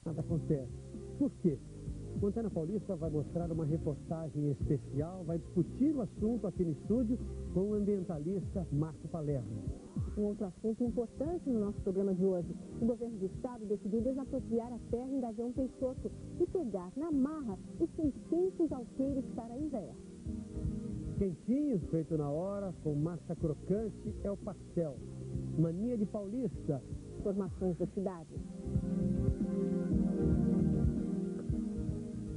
nada acontece. Por quê? O Antena Paulista vai mostrar uma reportagem especial, vai discutir o assunto aqui no estúdio com o ambientalista Marco Palermo. Um outro assunto importante no nosso programa de hoje. O governo do estado decidiu desapropriar a terra em Gavião Peixoto e pegar na marra os 600 alqueires para inverno. Quentinhos, feito na hora, com massa crocante, é o pastel. Mania de paulista. Informações da cidade.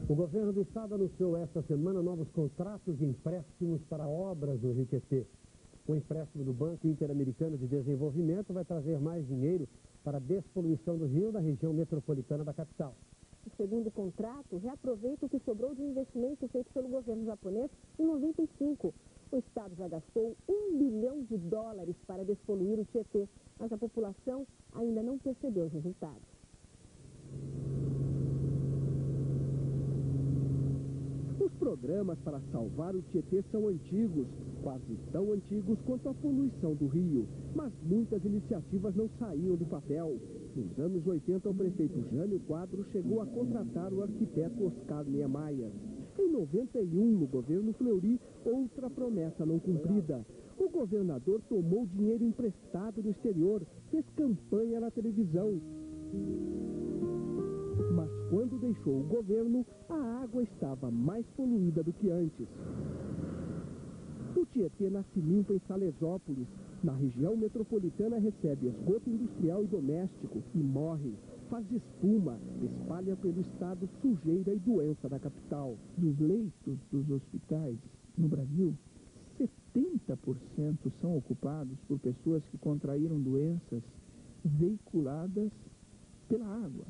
O governo do estado anunciou esta semana novos contratos de empréstimos para obras no Rio Tietê. O empréstimo do Banco Interamericano de Desenvolvimento vai trazer mais dinheiro para a despoluição do rio da região metropolitana da capital. O segundo contrato reaproveita o que sobrou de investimento feito pelo governo japonês em 95. O estado já gastou US$ 1 bilhão para despoluir o Tietê, mas a população ainda não percebeu os resultados. Os programas para salvar o Tietê são antigos, quase tão antigos quanto a poluição do rio. Mas muitas iniciativas não saíam do papel. Nos anos 80, o prefeito Jânio Quadros chegou a contratar o arquiteto Oscar Niemeyer. Em 91, no governo Fleury, outra promessa não cumprida. O governador tomou dinheiro emprestado do exterior, fez campanha na televisão. Mas quando deixou o governo, a água estava mais poluída do que antes. O Tietê nasce limpo em Salesópolis. Na região metropolitana recebe esgoto industrial e doméstico e morre. Faz espuma, espalha pelo estado sujeira e doença da capital. Dos leitos dos hospitais no Brasil, 70% são ocupados por pessoas que contraíram doenças veiculadas pela água.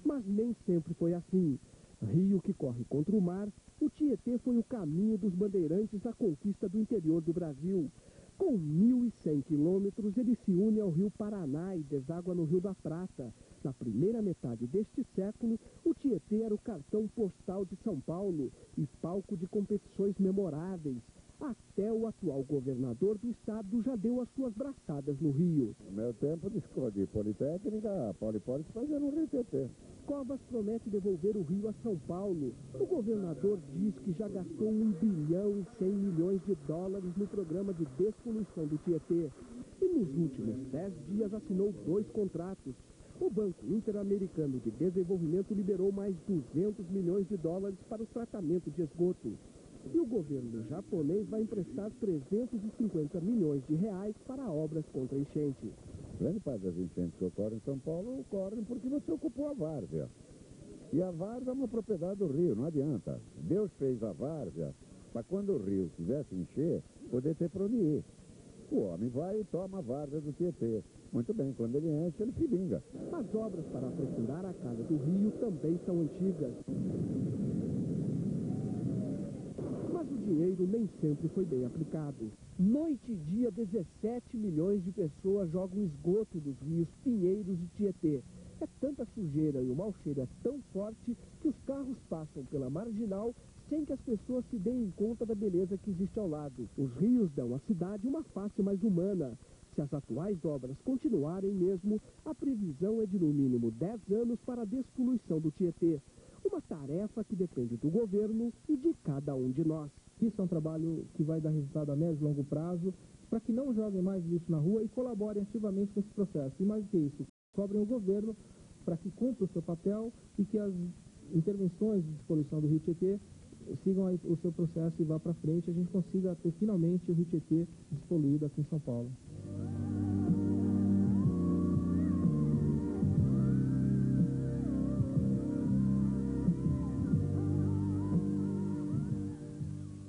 Mas nem sempre foi assim. Rio que corre contra o mar, o Tietê foi o caminho dos bandeirantes na conquista do interior do Brasil. Com 1.100 quilômetros, ele se une ao rio Paraná e deságua no Rio da Prata. Na primeira metade deste século, o Tietê era o cartão postal de São Paulo e palco de competições memoráveis. Até o atual governador do estado já deu as suas braçadas no rio. No meu tempo de Politécnica, a Polipolis fazia no Rio Tietê. Covas promete devolver o rio a São Paulo. O governador diz que já gastou US$ 1 bilhão e 100 milhões no programa de despoluição do Tietê. E nos últimos 10 dias assinou 2 contratos. O Banco Interamericano de Desenvolvimento liberou mais US$ 200 milhões para o tratamento de esgoto. E o governo japonês vai emprestar R$ 350 milhões para obras contra enchente. Grande parte das enchentes que ocorrem em São Paulo ocorrem porque você ocupou a várzea. E a várzea é uma propriedade do rio, não adianta. Deus fez a várzea para quando o rio quisesse encher, poder ter para onde ir. O homem vai e toma a várzea do Tietê. Muito bem, quando ele enche, ele se vinga. As obras para aprofundar a casa do rio também são antigas. Mas o dinheiro nem sempre foi bem aplicado. Noite e dia, 17 milhões de pessoas jogam esgoto dos rios Pinheiros e Tietê. É tanta sujeira e o mau cheiro é tão forte que os carros passam pela marginal sem que as pessoas se deem conta da beleza que existe ao lado. Os rios dão à cidade uma face mais humana. Se as atuais obras continuarem mesmo, a previsão é de no mínimo 10 anos para a despoluição do Tietê. Uma tarefa que depende do governo e de cada um de nós. Isso é um trabalho que vai dar resultado a médio e longo prazo, para que não joguem mais lixo na rua e colaborem ativamente com esse processo. E mais do que isso, cobrem o governo para que cumpra o seu papel e que as intervenções de despoluição do Rio Tietê sigam aí o seu processo e vá para frente, a gente consiga ter finalmente o Rio Tietê despoluído aqui em São Paulo.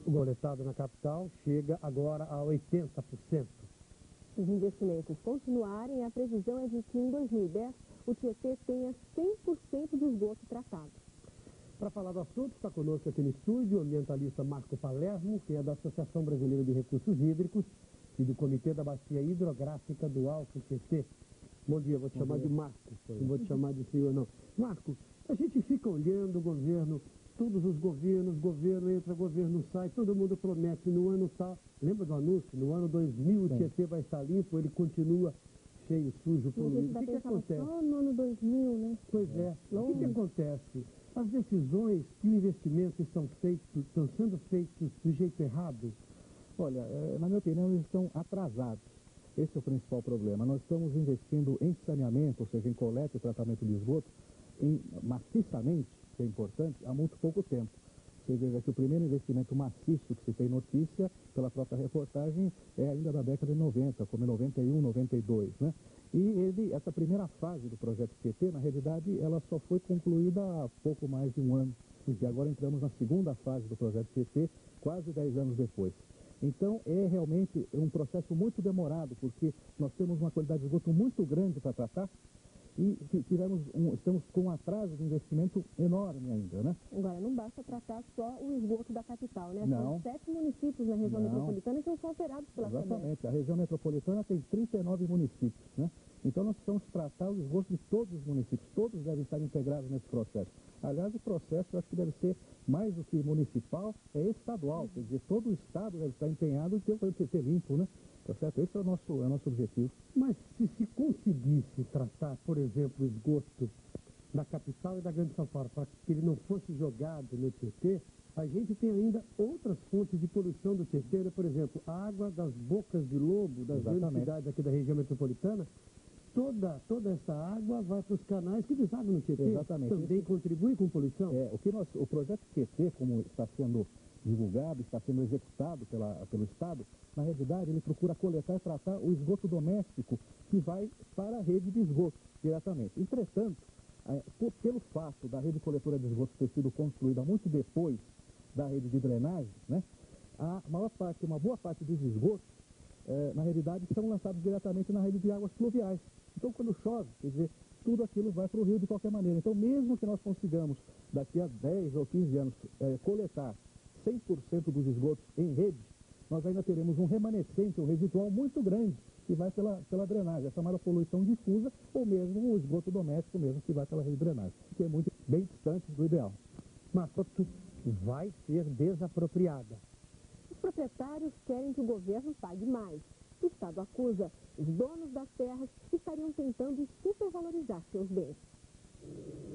O goletado na capital chega agora a 80%. Se os investimentos continuarem, a previsão é de que em 2010 o Tietê tenha 100% de esgoto tratado. Para falar do assunto, está conosco aqui no estúdio o ambientalista Marco Palermo, que é da Associação Brasileira de Recursos Hídricos e do Comitê da Bacia Hidrográfica do Alto Tietê. Bom dia, vou te chamar de Marco, não vou te chamar de senhor não. Marco, a gente fica olhando o governo, todos os governos, governo entra, governo sai, todo mundo promete no ano tal. Lembra do anúncio? No ano 2000 o Tietê vai estar limpo, ele continua cheio, sujo, poluído. O que acontece? Só no ano 2000, né? Pois é. O que acontece? As decisões e o investimento estão sendo feitos do jeito errado? Olha, na minha opinião, eles estão atrasados. Esse é o principal problema. Nós estamos investindo em saneamento, ou seja, em coleta e tratamento de esgoto, maciçamente, que é importante, há muito pouco tempo. Você veja que o primeiro investimento maciço que se tem notícia, pela própria reportagem, é ainda da década de 90, como em 91, 92, né? E essa primeira fase do projeto PT, na realidade, ela só foi concluída há pouco mais de um ano. E agora entramos na segunda fase do projeto PT, quase 10 anos depois. Então, é realmente um processo muito demorado, porque nós temos uma qualidade de esgoto muito grande para tratar e estamos com um atraso de investimento enorme ainda, né? Agora, não basta tratar só o esgoto da capital, né? Não. São 7 municípios na região metropolitana que são operados pela SADEC. Exatamente. A região metropolitana tem 39 municípios, né? Então, nós precisamos tratar o esgoto de todos os municípios. Todos devem estar integrados nesse processo. Aliás, o processo, eu acho que deve ser mais do que municipal, é estadual. Quer dizer, todo o estado deve estar empenhado em ter o PT limpo, né? Tá certo? Esse é o nosso objetivo. Mas se conseguisse tratar, por exemplo, o esgoto da capital e da Grande São Paulo, para que ele não fosse jogado no Tietê, a gente tem ainda outras fontes de poluição do Tietê, né? Por exemplo, a água das bocas de lobo, das grandes cidades aqui da região metropolitana. Toda essa água vai para os canais que deságua no Tietê. Exatamente. Também contribui com poluição? O projeto Tietê, como está sendo divulgado, está sendo executado pelo Estado, na realidade ele procura coletar e tratar o esgoto doméstico que vai para a rede de esgoto diretamente. Entretanto, pelo fato da rede coletora de esgoto ter sido construída muito depois da rede de drenagem, né, uma boa parte dos esgotos, na realidade, são lançados diretamente na rede de águas pluviais. Então, quando chove, quer dizer, tudo aquilo vai para o rio de qualquer maneira. Então, mesmo que nós consigamos, daqui a 10 ou 15 anos, coletar 100% dos esgotos em rede, nós ainda teremos um remanescente, um residual muito grande, que vai pela drenagem, a chamada poluição difusa, ou mesmo o esgoto doméstico mesmo, que vai pela rede de drenagem, que é muito bem distante do ideal. Mas vai ser desapropriada. Os proprietários querem que o governo pague mais. O Estado acusa. Os donos das terras estariam tentando supervalorizar seus bens.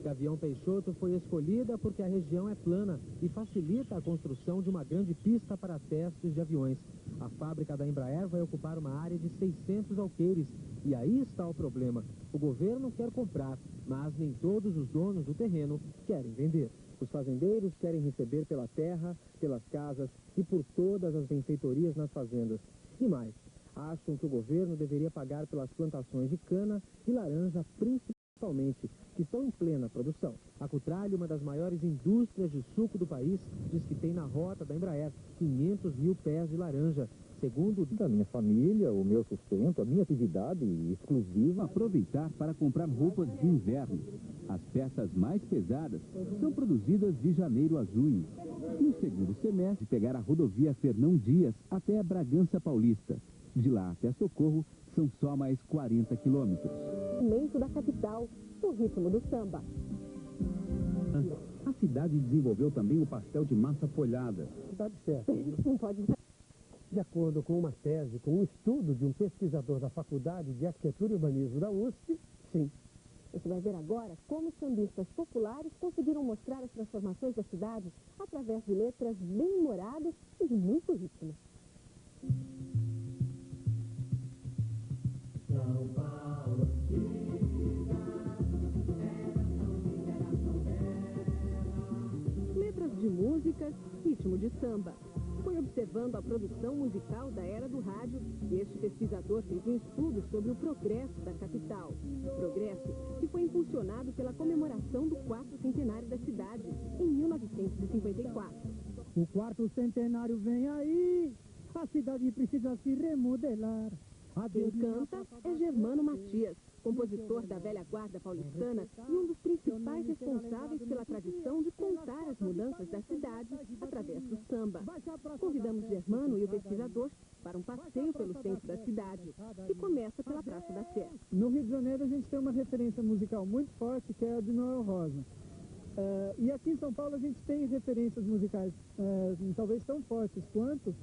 Gavião Peixoto foi escolhida porque a região é plana e facilita a construção de uma grande pista para testes de aviões. A fábrica da Embraer vai ocupar uma área de 600 alqueires. E aí está o problema. O governo quer comprar, mas nem todos os donos do terreno querem vender. Os fazendeiros querem receber pela terra, pelas casas e por todas as benfeitorias nas fazendas. E mais, acham que o governo deveria pagar pelas plantações de cana e laranja, principalmente, que estão em plena produção. A Cutralho, uma das maiores indústrias de suco do país, diz que tem na rota da Embraer 500 mil pés de laranja. Segundo Da minha família, o meu sustento, a minha atividade exclusiva. Aproveitar para comprar roupas de inverno. As peças mais pesadas são produzidas de janeiro a junho. No segundo semestre, pegar a rodovia Fernão Dias até a Bragança Paulista. De lá até Socorro, são só mais 40 quilômetros. Imenso da capital, no ritmo do samba. A cidade desenvolveu também o pastel de massa folhada. Está certo. Não pode. De acordo com uma tese, com um estudo de um pesquisador da Faculdade de Arquitetura e Urbanismo da USP, sim. Você vai ver agora como os sambistas populares conseguiram mostrar as transformações da cidade através de letras bem humoradas e de muito ritmo. Letras de músicas, ritmo de samba. Foi observando a produção musical da era do rádio que este pesquisador fez um estudo sobre o progresso da capital. Progresso que foi impulsionado pela comemoração do 4º centenário da cidade, em 1954. O 4º centenário vem aí, a cidade precisa se remodelar. Quem canta é Germano Matias, compositor da velha guarda paulistana e um dos principais responsáveis pela tradição de contar as mudanças da cidade através do samba. Convidamos Germano e o pesquisador para um passeio pelo centro da cidade, que começa pela Praça da Sé. No Rio de Janeiro a gente tem uma referência musical muito forte, que é a de Noel Rosa. E aqui em São Paulo a gente tem referências musicais talvez tão fortes quanto,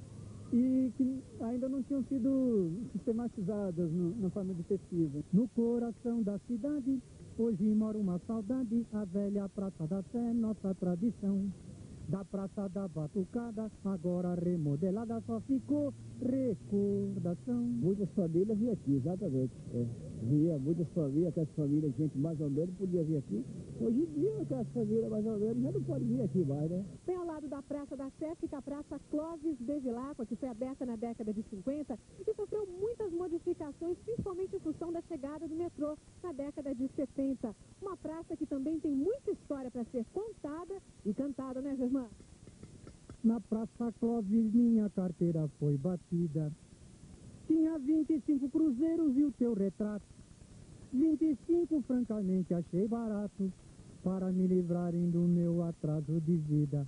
e que ainda não tinham sido sistematizadas na forma de pesquisa. No coração da cidade, hoje mora uma saudade, a velha Praça da Sé, nossa tradição. Da Praça da Batucada, agora remodelada, só ficou recordação. Muitas famílias vinham aqui, exatamente. Via muitas famílias, aquelas famílias, gente mais ou menos, podia vir aqui. Hoje em dia, aquelas famílias mais ou menos já não podem vir aqui mais, né? Bem ao lado da Praça da Sé fica a Praça Clóvis Bevilacqua, que foi aberta na década de 50 e sofreu muitas modificações, principalmente em função da chegada do metrô na década de 70. Uma praça que também tem muita história para ser contada e cantada, né, Germán? Na Praça Clóvis minha carteira foi batida. Tinha 25 cruzeiros e o teu retrato. 25 francamente achei barato, para me livrarem do meu atraso de vida.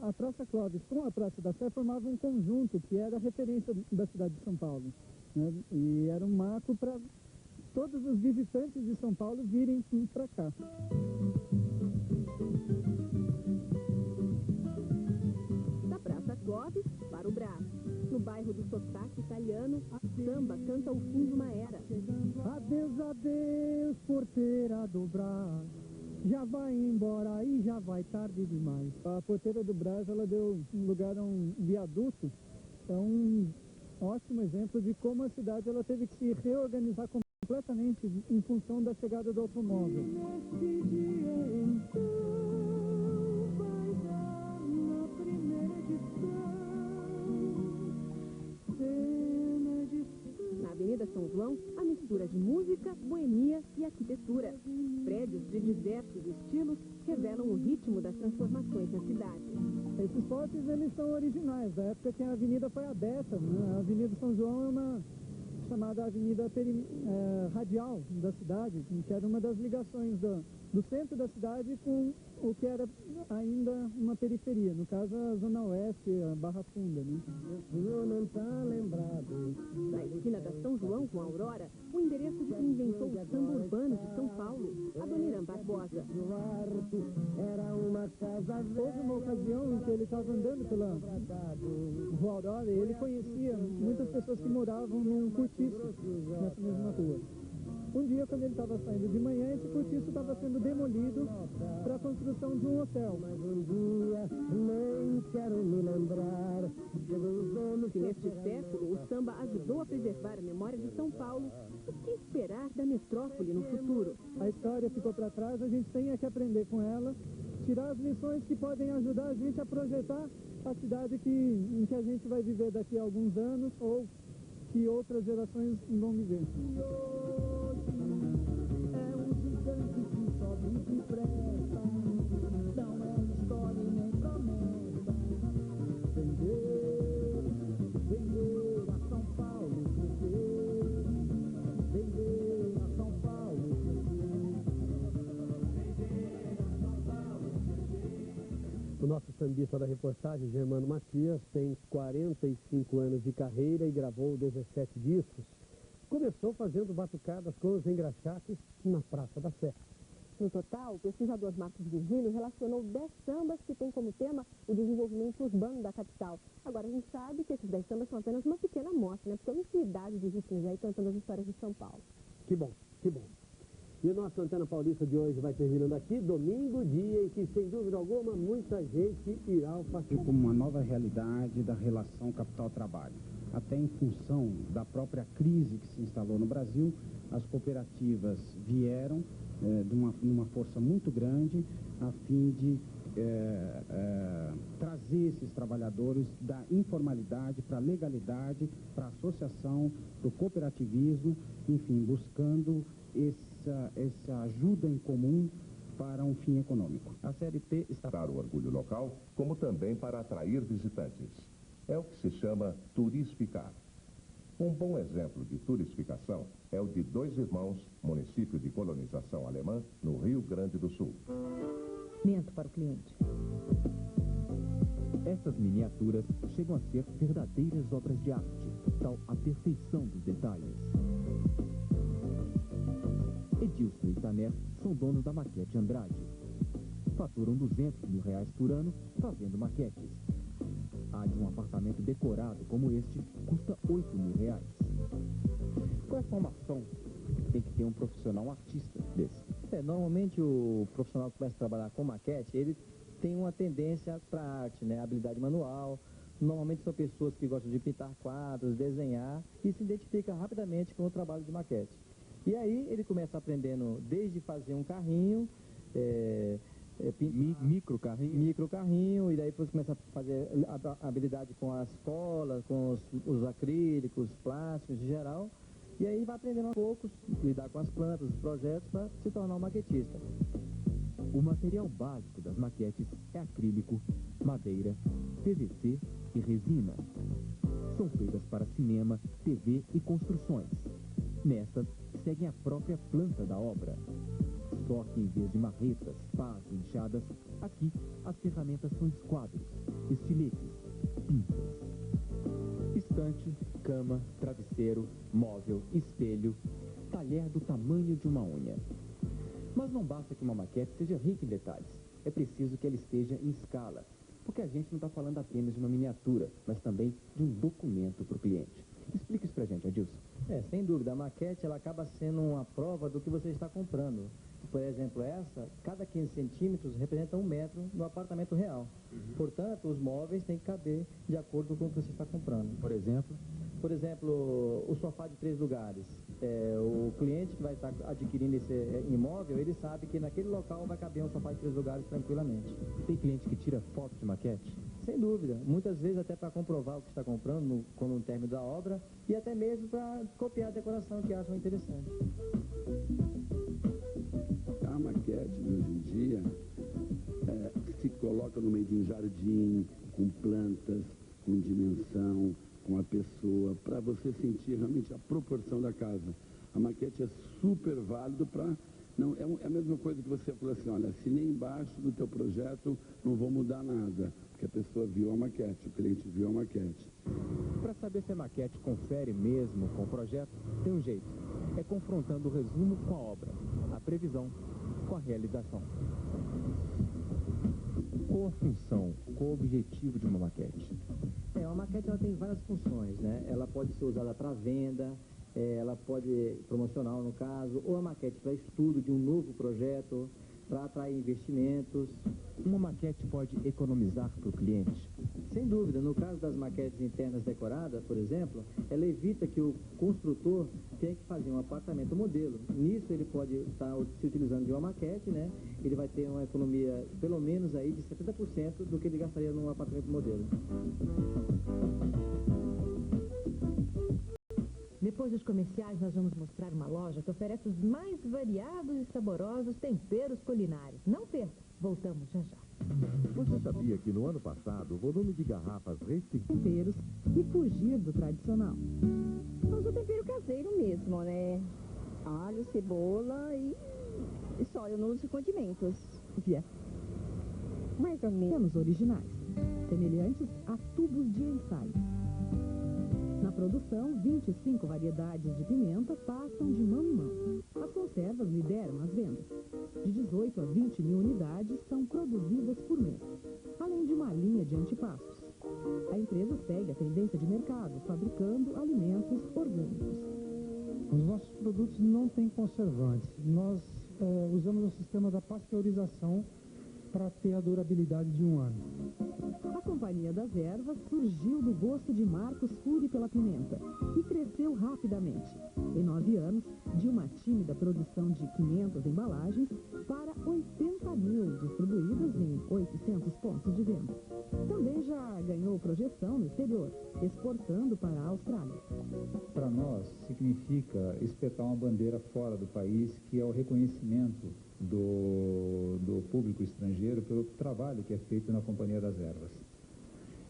A Praça Clóvis com a Praça da Sé formavam um conjunto que era a referência da cidade de São Paulo, né? E era um marco para todos os visitantes de São Paulo virem para cá. Da Praça Clóvis para o Brás. No bairro do Sotaque Italiano, a samba canta o fim de uma era. Adeus, adeus, porteira do Brás. Já vai embora e já vai tarde demais. A porteira do Brás, ela deu lugar a um viaduto. É um ótimo exemplo de como a cidade ela teve que se reorganizar completamente em função da chegada do automóvel. Nesse dia, então, vai dar na primeira edição. Na Avenida São João, a mistura de música, boemia e arquitetura. Prédios de diversos estilos revelam o ritmo das transformações na cidade. Esses postes, eles são originais, da época que a avenida foi aberta, né? A Avenida São João é uma chamada avenida radial da cidade, que era uma das ligações do centro da cidade com o que era ainda uma periferia, no caso a Zona Oeste, a Barra Funda, né? O senhor não está lembrado. Na esquina da São João com a Aurora, o endereço de quem inventou o samba urbano de São Paulo, Adoniran Barbosa. Houve uma ocasião em que ele estava andando pela Rua Aurora e ele conhecia muitas pessoas que moravam num cortiço nessa mesma rua. Um dia, quando ele estava saindo de manhã, esse cortiço estava sendo demolido para a construção de um hotel. Mas um dia, nem quero me lembrar. Que neste século, o samba ajudou a preservar a memória de São Paulo. O que esperar da metrópole no futuro? A história ficou para trás, a gente tem que aprender com ela, tirar as lições que podem ajudar a gente a projetar a cidade em que a gente vai viver daqui a alguns anos ou que outras gerações vão viver. É um gigante que sobe depressa, não é história e nem promessa. Vender a São Paulo crescer, vender a São Paulo O nosso sambista da reportagem, Germano Matias, tem 45 anos de carreira e gravou 17 discos. Começou fazendo batucadas com os engraxates na Praça da Sé. No total, o pesquisador Marcos Virgílio relacionou 10 sambas que têm como tema o desenvolvimento urbano da capital. Agora, a gente sabe que esses 10 sambas são apenas uma pequena amostra, né? Porque é uma infinidade de ritmos aí cantando as histórias de São Paulo. Que bom, que bom. E o nosso Antena Paulista de hoje vai terminando aqui, domingo, dia em que, sem dúvida alguma, muita gente irá ao passeio. Como uma nova realidade da relação capital-trabalho. Até em função da própria crise que se instalou no Brasil, as cooperativas vieram de uma força muito grande a fim de trazer esses trabalhadores da informalidade para a legalidade, para a associação, para o cooperativismo, enfim, buscando essa ajuda em comum para um fim econômico. A CLT está para o orgulho local, como também para atrair visitantes. É o que se chama turistificar. Um bom exemplo de turistificação é o de Dois Irmãos, município de colonização alemã, no Rio Grande do Sul. Para o cliente. Essas miniaturas chegam a ser verdadeiras obras de arte, tal a perfeição dos detalhes. Edilson e Taner são donos da Maquete Andrade. Faturam R$200 mil por ano fazendo maquetes. A de um apartamento decorado como este custa R$8.000. Qual é a formação que tem que ter um profissional artista desse? Normalmente o profissional que começa a trabalhar com maquete, ele tem uma tendência para arte, né? Habilidade manual. Normalmente são pessoas que gostam de pintar quadros, desenhar e se identifica rapidamente com o trabalho de maquete. E aí ele começa aprendendo desde fazer um carrinho, micro carrinho, e daí depois começa a fazer a habilidade com as colas, com os acrílicos, plásticos em geral. E aí vai aprendendo aos poucos, lidar com as plantas, os projetos, para se tornar um maquetista. O material básico das maquetes é acrílico, madeira, PVC e resina. São feitas para cinema, TV e construções. Nestas, seguem a própria planta da obra. Só que em vez de marretas, pás e enxadas, aqui as ferramentas são esquadros, estiletes, pinças. Estante, cama, travesseiro, móvel, espelho, talher do tamanho de uma unha. Mas não basta que uma maquete seja rica em detalhes. É preciso que ela esteja em escala, porque a gente não está falando apenas de uma miniatura, mas também de um documento para o cliente. Explica isso pra gente, Adilson. Sem dúvida, a maquete ela acaba sendo uma prova do que você está comprando. Por exemplo, cada 15 centímetros representa 1 metro no apartamento real. Portanto, os móveis têm que caber de acordo com o que você está comprando. Por exemplo, o sofá de 3 lugares. O cliente que vai estar adquirindo esse imóvel, ele sabe que naquele local vai caber um sofá de 3 lugares tranquilamente. Tem cliente que tira foto de maquete? Sem dúvida. Muitas vezes até para comprovar o que está comprando no término da obra e até mesmo para copiar a decoração que acham interessante. A maquete de hoje em dia se coloca no meio de um jardim, com plantas, com dimensão, com a pessoa, para você sentir realmente a proporção da casa. A maquete é super válido para... Não, é a mesma coisa que você falou assim, olha, se nem embaixo do teu projeto não vou mudar nada, porque a pessoa viu a maquete, o cliente viu a maquete. Para saber se a maquete confere mesmo com o projeto, tem um jeito. É confrontando o resumo com a obra, a previsão com a realização. Qual a função, qual o objetivo de uma maquete? Uma maquete ela tem várias funções, né? Ela pode ser usada para venda, ela pode promocional no caso, ou a maquete para estudo de um novo projeto, para atrair investimentos. Uma maquete pode economizar para o cliente? Sem dúvida. No caso das maquetes internas decoradas, por exemplo, ela evita que o construtor tenha que fazer um apartamento modelo. Nisso ele pode estar se utilizando de uma maquete, né? Ele vai ter uma economia pelo menos aí de 70% do que ele gastaria num apartamento modelo. Depois dos comerciais, nós vamos mostrar uma loja que oferece os mais variados e saborosos temperos culinários. Não perca, voltamos já já. Você sabia que no ano passado o volume de garrafas temperos e fugir do tradicional? Mas o tempero caseiro mesmo, né? Alho, cebola e só eu não uso condimentos. Mais ou menos originais, semelhantes a tubos de ensaio. Na produção, 25 variedades de pimenta passam de mão em mão. As conservas lideram as vendas. De 18 a 20 mil unidades são produzidas por mês, além de uma linha de antipastos. A empresa segue a tendência de mercado, fabricando alimentos orgânicos. Os nossos produtos não têm conservantes. Nós usamos o sistema da pasteurização para ter a durabilidade de 1 ano. A Companhia das Ervas surgiu do gosto de Marcos Cury pela pimenta e cresceu rapidamente. Em 9 anos, de uma tímida produção de 500 embalagens para 80 mil distribuídas em 800 pontos de venda. Também já ganhou projeção no exterior, exportando para a Austrália. Para nós, significa espetar uma bandeira fora do país, que é o reconhecimento do público estrangeiro pelo trabalho que é feito na Companhia das Ervas.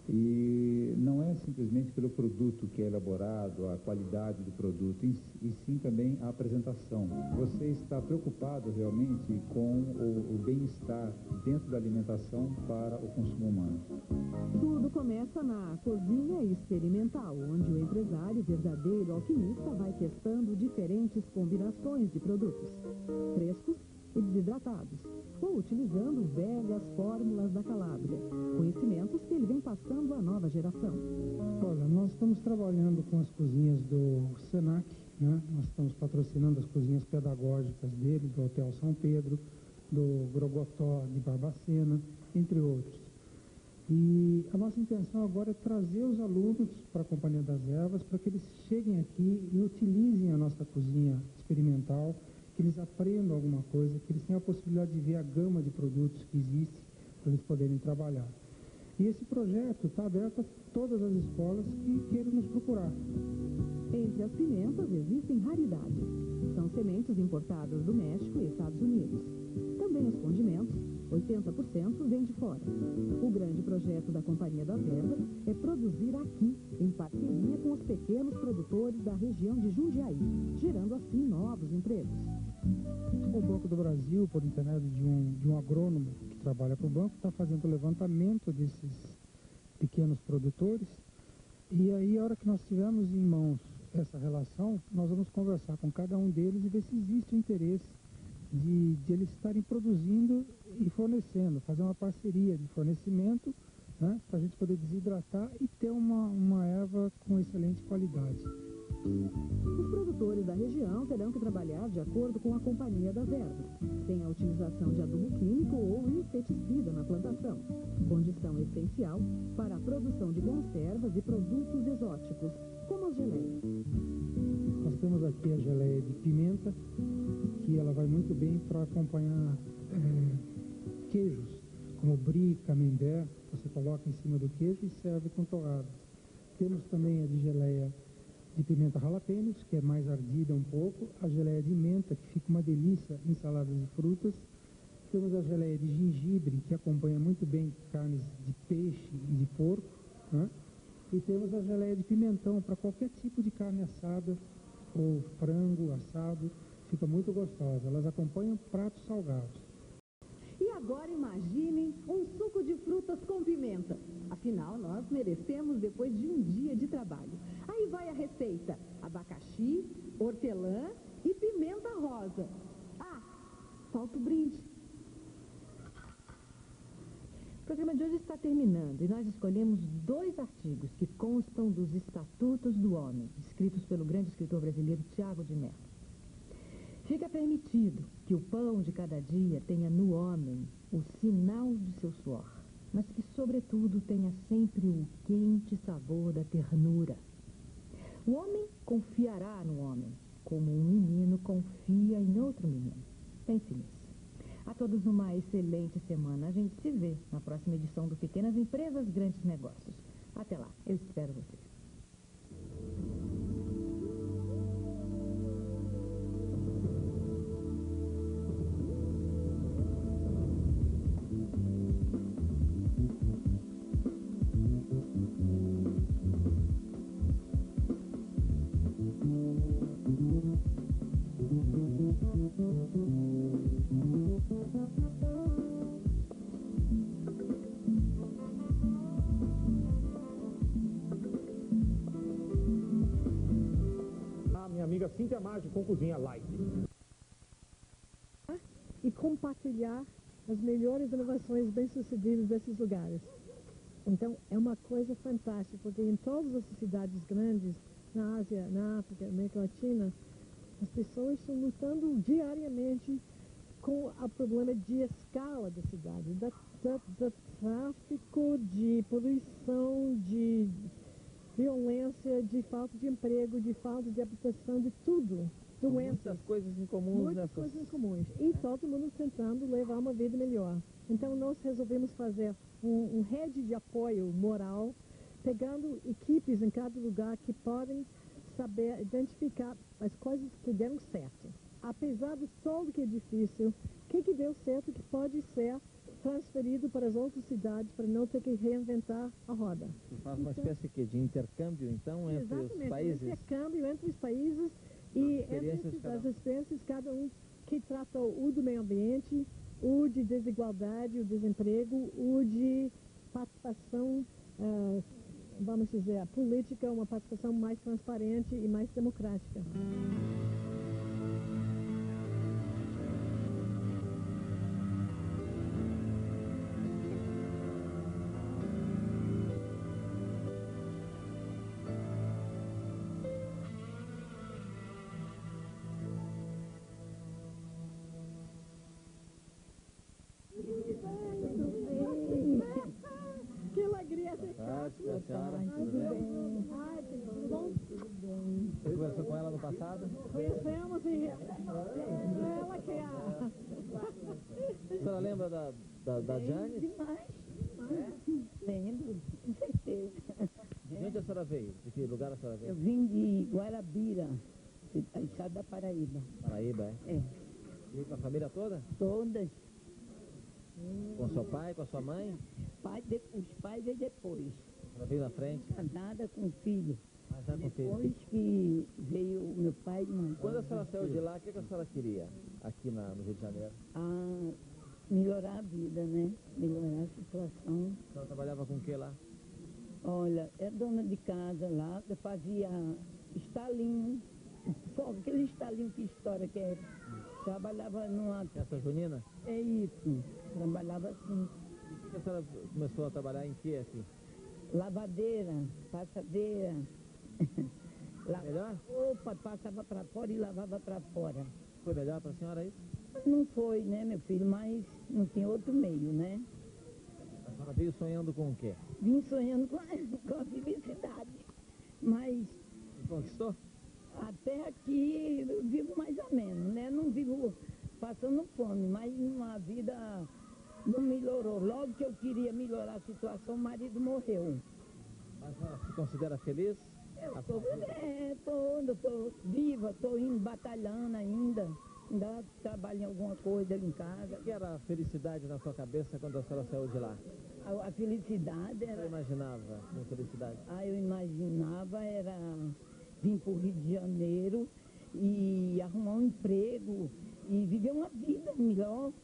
E não é simplesmente pelo produto que é elaborado, a qualidade do produto, e sim também a apresentação. Você está preocupado realmente com o bem-estar dentro da alimentação para o consumo humano. Tudo começa na cozinha experimental, onde o empresário verdadeiro alquimista vai testando diferentes combinações de produtos, frescos e desidratados, ou utilizando velhas fórmulas da Calábria, conhecimentos que ele vem passando à nova geração. Olha, nós estamos trabalhando com as cozinhas do Senac, né? Nós estamos patrocinando as cozinhas pedagógicas dele, do Hotel São Pedro, do Grogotó de Barbacena, entre outros. E a nossa intenção agora é trazer os alunos para a Companhia das Ervas, para que eles cheguem aqui e utilizem a nossa cozinha experimental, que eles aprendam alguma coisa, que eles tenham a possibilidade de ver a gama de produtos que existe para eles poderem trabalhar. E esse projeto está aberto a todas as escolas que queiram nos procurar. Entre as pimentas existem raridades. São sementes importadas do México e Estados Unidos. Também os condimentos, 80% vem de fora. O grande projeto da Companhia das Ervas é produzir aqui, em parceria com os pequenos produtores da região de Jundiaí, gerando assim novos empregos. O Banco do Brasil, por intermédio de um agrônomo que trabalha para o banco, está fazendo o levantamento desses pequenos produtores. E aí, a hora que nós tivermos em mãos essa relação, nós vamos conversar com cada um deles e ver se existe o interesse de eles estarem produzindo e fornecendo, fazer uma parceria de fornecimento, né, para a gente poder desidratar e ter uma erva com excelente qualidade. Os produtores da região terão que trabalhar de acordo com a Companhia das Ervas, sem a utilização de adubo químico ou inseticida na plantação, condição essencial para a produção de conservas e produtos exóticos, como as geleias. Nós temos aqui a geleia de pimenta, que ela vai muito bem para acompanhar queijos, como brie, camembert, você coloca em cima do queijo e serve com torrada. Temos também a de geleia de pimenta jalapenos, que é mais ardida um pouco, a geleia de menta, que fica uma delícia em saladas de frutas. Temos a geleia de gengibre, que acompanha muito bem carnes de peixe e de porco, né? E temos a geleia de pimentão para qualquer tipo de carne assada ou frango assado, fica muito gostosa. Elas acompanham pratos salgados. E agora imaginem um suco de frutas com pimenta. Afinal, nós merecemos depois de um dia de trabalho. Aí vai a receita: abacaxi, hortelã e pimenta rosa. Ah, falta o brinde. O programa de hoje está terminando e nós escolhemos 2 artigos que constam dos Estatutos do Homem, escritos pelo grande escritor brasileiro Tiago de Mello. Fica permitido que o pão de cada dia tenha no homem o sinal de seu suor, mas que, sobretudo, tenha sempre o quente sabor da ternura. O homem confiará no homem, como um menino confia em outro menino. Pense nisso. A todos uma excelente semana. A gente se vê na próxima edição do Pequenas Empresas, Grandes Negócios. Até lá, eu espero vocês. Cíntia Maggi com Cozinha Light. E compartilhar as melhores inovações bem-sucedidas desses lugares. Então, é uma coisa fantástica, porque em todas as cidades grandes, na Ásia, na África, na América Latina, as pessoas estão lutando diariamente com o problema de escala da cidade, do tráfico, de poluição, de violência, de falta de emprego, de falta de habitação, de tudo. Doenças. Muitas coisas em comum. Muitas coisas em comuns. E todo mundo tentando levar uma vida melhor. Então, nós resolvemos fazer um rede de apoio moral, pegando equipes em cada lugar que podem saber identificar as coisas que deram certo. Apesar de tudo que é difícil, o que deu certo que pode ser transferido para as outras cidades para não ter que reinventar a roda. Você faz uma espécie de intercâmbio, então, entre os países? Intercâmbio entre os países e entre as experiências, cada um que trata o do meio ambiente, o de desigualdade, o desemprego, o de participação, vamos dizer, a política, uma participação mais transparente e mais democrática. passado? Conhecemos e ela que é a... A senhora lembra da Jane? Demais. Lembro, com certeza. De onde a senhora veio? De que lugar a senhora veio? Eu vim de Guarabira, estado da Paraíba. Paraíba, é? É. E com a família toda? Todas. Com seu pai, com a sua mãe? Os pais veio depois. Ela veio na frente? Casada com o filho. Ah, já com o filho. Depois que veio o meu pai e mãe. Quando a senhora saiu de lá, o que a senhora queria aqui no Rio de Janeiro? Ah, melhorar a vida, né? Melhorar a situação. A senhora trabalhava com o que lá? Olha, é dona de casa lá, eu fazia estalinho, aquele estalinho que história que é. Trabalhava numa... Festa junina? É isso, trabalhava assim. E que a senhora começou a trabalhar em que aqui? Lavadeira, passadeira. Melhor? Opa, passava para fora e lavava para fora. Foi melhor para a senhora isso? Não foi, né, meu filho, mas não tinha outro meio, né? A senhora veio sonhando com o quê? Vim sonhando com a felicidade, mas... E conquistou? Até aqui eu vivo mais ou menos, né? Não vivo passando fome, mas uma vida não melhorou. Logo que eu queria melhorar a situação, o marido morreu. A senhora se considera feliz? Eu estou viva, estou indo batalhando ainda trabalho em alguma coisa ali em casa. O que era a felicidade na sua cabeça quando a senhora saiu de lá? A felicidade era... Você imaginava com felicidade? Eu imaginava era vir para o Rio de Janeiro e arrumar um emprego e viver uma vida melhor,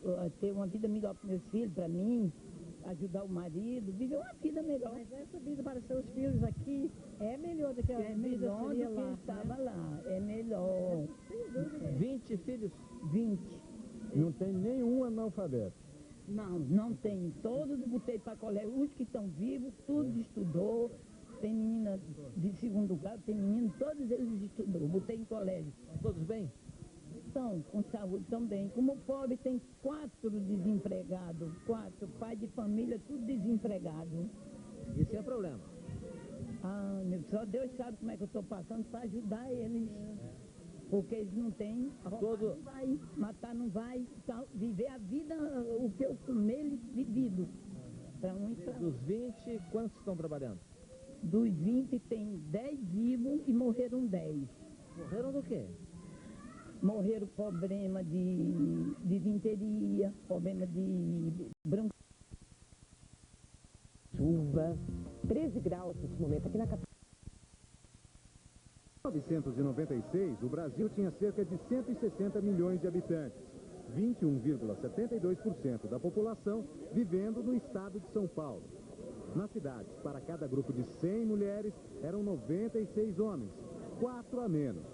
ter uma vida melhor para meus filhos, para mim, ajudar o marido, viver uma vida melhor. Mas essa vida para seus filhos aqui é melhor do que a vida melhor seria do que lá, estava né? lá, é melhor. 20 filhos? 20. Não tem nenhum analfabeto. Não tem. Todos botei para colégio. Os que estão vivos, todos estudou. Tem menina de segundo grau, tem menino, todos eles estudou. Botei em colégio. Todos bem? Estão com saúde também. Como o pobre tem 4 desempregados, 4 pais de família, tudo desempregado. Isso é problema. Só Deus sabe como é que eu estou passando para ajudar eles. Porque eles não têm, não vai, matar não vai, então, viver a vida, o que eu comer, eles vivido. Dos 20, quantos estão trabalhando? Dos 20 tem 10 vivos e morreram 10. Morreram do quê? Morreram problema de disenteria, problema de bronquite. Chuva, 13 graus nesse momento aqui na capital. Em 1996, o Brasil tinha cerca de 160 milhões de habitantes, 21,72% da população vivendo no estado de São Paulo. Nas cidades, para cada grupo de 100 mulheres, eram 96 homens, 4 a menos.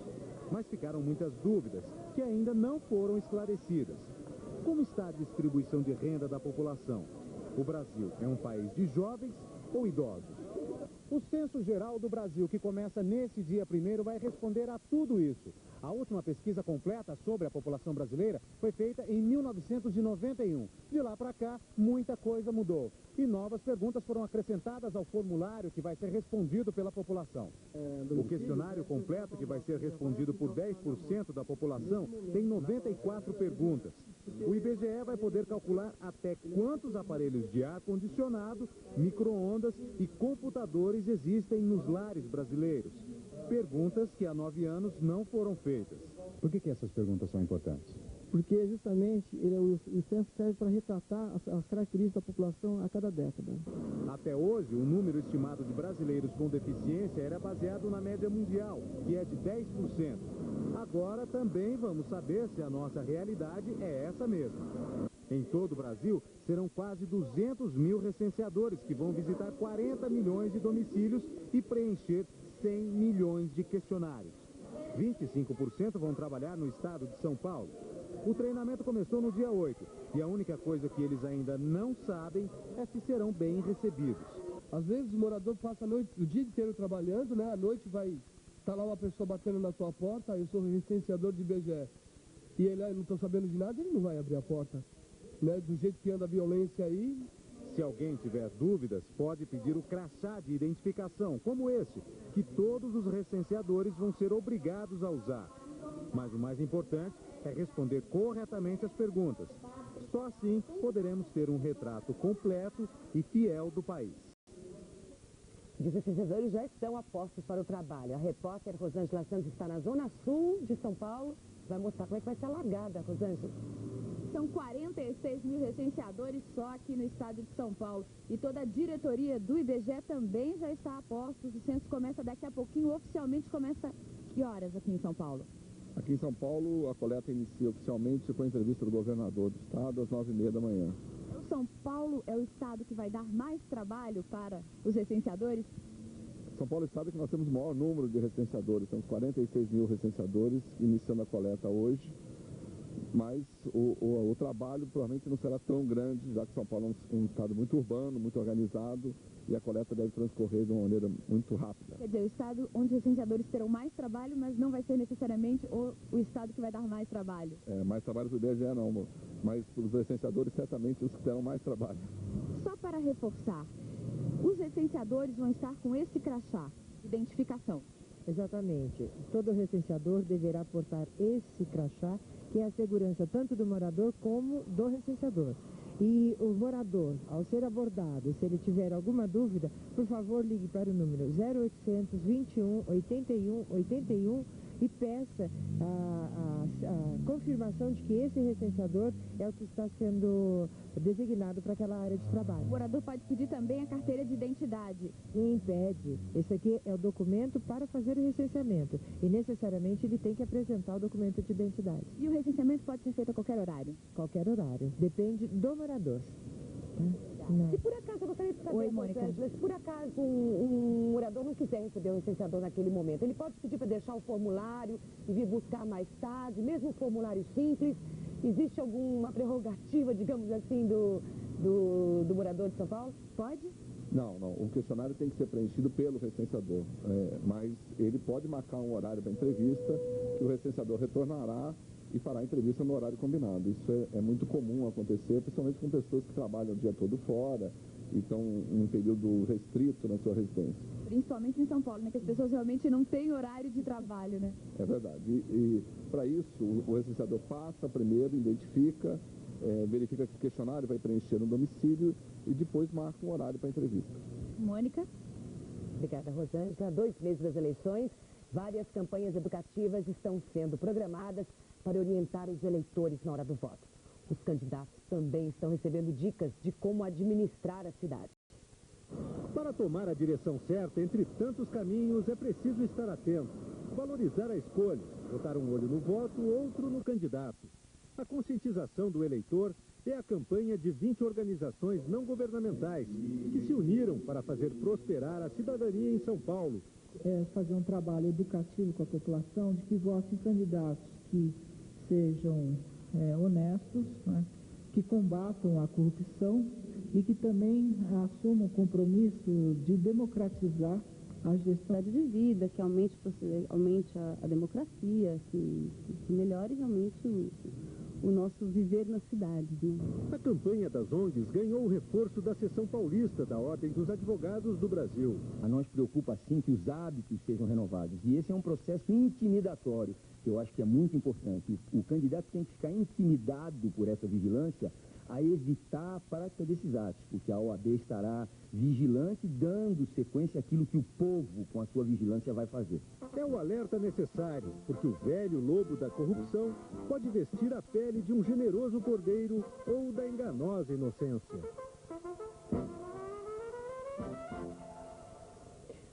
Mas ficaram muitas dúvidas que ainda não foram esclarecidas. Como está a distribuição de renda da população? O Brasil é um país de jovens ou idosos? O Censo Geral do Brasil, que começa nesse dia 1º, vai responder a tudo isso. A última pesquisa completa sobre a população brasileira foi feita em 1991. De lá para cá, muita coisa mudou. E novas perguntas foram acrescentadas ao formulário que vai ser respondido pela população. O questionário completo, que vai ser respondido por 10% da população, tem 94 perguntas. O IBGE vai poder calcular até quantos aparelhos de ar-condicionado, micro-ondas e computadores existem nos lares brasileiros. Perguntas que há 9 anos não foram feitas. Por que essas perguntas são importantes? Porque justamente o censo serve para retratar as características da população a cada década. Até hoje, o número estimado de brasileiros com deficiência era baseado na média mundial, que é de 10%. Agora também vamos saber se a nossa realidade é essa mesmo. Em todo o Brasil, serão quase 200 mil recenseadores que vão visitar 40 milhões de domicílios e preencher 100 milhões de questionários. 25% vão trabalhar no estado de São Paulo. O treinamento começou no dia 8 e a única coisa que eles ainda não sabem é se serão bem recebidos. Às vezes o morador passa o dia inteiro trabalhando, né? À noite vai estar lá uma pessoa batendo na tua porta, eu sou recenseador de IBGE, e ele não está sabendo de nada, ele não vai abrir a porta. Né? Do jeito que anda a violência aí, Se alguém tiver dúvidas, pode pedir o crachá de identificação, como esse, que todos os recenseadores vão ser obrigados a usar. Mas o mais importante é responder corretamente as perguntas. Só assim poderemos ter um retrato completo e fiel do país. Os recenseadores já estão a postos para o trabalho. A repórter Rosângela Santos está na zona sul de São Paulo. Vai mostrar como é que vai ser a largada, Rosângela. São 46 mil recenseadores só aqui no estado de São Paulo. E toda a diretoria do IBGE também já está a postos. O censo começa daqui a pouquinho. Oficialmente começa que horas aqui em São Paulo? Aqui em São Paulo, a coleta inicia oficialmente com a entrevista do governador do estado às 9h30 da manhã. São Paulo é o estado que vai dar mais trabalho para os recenseadores? São Paulo é o estado que nós temos o maior número de recenseadores. Temos 46 mil recenseadores iniciando a coleta hoje. Mas o trabalho provavelmente não será tão grande, já que São Paulo é um estado muito urbano, muito organizado, e a coleta deve transcorrer de uma maneira muito rápida. Quer dizer, o estado onde os recenseadores terão mais trabalho, mas não vai ser necessariamente o estado que vai dar mais trabalho. Mais trabalho para o IBGE não, mas para os recenseadores certamente os que terão mais trabalho. Só para reforçar, os recenseadores vão estar com esse crachá, identificação. Exatamente. Todo recenseador deverá portar esse crachá, que é a segurança tanto do morador como do recenseador. E o morador, ao ser abordado, se ele tiver alguma dúvida, por favor, ligue para o número 0800 21 81 81 e peça a confirmação de que esse recenseador é o que está sendo designado para aquela área de trabalho. O morador pode pedir também a carteira de identidade. Sim, pede. Esse aqui é o documento para fazer o recenseamento e necessariamente ele tem que apresentar o documento de identidade. E o recenseamento pode ser feito a qualquer horário? Qualquer horário. Depende do morador. Se por acaso, eu gostaria de saber, Oi, Mônica. se por acaso um morador não quiser receber o recenseador naquele momento, ele pode pedir para deixar o formulário e vir buscar mais tarde, mesmo um formulário simples. Existe alguma prerrogativa, digamos assim, do morador de São Paulo? Pode? Não. O questionário tem que ser preenchido pelo recenseador, mas ele pode marcar um horário para entrevista que o recenseador retornará e fará a entrevista no horário combinado. Isso é muito comum acontecer, principalmente com pessoas que trabalham o dia todo fora e estão em um período restrito na sua residência. Principalmente em São Paulo, né? Que as pessoas realmente não têm horário de trabalho, né? É verdade. E para isso, o recenseador passa primeiro, identifica, verifica que o questionário vai preencher no domicílio e depois marca um horário para a entrevista. Mônica? Obrigada, Rosângela. 2 meses das eleições, várias campanhas educativas estão sendo programadas para orientar os eleitores na hora do voto. Os candidatos também estão recebendo dicas de como administrar a cidade. Para tomar a direção certa entre tantos caminhos, é preciso estar atento, valorizar a escolha, botar um olho no voto, outro no candidato. A conscientização do eleitor é a campanha de 20 organizações não governamentais que se uniram para fazer prosperar a cidadania em São Paulo. Fazer um trabalho educativo com a população de que votem candidatos que sejam honestos, né, que combatam a corrupção e que também assumam o compromisso de democratizar a gestão de vida, que aumente a democracia, que melhore realmente o nosso viver nas cidades, né? A campanha das ONGs ganhou o reforço da seção paulista da Ordem dos Advogados do Brasil. A nós preocupa, sim, que os hábitos sejam renovados. E esse é um processo intimidatório, que eu acho que é muito importante. O candidato tem que ficar intimidado por essa vigilância a evitar a prática desses atos, porque a OAB estará vigilante, dando sequência àquilo que o povo, com a sua vigilância, vai fazer. É o alerta necessário, porque o velho lobo da corrupção pode vestir a pele de um generoso cordeiro ou da enganosa inocência.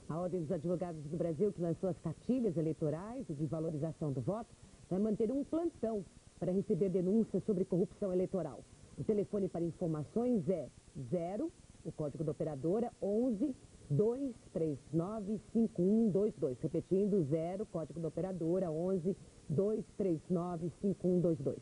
A Ordem dos Advogados do Brasil, que lançou as cartilhas eleitorais e de valorização do voto, vai manter um plantão para receber denúncias sobre corrupção eleitoral. O telefone para informações é 0, o código da operadora, 11 239 5122. Repetindo, 0, código da operadora, 11 239 5122.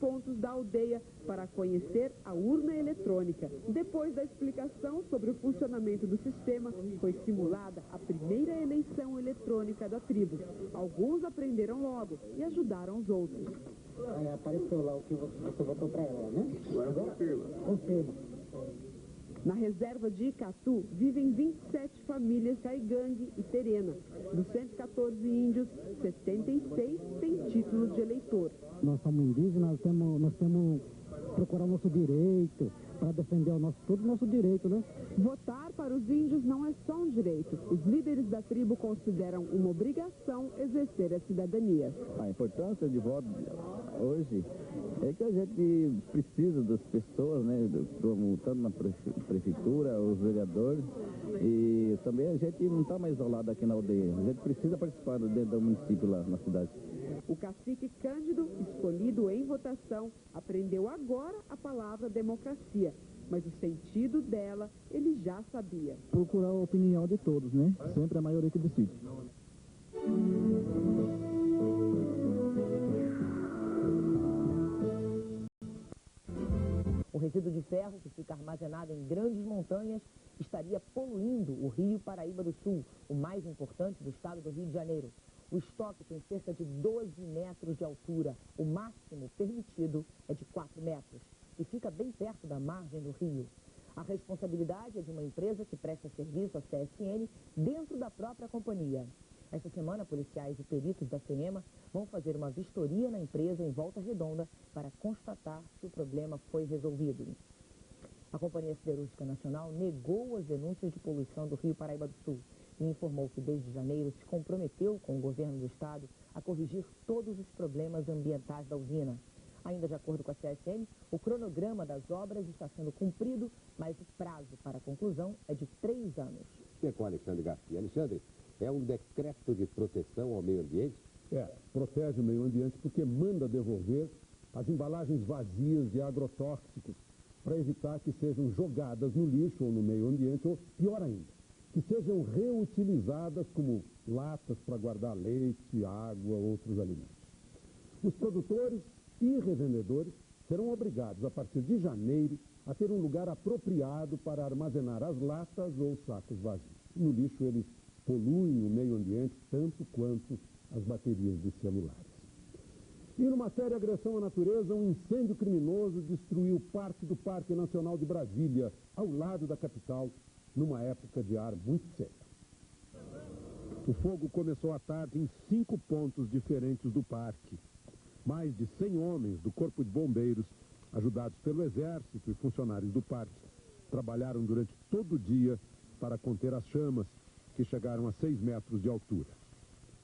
Pontos da aldeia para conhecer a urna eletrônica. Depois da explicação sobre o funcionamento do sistema, foi simulada a primeira eleição eletrônica da tribo. Alguns aprenderam logo e ajudaram os outros. Apareceu lá o que você votou para ela, né? Agora confirma. Confirma. Na reserva de Icatu, vivem 27 famílias Caigangue e Terena. Dos 114 índios, 76 têm títulos de eleitor. Nós somos indígenas, nós temos que procurar o nosso direito, para defender todo o nosso direito, né? Votar para os índios não é só um direito. Os líderes da tribo consideram uma obrigação exercer a cidadania. A importância de voto hoje é que a gente precisa das pessoas, né? Tanto na prefeitura, os vereadores, e também a gente não está mais isolado aqui na aldeia. A gente precisa participar dentro do município lá na cidade. O cacique Cândido, escolhido em votação, aprendeu agora a palavra democracia, mas o sentido dela ele já sabia. Procurar a opinião de todos, né? Sempre a maioria que decide. O resíduo de ferro, que fica armazenado em grandes montanhas, estaria poluindo o Rio Paraíba do Sul, o mais importante do estado do Rio de Janeiro. O estoque tem cerca de 12 metros de altura. O máximo permitido é de 4 metros e fica bem perto da margem do rio. A responsabilidade é de uma empresa que presta serviço à CSN dentro da própria companhia. Esta semana, policiais e peritos da CEMA vão fazer uma vistoria na empresa em Volta Redonda para constatar se o problema foi resolvido. A Companhia Siderúrgica Nacional negou as denúncias de poluição do Rio Paraíba do Sul e informou que desde janeiro se comprometeu com o governo do estado a corrigir todos os problemas ambientais da usina. Ainda de acordo com a CSN, o cronograma das obras está sendo cumprido, mas o prazo para a conclusão é de 3 anos. É com Alexandre Garcia. Alexandre, é um decreto de proteção ao meio ambiente? Protege o meio ambiente porque manda devolver as embalagens vazias de agrotóxicos para evitar que sejam jogadas no lixo ou no meio ambiente, ou pior ainda, que sejam reutilizadas como latas para guardar leite, água, outros alimentos. Os produtores e revendedores serão obrigados, a partir de janeiro, a ter um lugar apropriado para armazenar as latas ou sacos vazios. No lixo, eles poluem o meio ambiente tanto quanto as baterias de celulares. E numa séria agressão à natureza, um incêndio criminoso destruiu parte do Parque Nacional de Brasília, ao lado da capital, numa época de ar muito seca. O fogo começou à tarde em 5 pontos diferentes do parque. Mais de 100 homens do Corpo de Bombeiros, ajudados pelo Exército e funcionários do parque, trabalharam durante todo o dia para conter as chamas, que chegaram a 6 metros de altura.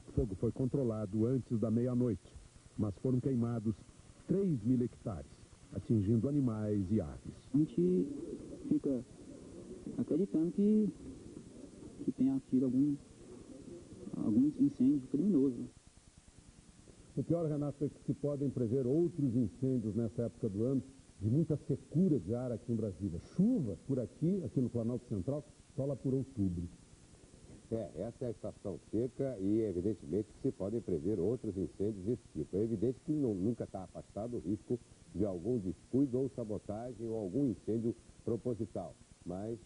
O fogo foi controlado antes da meia-noite, mas foram queimados 3.000 hectares, atingindo animais e aves. A gente fica acreditando que tenha sido algum incêndio criminoso. O pior, Renato, é que se podem prever outros incêndios nessa época do ano, de muita secura de ar aqui em Brasília. Chuva por aqui no Planalto Central, só lá por outubro. Essa é a estação seca e é evidentemente que se podem prever outros incêndios desse tipo. É evidente que nunca está afastado o risco de algum descuido ou sabotagem ou algum incêndio proposital. Mas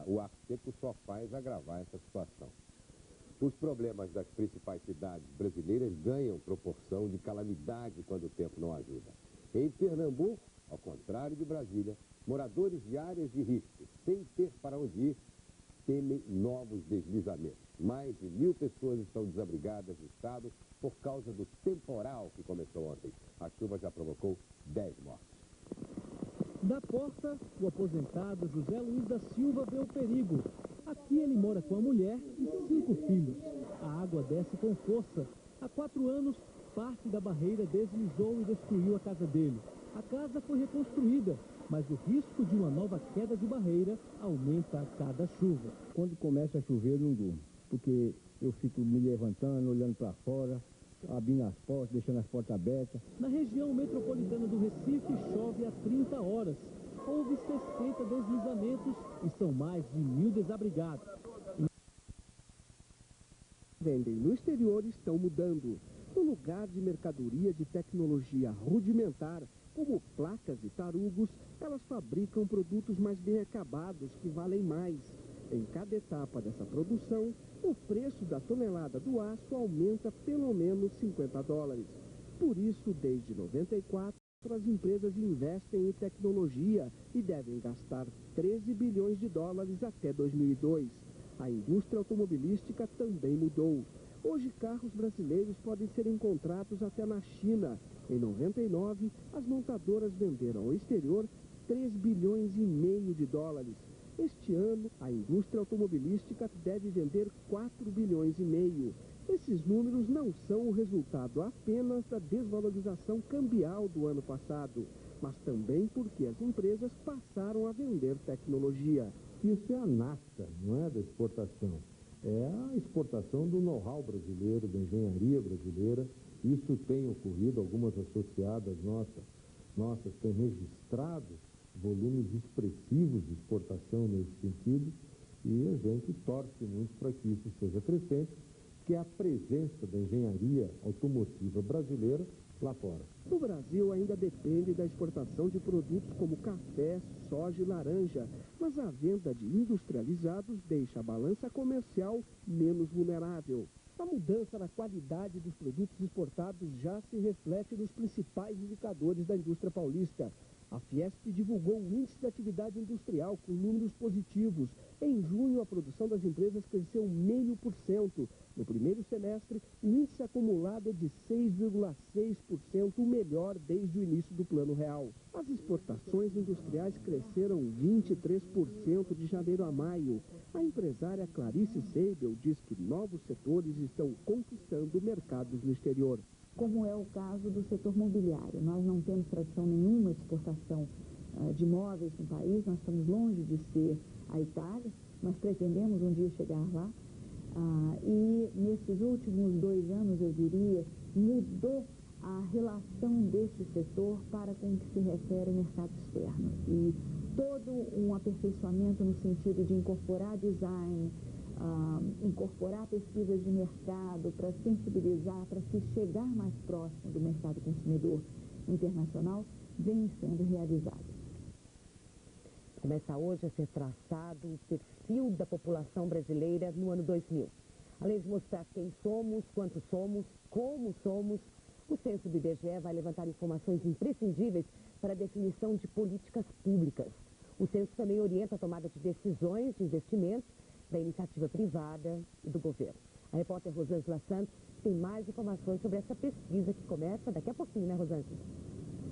o ar seco só faz agravar essa situação. Os problemas das principais cidades brasileiras ganham proporção de calamidade quando o tempo não ajuda. Em Pernambuco, ao contrário de Brasília, moradores de áreas de risco, sem ter para onde ir, temem novos deslizamentos. Mais de 1.000 pessoas estão desabrigadas no estado por causa do temporal que começou ontem. A chuva já provocou 10 mortes. Da porta, o aposentado José Luiz da Silva vê o perigo. Aqui ele mora com a mulher e 5 filhos. A água desce com força. Há 4 anos, parte da barreira deslizou e destruiu a casa dele. A casa foi reconstruída, mas o risco de uma nova queda de barreira aumenta a cada chuva. Quando começa a chover, eu não durmo, porque eu fico me levantando, olhando para fora, abrindo as portas, deixando as portas abertas. Na região metropolitana do Recife, chove há 30 horas. Houve 60 deslizamentos e são mais de 1.000 desabrigados. Vendem no exterior estão mudando. No lugar de mercadoria de tecnologia rudimentar, como placas e tarugos, elas fabricam produtos mais bem acabados que valem mais. Em cada etapa dessa produção, o preço da tonelada do aço aumenta pelo menos $50. Por isso, desde 94, as empresas investem em tecnologia e devem gastar 13 bilhões de dólares até 2002. A indústria automobilística também mudou. Hoje, carros brasileiros podem ser encontrados até na China. Em 99, as montadoras venderam ao exterior 3 bilhões e meio de dólares. Este ano, a indústria automobilística deve vender 4 bilhões e meio. Esses números não são o resultado apenas da desvalorização cambial do ano passado, mas também porque as empresas passaram a vender tecnologia. Isso é a nata, não é, da exportação. É a exportação do know-how brasileiro, da engenharia brasileira. Isso tem ocorrido, algumas associadas nossas têm registrado volumes expressivos de exportação nesse sentido, e a gente torce muito para que isso seja crescente, que é a presença da engenharia automotiva brasileira lá fora. O Brasil ainda depende da exportação de produtos como café, soja e laranja, mas a venda de industrializados deixa a balança comercial menos vulnerável. A mudança na qualidade dos produtos exportados já se reflete nos principais indicadores da indústria paulista. A Fiesp divulgou o índice de atividade industrial com números positivos. Em junho, a produção das empresas cresceu 0,5%. No primeiro semestre, o índice acumulado é de 6,6%, o melhor desde o início do Plano Real. As exportações industriais cresceram 23% de janeiro a maio. A empresária Clarice Seibel diz que novos setores estão conquistando mercados no exterior. Como é o caso do setor mobiliário. Nós não temos tradição nenhuma de exportação de imóveis no país, nós estamos longe de ser a Itália, mas pretendemos um dia chegar lá. E nesses últimos 2 anos, eu diria, mudou a relação deste setor para com o que se refere ao mercado externo. E todo um aperfeiçoamento no sentido de incorporar design, incorporar pesquisas de mercado para sensibilizar, para se chegar mais próximo do mercado consumidor internacional, vem sendo realizado. Começa hoje a ser traçado o perfil da população brasileira no ano 2000. Além de mostrar quem somos, quantos somos, como somos, o censo do IBGE vai levantar informações imprescindíveis para a definição de políticas públicas. O censo também orienta a tomada de decisões de investimentos da iniciativa privada e do governo. A repórter Rosângela Santos tem mais informações sobre essa pesquisa que começa daqui a pouquinho, né, Rosângela?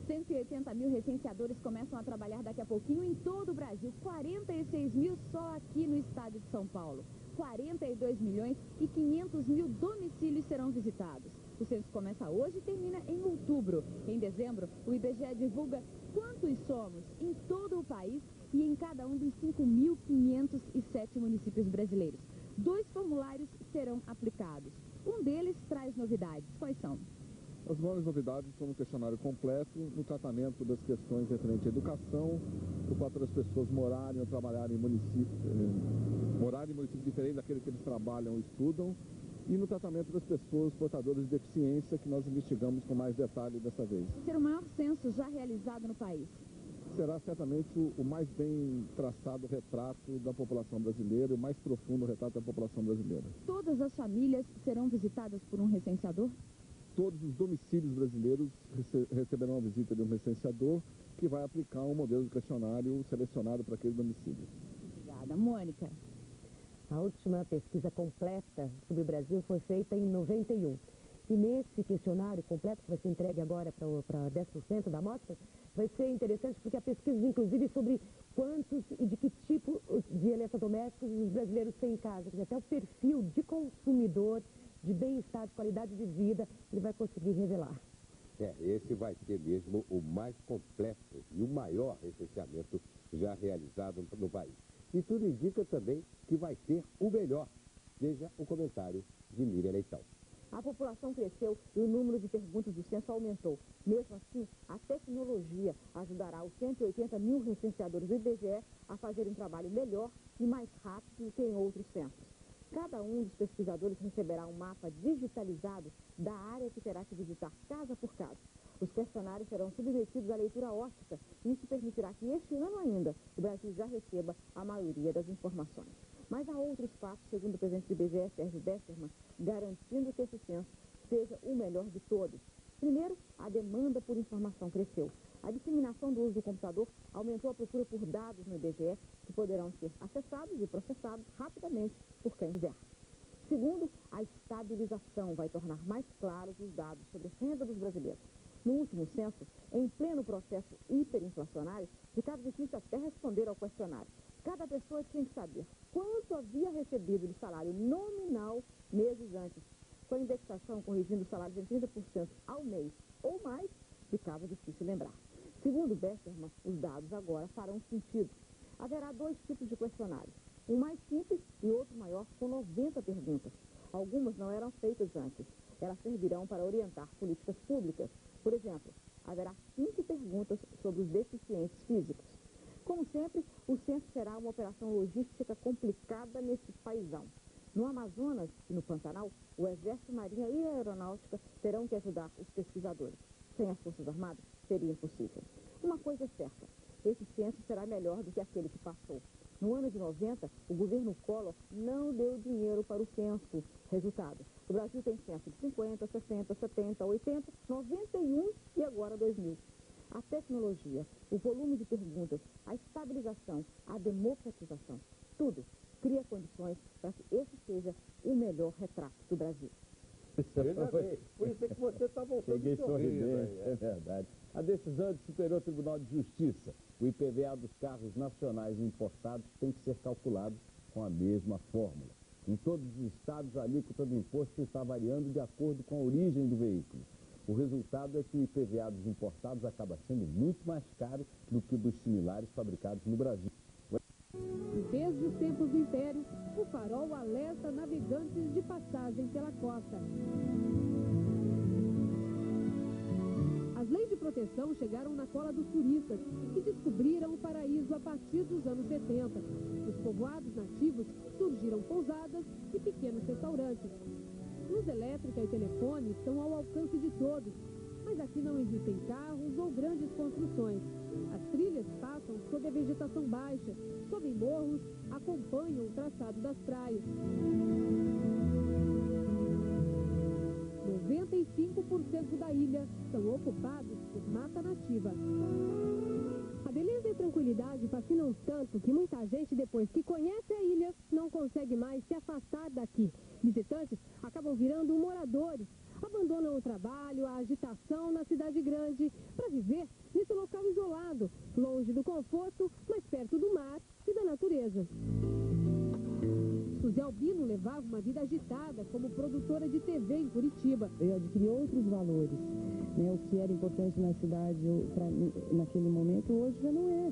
180 mil recenseadores começam a trabalhar daqui a pouquinho em todo o Brasil. 46 mil só aqui no estado de São Paulo. 42 milhões e 500 mil domicílios serão visitados. O censo começa hoje e termina em outubro. Em dezembro, o IBGE divulga quantos somos em todo o país e em cada um dos 5.507 municípios brasileiros. 2 formulários serão aplicados. Um deles traz novidades. Quais são? As maiores novidades são no questionário completo, no tratamento das questões referentes à educação, o fato das pessoas morarem ou trabalharem em municípios diferentes daquele que eles trabalham ou estudam, e no tratamento das pessoas portadoras de deficiência, que nós investigamos com mais detalhe dessa vez. Será o maior censo já realizado no país. Será certamente o mais bem traçado retrato da população brasileira, o mais profundo retrato da população brasileira. Todas as famílias serão visitadas por um recenseador? Todos os domicílios brasileiros receberão a visita de um recenseador que vai aplicar um modelo de questionário selecionado para aquele domicílio. Obrigada. Mônica. A última pesquisa completa sobre o Brasil foi feita em 91. E nesse questionário completo, que vai ser entregue agora para 10% da amostra, vai ser interessante porque a pesquisa, inclusive, sobre quantos e de que tipo de eletrodomésticos os brasileiros têm em casa, quer dizer, até o perfil de consumidor, de bem-estar, de qualidade de vida, ele vai conseguir revelar. Esse vai ser mesmo o mais completo e o maior recenseamento já realizado no país. E tudo indica também que vai ser o melhor. Veja o comentário de Miriam Leitão. A população cresceu e o número de perguntas do censo aumentou. Mesmo assim, a tecnologia ajudará os 180 mil recenseadores do IBGE a fazerem um trabalho melhor e mais rápido do que em outros censos. Cada um dos pesquisadores receberá um mapa digitalizado da área que terá que visitar casa por casa. Os questionários serão submetidos à leitura óptica e isso permitirá que este ano ainda o Brasil já receba a maioria das informações. Mas há outros passos, segundo o presidente do IBGE, Sérgio Bessermann, garantindo que esse censo seja o melhor de todos. Primeiro, a demanda por informação cresceu. A disseminação do uso do computador aumentou a procura por dados no IBGE, que poderão ser acessados e processados rapidamente por quem quiser. Segundo, a estabilização vai tornar mais claros os dados sobre a renda dos brasileiros. No último censo, em pleno processo hiperinflacionário, ficava difícil até responder ao questionário. Cada pessoa tinha que saber quanto havia recebido de salário nominal meses antes. Com a indexação corrigindo os salários em 30% ao mês ou mais, ficava difícil lembrar. Segundo Besserman, os dados agora farão sentido. Haverá 2 tipos de questionários, um mais simples e outro maior, com 90 perguntas. Algumas não eram feitas antes. Elas servirão para orientar políticas públicas. Por exemplo, haverá 5 perguntas sobre os deficientes físicos. Como sempre, o censo será uma operação logística complicada nesse paizão. No Amazonas e no Pantanal, o Exército, Marinha e a Aeronáutica terão que ajudar os pesquisadores. Sem as Forças Armadas, seria impossível. Uma coisa é certa, esse censo será melhor do que aquele que passou. No ano de 90, o governo Collor não deu dinheiro para o censo. Resultado, o Brasil tem censo de 50, 60, 70, 80, 91 e agora 2000. A tecnologia, o volume de perguntas, a estabilização, a democratização, tudo cria condições para que esse seja o melhor retrato do Brasil. Por isso é que você está voltando Cheguei sorrindo. sorridente, é verdade. A decisão do Superior Tribunal de Justiça. O IPVA dos carros nacionais importados tem que ser calculado com a mesma fórmula. Em todos os estados, a alíquota do imposto está variando de acordo com a origem do veículo. O resultado é que o IPVA dos importados acaba sendo muito mais caro do que o dos similares fabricados no Brasil. Desde os tempos do Império, o farol alerta navegantes de passagem pela costa. As leis de proteção chegaram na cola dos turistas, que descobriram o paraíso a partir dos anos 70. Nos povoados nativos surgiram pousadas e pequenos restaurantes. Luz elétrica e telefone estão ao alcance de todos, mas aqui não existem carros ou grandes construções. As trilhas passam sob a vegetação baixa, sobem morros, acompanham o traçado das praias. 95% da ilha são ocupados por mata nativa. A beleza e a tranquilidade fascinam tanto que muita gente, depois que conhece a ilha, não consegue mais se afastar daqui. Visitantes acabam virando moradores, abandonam o trabalho, a agitação na cidade grande, para viver nesse local isolado, longe do conforto, mas perto do mar e da natureza. Suzy Albino levava uma vida agitada como produtora de TV em Curitiba. Eu adquiri outros valores, né? O que era importante na cidade para mim naquele momento, hoje já não é.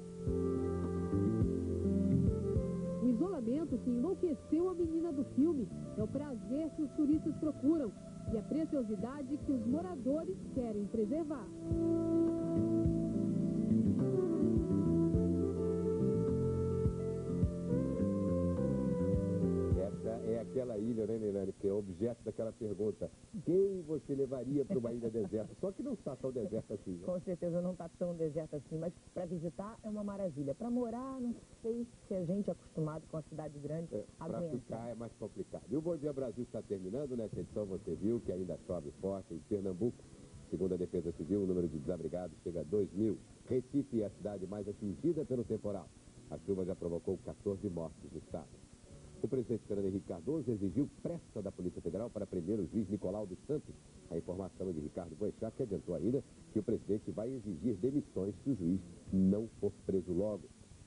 O isolamento que enlouqueceu a menina do filme é o prazer que os turistas procuram e a preciosidade que os moradores querem preservar. É aquela ilha, né, Neilane, que é objeto daquela pergunta. Quem você levaria para uma ilha deserta? Só que não está tão deserta assim. Né? Com certeza não está tão deserta assim, mas para visitar é uma maravilha. Para morar, não sei se a gente acostumado com a cidade grande Para aguenta. ficar é mais complicado. E o Bom Dia Brasil está terminando, nessa edição você viu que ainda chove forte em Pernambuco. Segundo a Defesa Civil, o número de desabrigados chega a 2.000. Recife é a cidade mais atingida pelo temporal. A chuva já provocou 14 mortes no estado. O presidente Fernando Henrique Cardoso exigiu pressa da Polícia Federal para prender o juiz Nicolau dos Santos. A informação é de Ricardo Boechat, que adiantou ainda que o presidente vai exigir demissões se o juiz não for preso logo.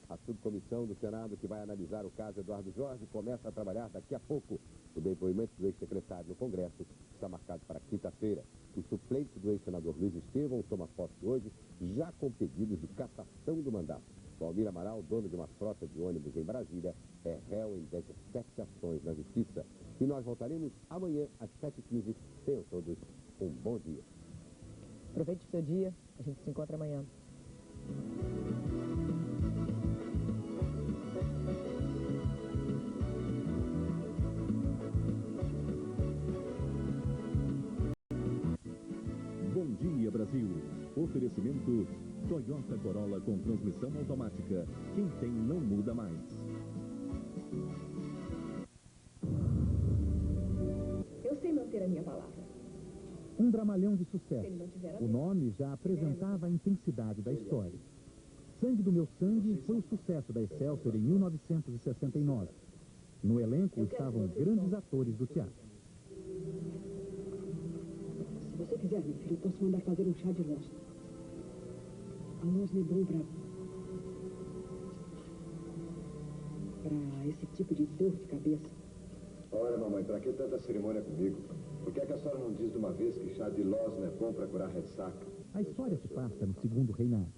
A subcomissão do Senado, que vai analisar o caso Eduardo Jorge, começa a trabalhar daqui a pouco. O depoimento do ex-secretário no Congresso está marcado para quinta-feira. O suplente do ex-senador Luiz Estevão toma posse hoje, já com pedidos de cassação do mandato. Valmir Amaral, dono de uma frota de ônibus em Brasília, é réu em 17 ações na Justiça. E nós voltaremos amanhã às 7h15. Tenham todos um bom dia. Aproveite o seu dia, a gente se encontra amanhã. Bom dia, Brasil. Oferecimento Toyota Corolla com transmissão automática. Quem tem não muda mais. Eu sei manter a minha palavra. Um dramalhão de sucesso. O nome já apresentava a intensidade da história. Sangue do Meu Sangue foi o sucesso da Excelsior em 1969. No elenco estavam grandes atores do teatro. Se você quiser, meu filho, eu posso mandar fazer um chá de lósne. A lósne é bom para esse tipo de dor de cabeça. Olha, mamãe, pra que tanta cerimônia comigo? Por que é que a senhora não diz de uma vez que chá de lósne é bom para curar ressaca? A história se passa no Segundo Reinado.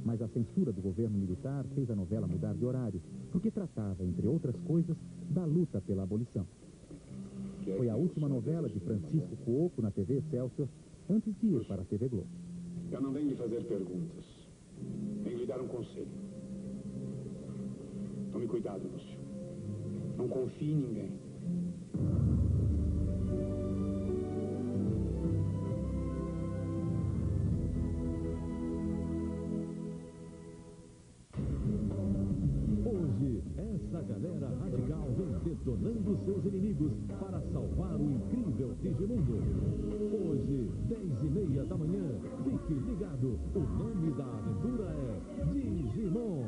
Mas a censura do governo militar fez a novela mudar de horário, porque tratava, entre outras coisas, da luta pela abolição. Foi a última novela de Francisco Cuoco na TV Excelsior, antes de ir para a TV Globo. Eu não venho lhe fazer perguntas. Venho lhe dar um conselho. Tome cuidado, Lúcio. Não confie em ninguém. Hoje, essa galera radical vem detonando seus inimigos para salvar o incrível Digimundo. Hoje, 10h30 da manhã, fique ligado. O nome da aventura é Digimon.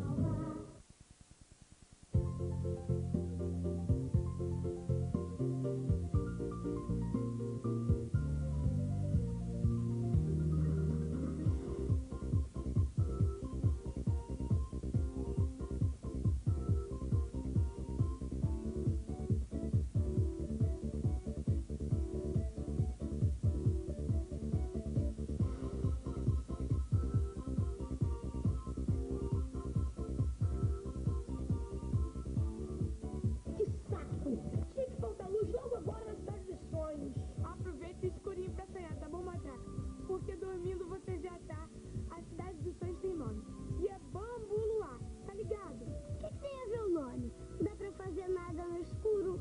Porque dormindo você já tá. A cidade dos sonhos tem nome. E é Bambu Luar, tá ligado? O que tem a ver o nome? Não dá pra fazer nada no escuro.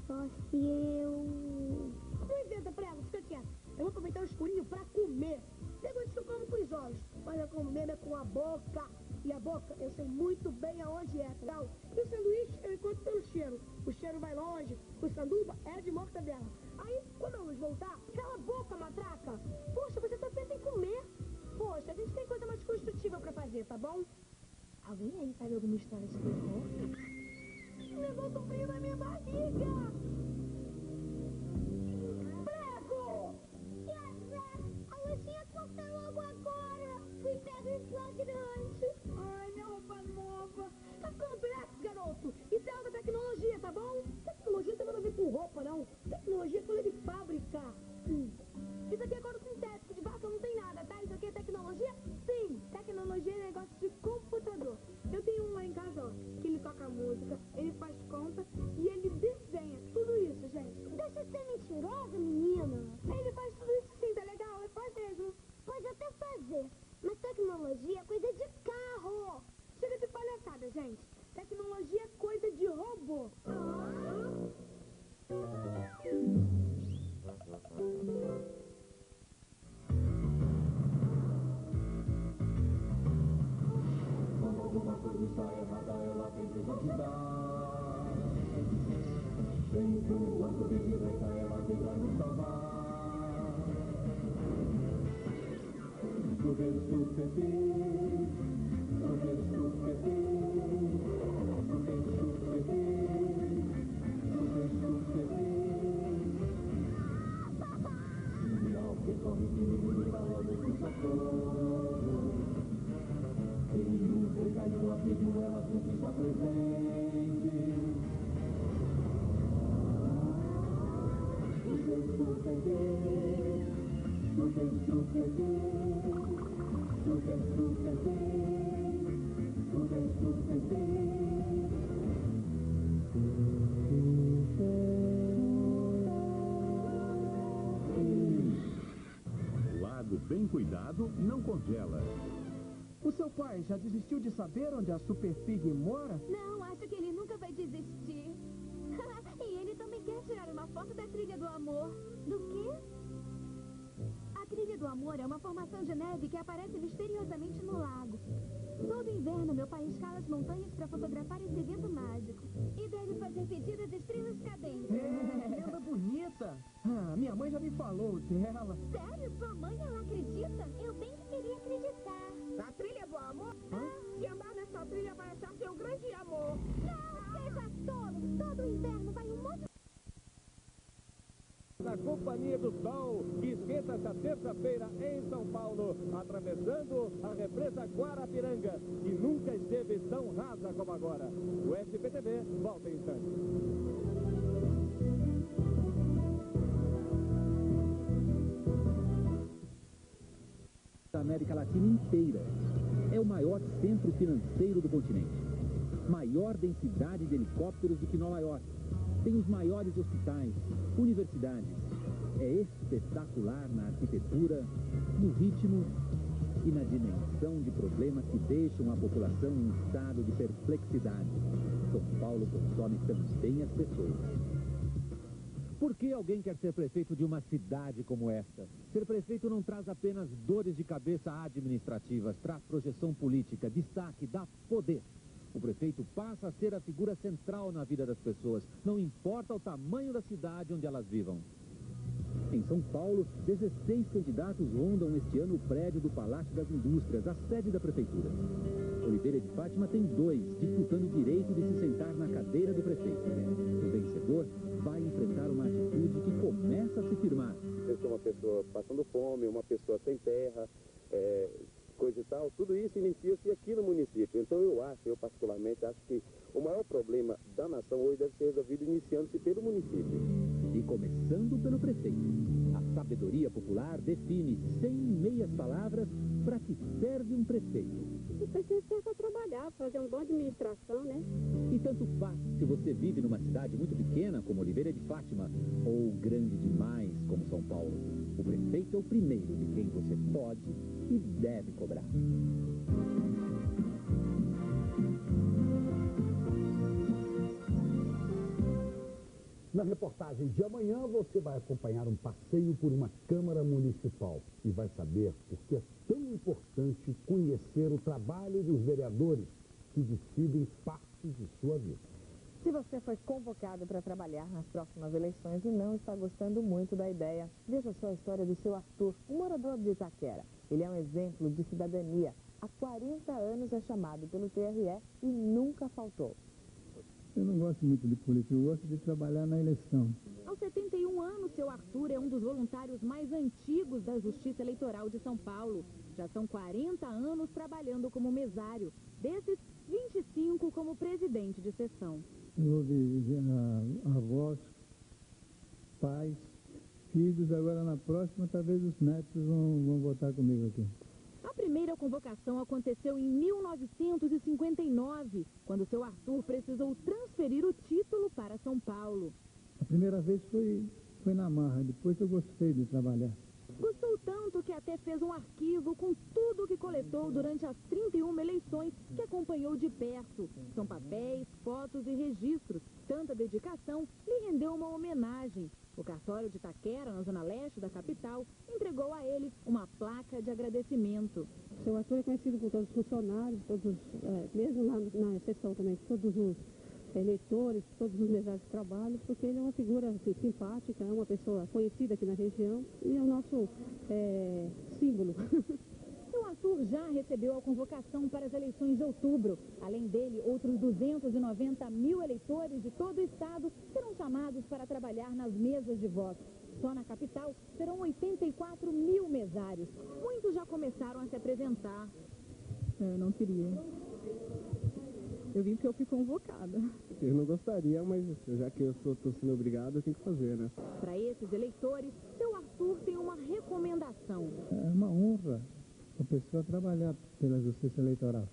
Só se eu... Não inventa, prego, fica quieto. Eu vou aproveitar o escurinho pra comer. Pegou isso que eu como com os olhos. Mas eu como mesmo é com a boca. E a boca eu sei muito bem aonde é, tá? E o sanduíche eu encontro pelo cheiro. O cheiro vai longe. O sanduba é de mortadela. Aí, quando a luz voltar, cala a boca, matraca. Poxa, você só pensa em comer. Poxa, a gente tem coisa mais construtiva pra fazer, tá bom? Alguém aí sabe alguma história de terror? Levanta um frio na minha barriga. Prego! A luzinha corta logo agora. Fui pego em flagrante. Ai, minha roupa nova. Tá ficando black, garoto. Isso é alta tecnologia, tá bom? Tecnologia não tem nada a ver com roupa, não. Tecnologia é coisa de fábrica. Isso aqui é couro sintético, de vaca não tem nada, tá? Isso aqui é tecnologia? Sim, tecnologia é negócio de computador. Eu tenho um lá em casa, ó, que ele toca música, ele faz conta e ele desenha. Tudo isso, gente. Deixa de ser mentirosa, menina. Ele faz tudo isso sim, tá legal? Ele faz mesmo. Pode até fazer, mas tecnologia é coisa de carro. Chega de palhaçada, gente. Tecnologia é coisa de robô. Quando uma coisa está errada, ela vem nos ajudar. Sempre quando vem direita, ela vem pra nos salvar. Juventus PT, Juventus PT, Juventus PT, Juventus PT. Se alguém corre de mim, fala muito socorro. Tem um reganho, um amigo, ela sempre está presente. Juventus PT, Juventus PT, Juventus PT, Juventus PT. Lago bem cuidado não congela. O seu pai já desistiu de saber onde a Super Pig mora? Não, acho que ele nunca vai desistir. E ele também quer tirar uma foto da trilha do amor. Do quê? A trilha do amor é uma formação de neve que aparece misteriosamente no lago. Todo inverno, meu pai escala as montanhas para fotografar esse evento mágico. E deve fazer pedidas de estrelas cadentes. Lenda bonita. Minha mãe já me falou dela. Sério? Sua mãe, ela acredita? Eu bem que queria acreditar. A trilha do amor? Se andar nessa trilha vai achar seu grande amor. Não seja tolo. Todo inverno vai um monte... Na Companhia do Sol, que esquenta esta terça-feira em São Paulo, atravessando a represa Guarapiranga, que nunca esteve tão rasa como agora. O SBTV volta em instante. Da América Latina inteira. É o maior centro financeiro do continente. Maior densidade de helicópteros do que Nova York. Tem os maiores hospitais, universidades. É espetacular na arquitetura, no ritmo e na dimensão de problemas que deixam a população em estado de perplexidade. São Paulo consome também as pessoas. Por que alguém quer ser prefeito de uma cidade como esta? Ser prefeito não traz apenas dores de cabeça administrativas, traz projeção política, destaque, dá poder. O prefeito passa a ser a figura central na vida das pessoas, não importa o tamanho da cidade onde elas vivam. Em São Paulo, 16 candidatos rondam este ano o prédio do Palácio das Indústrias, a sede da prefeitura. Oliveira de Fátima tem 2, disputando o direito de se sentar na cadeira do prefeito. O vencedor vai enfrentar uma atitude que começa a se firmar. Eu sou uma pessoa passando fome, uma pessoa sem terra, coisa e tal, tudo isso inicia-se aqui no município. Então eu particularmente acho que o maior problema da nação hoje deve ser resolvido iniciando-se pelo município. E começando pelo prefeito. A sabedoria popular define, sem meias palavras, para que serve um prefeito. O prefeito serve para trabalhar, fazer uma boa administração, né? E tanto faz se você vive numa cidade muito pequena, como Oliveira de Fátima, ou grande demais, como São Paulo. O prefeito é o primeiro de quem você pode e deve cobrar. Na reportagem de amanhã, você vai acompanhar um passeio por uma Câmara Municipal e vai saber por que é tão importante conhecer o trabalho dos vereadores que decidem partes de sua vida. Se você foi convocado para trabalhar nas próximas eleições e não está gostando muito da ideia, veja só a história do seu Arthur, um morador de Itaquera. Ele é um exemplo de cidadania. Há 40 anos é chamado pelo TRE e nunca faltou. Eu não gosto muito de política, eu gosto de trabalhar na eleição. Aos 71 anos, seu Arthur é um dos voluntários mais antigos da Justiça Eleitoral de São Paulo. Já são 40 anos trabalhando como mesário, desses 25 como presidente de sessão. Eu vou ver avós, pais, filhos, agora na próxima talvez os netos vão votar comigo aqui. A primeira convocação aconteceu em 1959, quando seu Arthur precisou transferir o título para São Paulo. A primeira vez foi na marra, depois eu gostei de trabalhar. Gostou tanto que até fez um arquivo com tudo o que coletou durante as 31 eleições que acompanhou de perto. São papéis, fotos e registros. Tanta dedicação lhe rendeu uma homenagem. O cartório de Itaquera, na zona leste da capital, entregou a ele uma placa de agradecimento. O seu Arthur é conhecido por todos os funcionários, mesmo na sessão também, todos os eleitores, todos os mesários de trabalho, porque ele é uma figura assim, simpática, é uma pessoa conhecida aqui na região e é o nosso símbolo. O Arthur já recebeu a convocação para as eleições de outubro. Além dele, outros 290 mil eleitores de todo o estado serão chamados para trabalhar nas mesas de voto. Só na capital serão 84 mil mesários. Muitos já começaram a se apresentar. Eu não queria. Eu vim porque eu fui convocada. Eu não gostaria, mas já que eu estou sendo obrigado, eu tenho que fazer, né? Para esses eleitores, seu Arthur tem uma recomendação. É uma honra a pessoa trabalhar pela Justiça Eleitoral.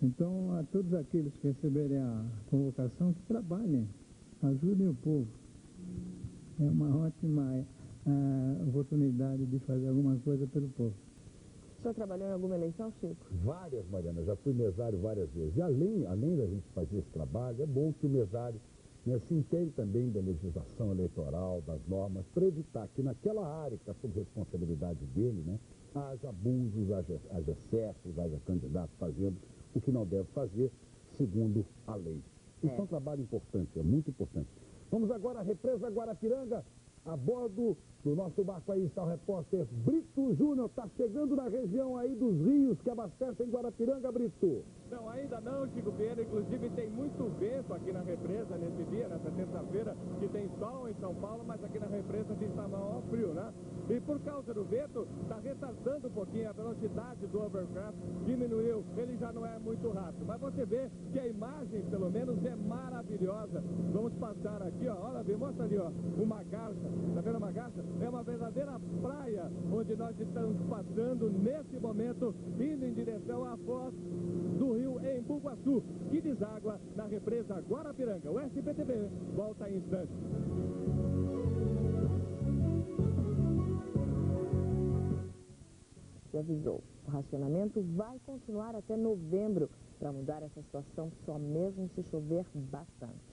Então, a todos aqueles que receberem a convocação, que trabalhem, ajudem o povo. É uma ótima oportunidade de fazer alguma coisa pelo povo. O senhor trabalhou em alguma eleição, Chico? Várias, Mariana, já fui mesário várias vezes. E além da gente fazer esse trabalho, é bom que o mesário né, se entende também da legislação eleitoral, das normas, para evitar que naquela área que está sob responsabilidade dele, né, haja abusos, haja excessos, haja candidatos fazendo o que não deve fazer, segundo a lei. Isso é um trabalho importante, é muito importante. Vamos agora à represa Guarapiranga. A bordo do nosso barco aí está o repórter Brito Júnior. Está chegando na região aí dos rios que abastecem Guarapiranga, Brito. Não, ainda não, Chico Pinheiro. Inclusive tem muito vento aqui na represa nesse dia, nessa terça-feira, que tem sol em São Paulo, mas aqui na represa está maior frio, né? E por causa do vento, está retardando um pouquinho a velocidade do overcraft, diminuiu, ele já não é muito rápido. Mas você vê que a imagem, pelo menos, é maravilhosa. Vamos passar aqui, ó, olha bem, mostra ali, ó, uma garça. Tá vendo uma garça? É uma verdadeira praia onde nós estamos passando nesse momento, indo em direção à foz do rio Embu-Guaçu, que deságua na represa Guarapiranga. O SBTV volta em instantes. Se avisou. O racionamento vai continuar até novembro. Para mudar essa situação, só mesmo se chover bastante.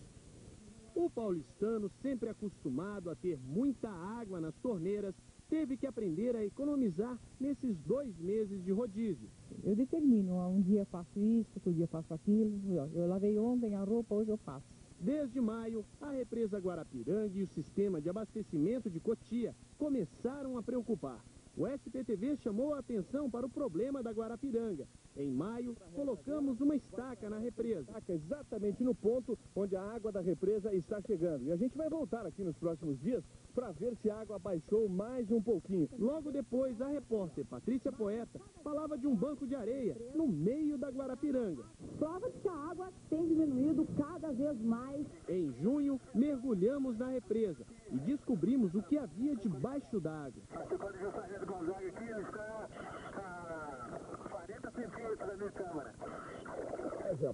O paulistano, sempre acostumado a ter muita água nas torneiras, teve que aprender a economizar nesses 2 meses de rodízio. Eu determino, um dia faço isso, outro dia faço aquilo. Eu lavei ontem a roupa, hoje eu faço. Desde maio, a represa Guarapiranga e o sistema de abastecimento de Cotia começaram a preocupar. O SPTV chamou a atenção para o problema da Guarapiranga. Em maio, colocamos uma estaca na represa. Exatamente no ponto onde a água da represa está chegando. E a gente vai voltar aqui nos próximos dias para ver se a água baixou mais um pouquinho. Logo depois, a repórter Patrícia Poeta falava de um banco de areia no meio da Guarapiranga. Prova de que a água tem diminuído cada vez mais. Em junho, mergulhamos na represa e descobrimos o que havia debaixo da água. Gonzaga aqui, ele está a 40 centímetros da minha câmera.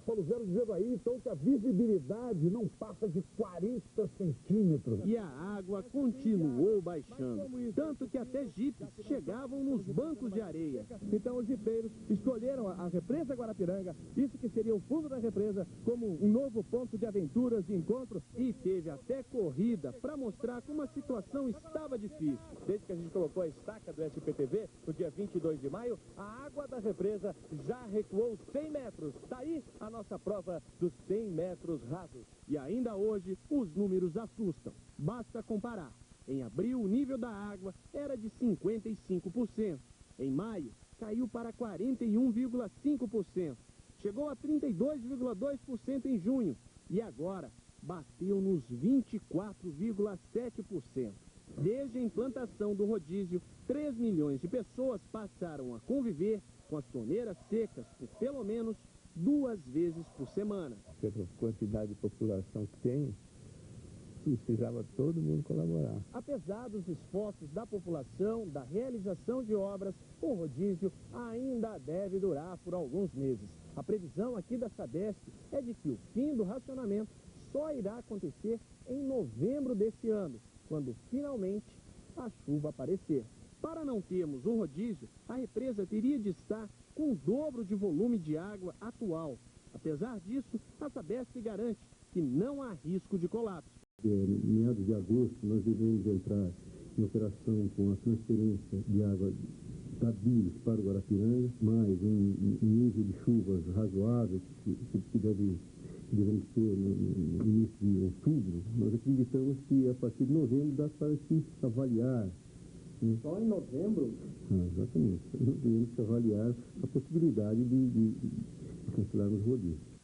Paulo Zero dizendo aí, então, que a visibilidade não passa de 40 centímetros. E a água continuou baixando, tanto que até jipes chegavam nos bancos de areia. Então os jipeiros escolheram a represa Guarapiranga, isso que seria o fundo da represa, como um novo ponto de aventuras, de encontro. E teve até corrida para mostrar como a situação estava difícil. Desde que a gente colocou a estaca do SPTV, no dia 22 de maio, a água da represa já recuou 100 metros. Daí a nossa prova dos 100 metros rasos. E ainda hoje, os números assustam. Basta comparar. Em abril, o nível da água era de 55%. Em maio, caiu para 41,5%. Chegou a 32,2% em junho. E agora, bateu nos 24,7%. Desde a implantação do rodízio, 3 milhões de pessoas passaram a conviver com as torneiras secas por pelo menos 2 vezes por semana. Pela quantidade de população que tem, precisava todo mundo colaborar. Apesar dos esforços da população, da realização de obras, o rodízio ainda deve durar por alguns meses. A previsão aqui da Sabesp é de que o fim do racionamento só irá acontecer em novembro deste ano, quando finalmente a chuva aparecer. Para não termos um rodízio, a represa teria de estar com o dobro de volume de água atual. Apesar disso, a Sabesp garante que não há risco de colapso. Em meados de agosto, nós devemos entrar em operação com a transferência de água da BIOS para o Guarapiranga, mais um nível de chuvas razoável que devemos ter no início de outubro. Nós acreditamos que a partir de novembro dá para se avaliar. Só em novembro? Exatamente. Nós devemos avaliar a possibilidade de cancelarmos o rodízio.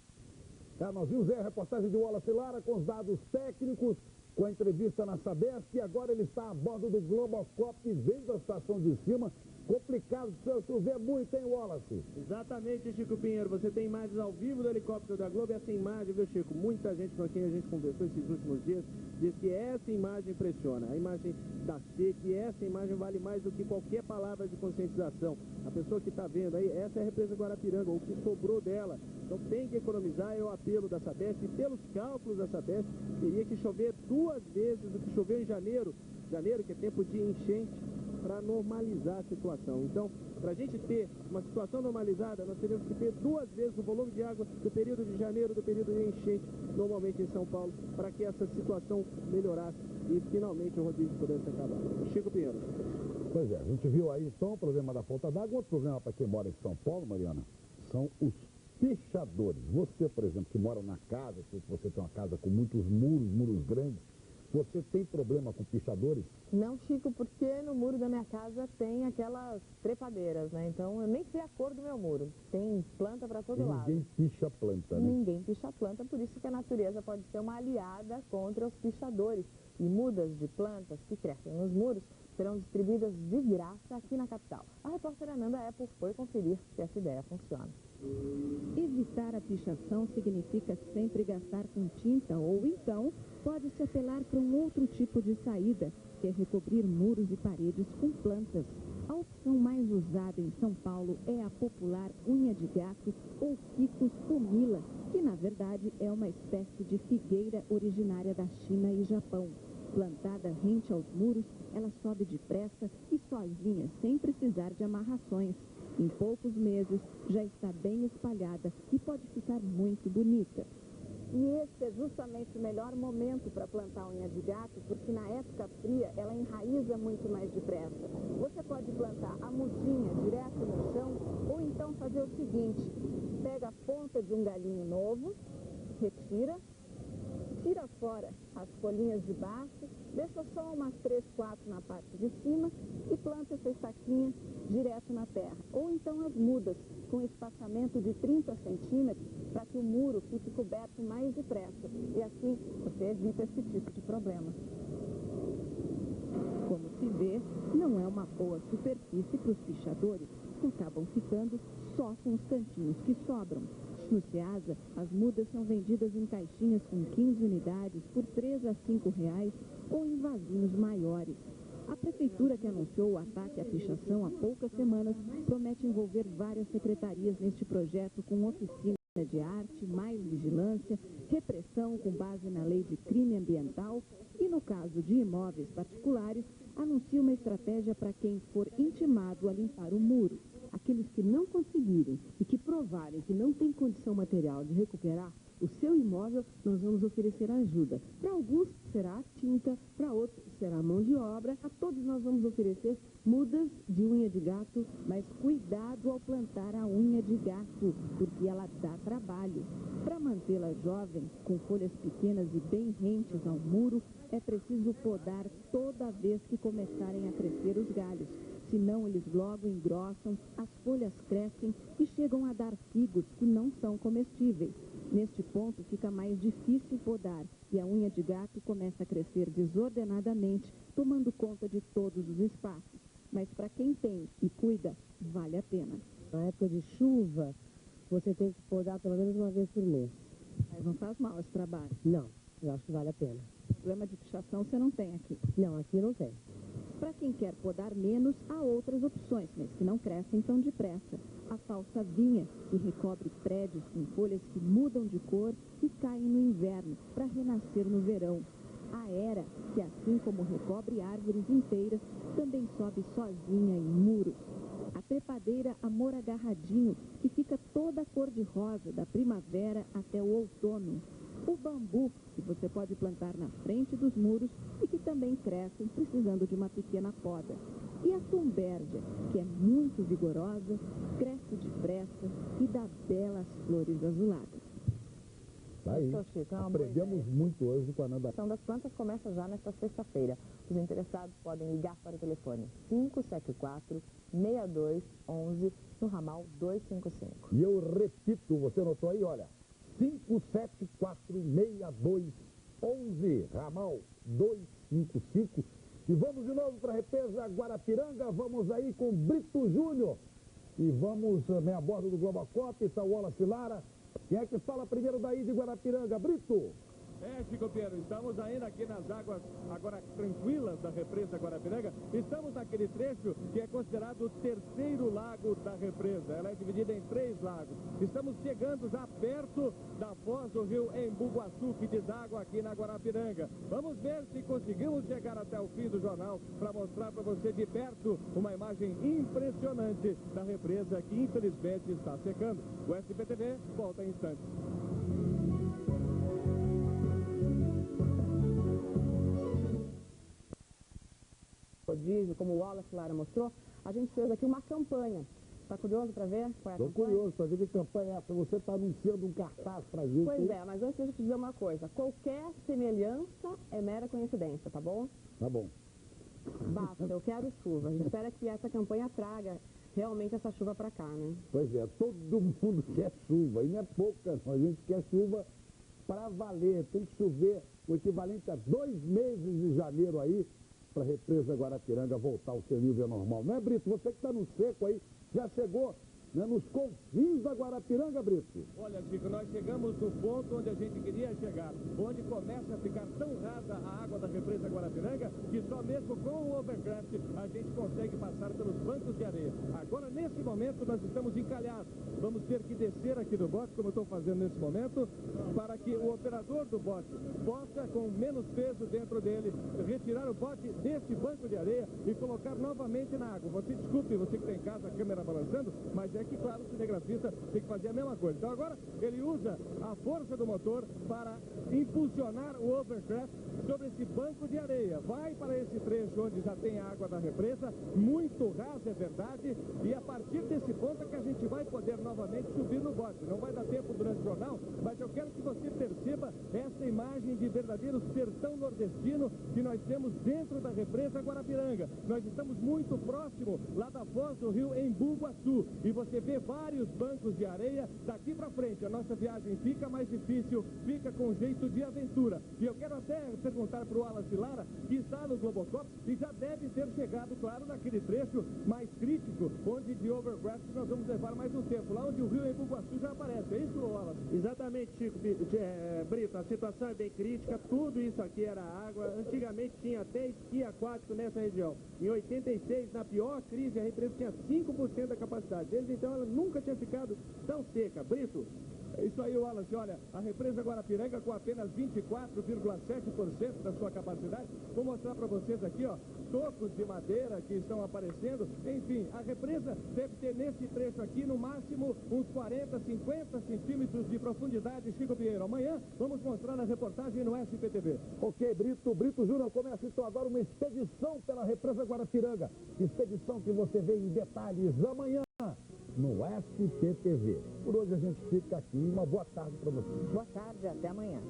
Nós vimos a reportagem de Wallace Lara com os dados técnicos, com a entrevista na Sabesp, e agora ele está a bordo do Globoscope, vem da estação de cima. Complicado, precisa chover muito, hein, Wallace? Exatamente, Chico Pinheiro. Você tem imagens ao vivo do helicóptero da Globo. Essa imagem, viu, Chico? Muita gente com quem a gente conversou esses últimos dias diz que essa imagem impressiona. A imagem da seca, e essa imagem vale mais do que qualquer palavra de conscientização. A pessoa que está vendo aí, essa é a represa Guarapiranga, o que sobrou dela. Então tem que economizar, é o apelo da Sabesp. E pelos cálculos da Sabesp, teria que chover 2 vezes o que choveu em janeiro. Janeiro, que é tempo de enchente. para normalizar a situação. Então, para a gente ter uma situação normalizada, nós teríamos que ter 2 vezes o volume de água do período de janeiro, do período de enchente, normalmente em São Paulo, para que essa situação melhorasse e finalmente o rodízio pudesse acabar. Chico Pinheiro. Pois é, a gente viu aí então o problema da falta d'água. Outro problema para quem mora em São Paulo, Mariana, são os pichadores. Você, por exemplo, que mora na casa, se você tem uma casa com muitos muros grandes, você tem problema com pichadores? Não, Chico, porque no muro da minha casa tem aquelas trepadeiras, né? Então eu nem sei a cor do meu muro. Tem planta para todo lado. Ninguém picha planta, né? Ninguém picha planta, por isso que a natureza pode ser uma aliada contra os pichadores. E mudas de plantas que crescem nos muros serão distribuídas de graça aqui na capital. A repórter Ananda Apple foi conferir se essa ideia funciona. Evitar a pichação significa sempre gastar com tinta ou então pode-se apelar para um outro tipo de saída, que é recobrir muros e paredes com plantas. A opção mais usada em São Paulo é a popular unha de gato ou ficus pumila, que na verdade é uma espécie de figueira originária da China e Japão. Plantada rente aos muros, ela sobe depressa e sozinha, sem precisar de amarrações. Em poucos meses, já está bem espalhada e pode ficar muito bonita. E esse é justamente o melhor momento para plantar unha de gato, porque na época fria ela enraiza muito mais depressa. Você pode plantar a mudinha direto no chão ou então fazer o seguinte: pega a ponta de um galinho novo, retira, tira fora as folhinhas de baixo, deixa só umas 3, 4 na parte de cima e planta essa estaquinha direto na terra. Ou então as mudas, com espaçamento de 30 centímetros, para que o muro fique coberto mais depressa. E assim você evita esse tipo de problema. Como se vê, não é uma boa superfície para os pichadores, que acabam ficando só com os cantinhos que sobram. No Ceasa, as mudas são vendidas em caixinhas com 15 unidades por R$ 3 a R$ 5 ou em vasinhos maiores. A prefeitura, que anunciou o ataque à pichação há poucas semanas, promete envolver várias secretarias neste projeto com oficina de arte, mais vigilância, repressão com base na lei de crime ambiental e, no caso de imóveis particulares, anuncia uma estratégia para quem for intimado a limpar o muro. Aqueles que não conseguirem e que provarem que não tem condição material de recuperar o seu imóvel, nós vamos oferecer ajuda. Para alguns será tinta, para outros será mão de obra. A todos nós vamos oferecer mudas de unha de gato, mas cuidado ao plantar a unha de gato, porque ela dá trabalho. Para mantê-la jovem, com folhas pequenas e bem rentes ao muro, é preciso podar toda vez que começarem a crescer os galhos. Senão eles logo engrossam, as folhas crescem e chegam a dar figos que não são comestíveis. Neste ponto fica mais difícil podar e a unha de gato começa a crescer desordenadamente, tomando conta de todos os espaços. Mas para quem tem e cuida, vale a pena. Na época de chuva, você tem que podar pelo menos uma vez por mês. Mas não faz mal esse trabalho? Não, eu acho que vale a pena. Problema de pichação você não tem aqui? Não, aqui não tem. Para quem quer podar menos, há outras opções, mas que não crescem tão depressa. A falsa vinha, que recobre prédios com folhas que mudam de cor e caem no inverno, para renascer no verão. A era, que assim como recobre árvores inteiras, também sobe sozinha em muros. A trepadeira Amor Agarradinho, que fica toda cor-de-rosa da primavera até o outono. O bambu, que você pode plantar na frente dos muros e que também crescem precisando de uma pequena poda. E a tumbérgia, que é muito vigorosa, cresce depressa e dá belas flores azuladas. Tá aí. Aprendemos muito hoje com a Ananda. A ação das plantas começa já nesta sexta-feira. Os interessados podem ligar para o telefone 574-6211 no ramal 255. E eu repito, você notou aí, olha, 574-6211, ramal 255. E vamos de novo para a represa Guarapiranga, vamos aí com Brito Júnior. E vamos também a bordo do Globacop, está o Wallace Lara. Quem é que fala primeiro daí de Guarapiranga? Brito? Chico Pinheiro, estamos ainda aqui nas águas agora tranquilas da represa Guarapiranga. Estamos naquele trecho que é considerado o terceiro lago da represa. Ela é dividida em 3 lagos. Estamos chegando já perto da foz do rio Embu-Guaçu, que deságua aqui na Guarapiranga. Vamos ver se conseguimos chegar até o fim do jornal para mostrar para você de perto uma imagem impressionante da represa que infelizmente está secando. O SBTV volta em instantes. Como o Wallace Lara mostrou, a gente fez aqui uma campanha. Está curioso para ver qual é a campanha? Estou curioso para ver que campanha é essa. Você está anunciando um cartaz para a gente. Pois é, mas antes deixa eu te dizer uma coisa. Qualquer semelhança é mera coincidência, tá bom? Tá bom. Basta, eu quero chuva. A gente espera que essa campanha traga realmente essa chuva para cá, né? Pois é, todo mundo quer chuva. E não é pouca, não. A gente quer chuva para valer. Tem que chover o equivalente a 2 meses de janeiro aí, para a represa Guarapiranga voltar ao seu nível normal. Não é, Brito? Você que está no seco aí, já chegou, né, nos confins da Guarapiranga, Brito? Olha, Chico, nós chegamos no ponto onde a gente queria chegar, onde começa a ficar tão rasa a água da represa Guarapiranga, que só mesmo com o overcraft a gente consegue passar pelos bancos de areia. Agora, nesse momento, nós estamos encalhados. Vamos ter que descer aqui do bote, como eu estou fazendo nesse momento, para que o operador do bote possa, com menos peso dentro dele, retirar o bote desse banco de areia e colocar novamente na água. Você desculpe, você que está em casa, a câmera balançando, mas é que, claro, o cinegrafista tem que fazer a mesma coisa. Então agora ele usa a força do motor para impulsionar o overcraft sobre esse banco de areia. Vai para esse trecho onde já tem a água da represa, muito rasa, é verdade, e a partir desse ponto é que a gente vai poder novamente subir no bote. Não vai dar tempo durante o jornal, mas eu quero que você perceba essa imagem de verdadeiro sertão nordestino que nós temos dentro da represa Guarapiranga. Nós estamos muito próximo lá da foz do rio Embu-Guaçu e você vê vários bancos de areia. Daqui para frente a nossa viagem fica mais difícil, fica com jeito de aventura. E eu quero até perguntar para o Wallace Lara, que está no Globocop e já deve ter chegado, claro, naquele trecho mais crítico, onde de overcraft nós vamos levar mais um tempo, lá onde o rio Embu-Guaçu já aparece. É isso, Wallace? Exatamente, Chico Brito, a situação é bem crítica, tudo isso aqui era água. Antigamente tinha até esqui aquático nessa região. Em 86, na pior crise, a represa tinha 5% da capacidade. Desde então ela nunca tinha ficado tão seca. Brito? É isso aí, Wallace. Olha, a represa Guarapiranga com apenas 24,7% da sua capacidade. Vou mostrar para vocês aqui, ó, tocos de madeira que estão aparecendo. Enfim, a represa deve ter nesse trecho aqui, no máximo, uns 40, 50 centímetros de profundidade. Chico Pinheiro, amanhã vamos mostrar na reportagem no SPTV. Ok, Brito. Brito Júnior começa então agora uma expedição pela represa Guarapiranga. Expedição que você vê em detalhes amanhã no SPTV. Por hoje a gente fica aqui. Uma boa tarde para você. Boa tarde, até amanhã.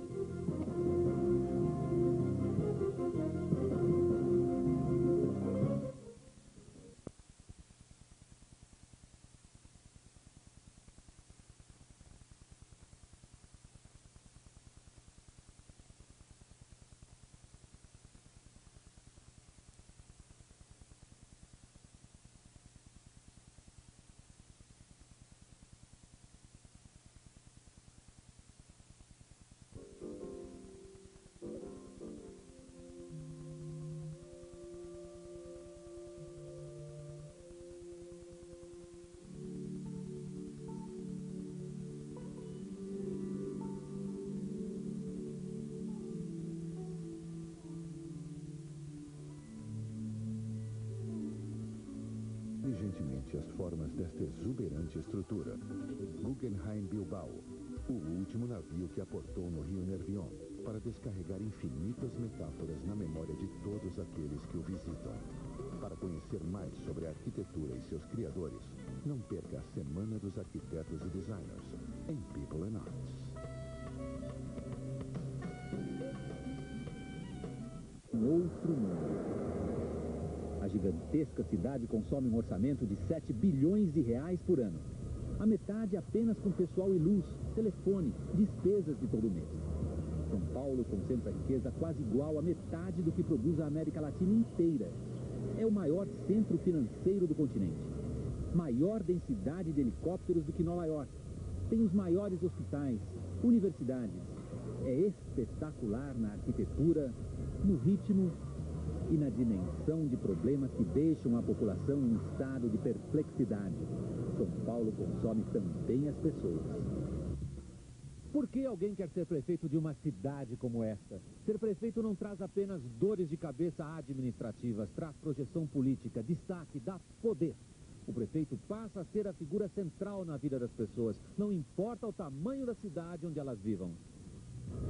Diligentemente as formas desta exuberante estrutura. Guggenheim Bilbao, o último navio que aportou no rio Nervión para descarregar infinitas metáforas na memória de todos aqueles que o visitam. Para conhecer mais sobre a arquitetura e seus criadores, não perca a Semana dos Arquitetos e Designers em People and Arts. Outro mundo. A gigantesca cidade consome um orçamento de 7 bilhões de reais por ano. A metade apenas com pessoal e luz, telefone, despesas de todo mês. São Paulo concentra riqueza quase igual à metade do que produz a América Latina inteira. É o maior centro financeiro do continente. Maior densidade de helicópteros do que Nova York. Tem os maiores hospitais, universidades, É espetacular na arquitetura, no ritmo e na dimensão de problemas que deixam a população em estado de perplexidade. São Paulo consome também as pessoas. Por que alguém quer ser prefeito de uma cidade como esta? Ser prefeito não traz apenas dores de cabeça administrativas, traz projeção política, destaque, dá poder. O prefeito passa a ser a figura central na vida das pessoas, não importa o tamanho da cidade onde elas vivam.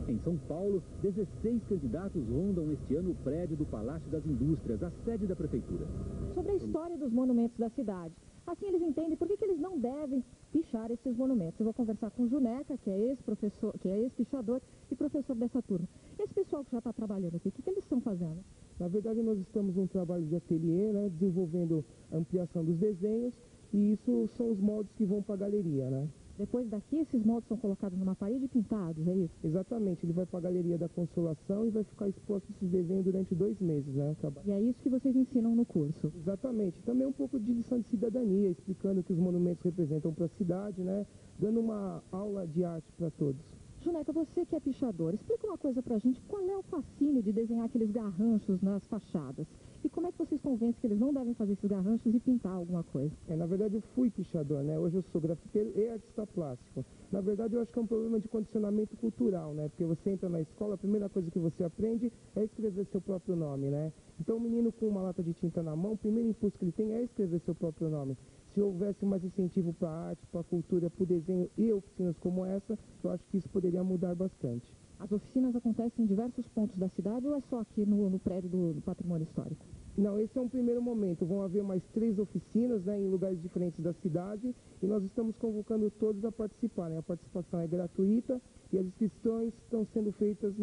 Em São Paulo, 16 candidatos rondam este ano o prédio do Palácio das Indústrias, a sede da prefeitura. Sobre a história dos monumentos da cidade. Assim eles entendem por que eles não devem pichar esses monumentos. Eu vou conversar com o Juneca, que é ex-professor, que é ex-pichador e professor dessa turma. Esse pessoal que já está trabalhando aqui, o que eles estão fazendo? Na verdade, nós estamos num trabalho de ateliê, né, desenvolvendo a ampliação dos desenhos, e isso são os moldes que vão para a galeria, né? Depois daqui, esses moldes são colocados numa parede e pintados, é isso? Exatamente, ele vai para a Galeria da Consolação e vai ficar exposto esses desenhos durante 2 meses, né? O trabalho. E é isso que vocês ensinam no curso? Exatamente, também um pouco de lição de cidadania, explicando o que os monumentos representam para a cidade, né? Dando uma aula de arte para todos. Juneca, você que é pichador, explica uma coisa pra gente, qual é o fascínio de desenhar aqueles garranchos nas fachadas? E como é que vocês convencem que eles não devem fazer esses garranchos e pintar alguma coisa? Na verdade, eu fui pichador, né? Hoje eu sou grafiteiro e artista plástico. Na verdade, eu acho que é um problema de condicionamento cultural, né? Porque você entra na escola, a primeira coisa que você aprende é escrever seu próprio nome, né? Então, o menino com uma lata de tinta na mão, o primeiro impulso que ele tem é escrever seu próprio nome. Se houvesse mais incentivo para a arte, para a cultura, para o desenho e oficinas como essa, eu acho que isso poderia mudar bastante. As oficinas acontecem em diversos pontos da cidade ou é só aqui no prédio do Patrimônio Histórico? Não, esse é um primeiro momento. Vão haver mais 3 oficinas, né, em lugares diferentes da cidade, e nós estamos convocando todos a participarem. A participação é gratuita e as inscrições estão sendo feitas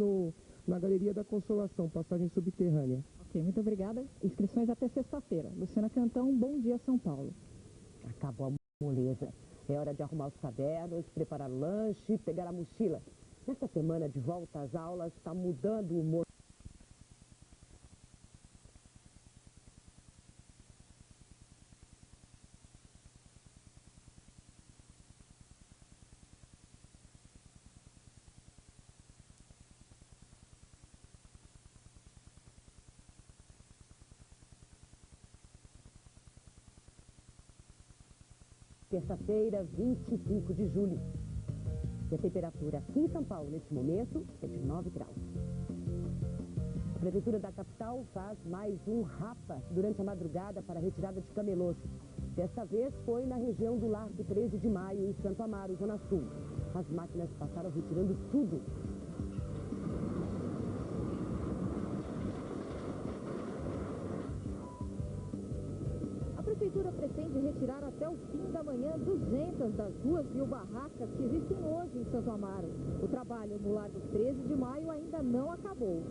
na Galeria da Consolação, passagem subterrânea. Ok, muito obrigada. Inscrições até sexta-feira. Luciana Cantão, bom dia, São Paulo. Acabou a moleza. É hora de arrumar os cadernos, preparar o lanche, pegar a mochila. Nesta semana de volta às aulas, está mudando o humor. Terça-feira, 25 de julho. E a temperatura aqui em São Paulo, nesse momento, é de 9 graus. A Prefeitura da capital faz mais um rapa durante a madrugada para a retirada de camelôs. Desta vez foi na região do Largo 13 de Maio, em Santo Amaro, Zona Sul. As máquinas passaram retirando tudo. A Prefeitura pretende retirar até o fim da manhã 200 das 2.000 barracas que existem hoje em Santo Amaro. O trabalho no Largo 13 de Maio ainda não acabou.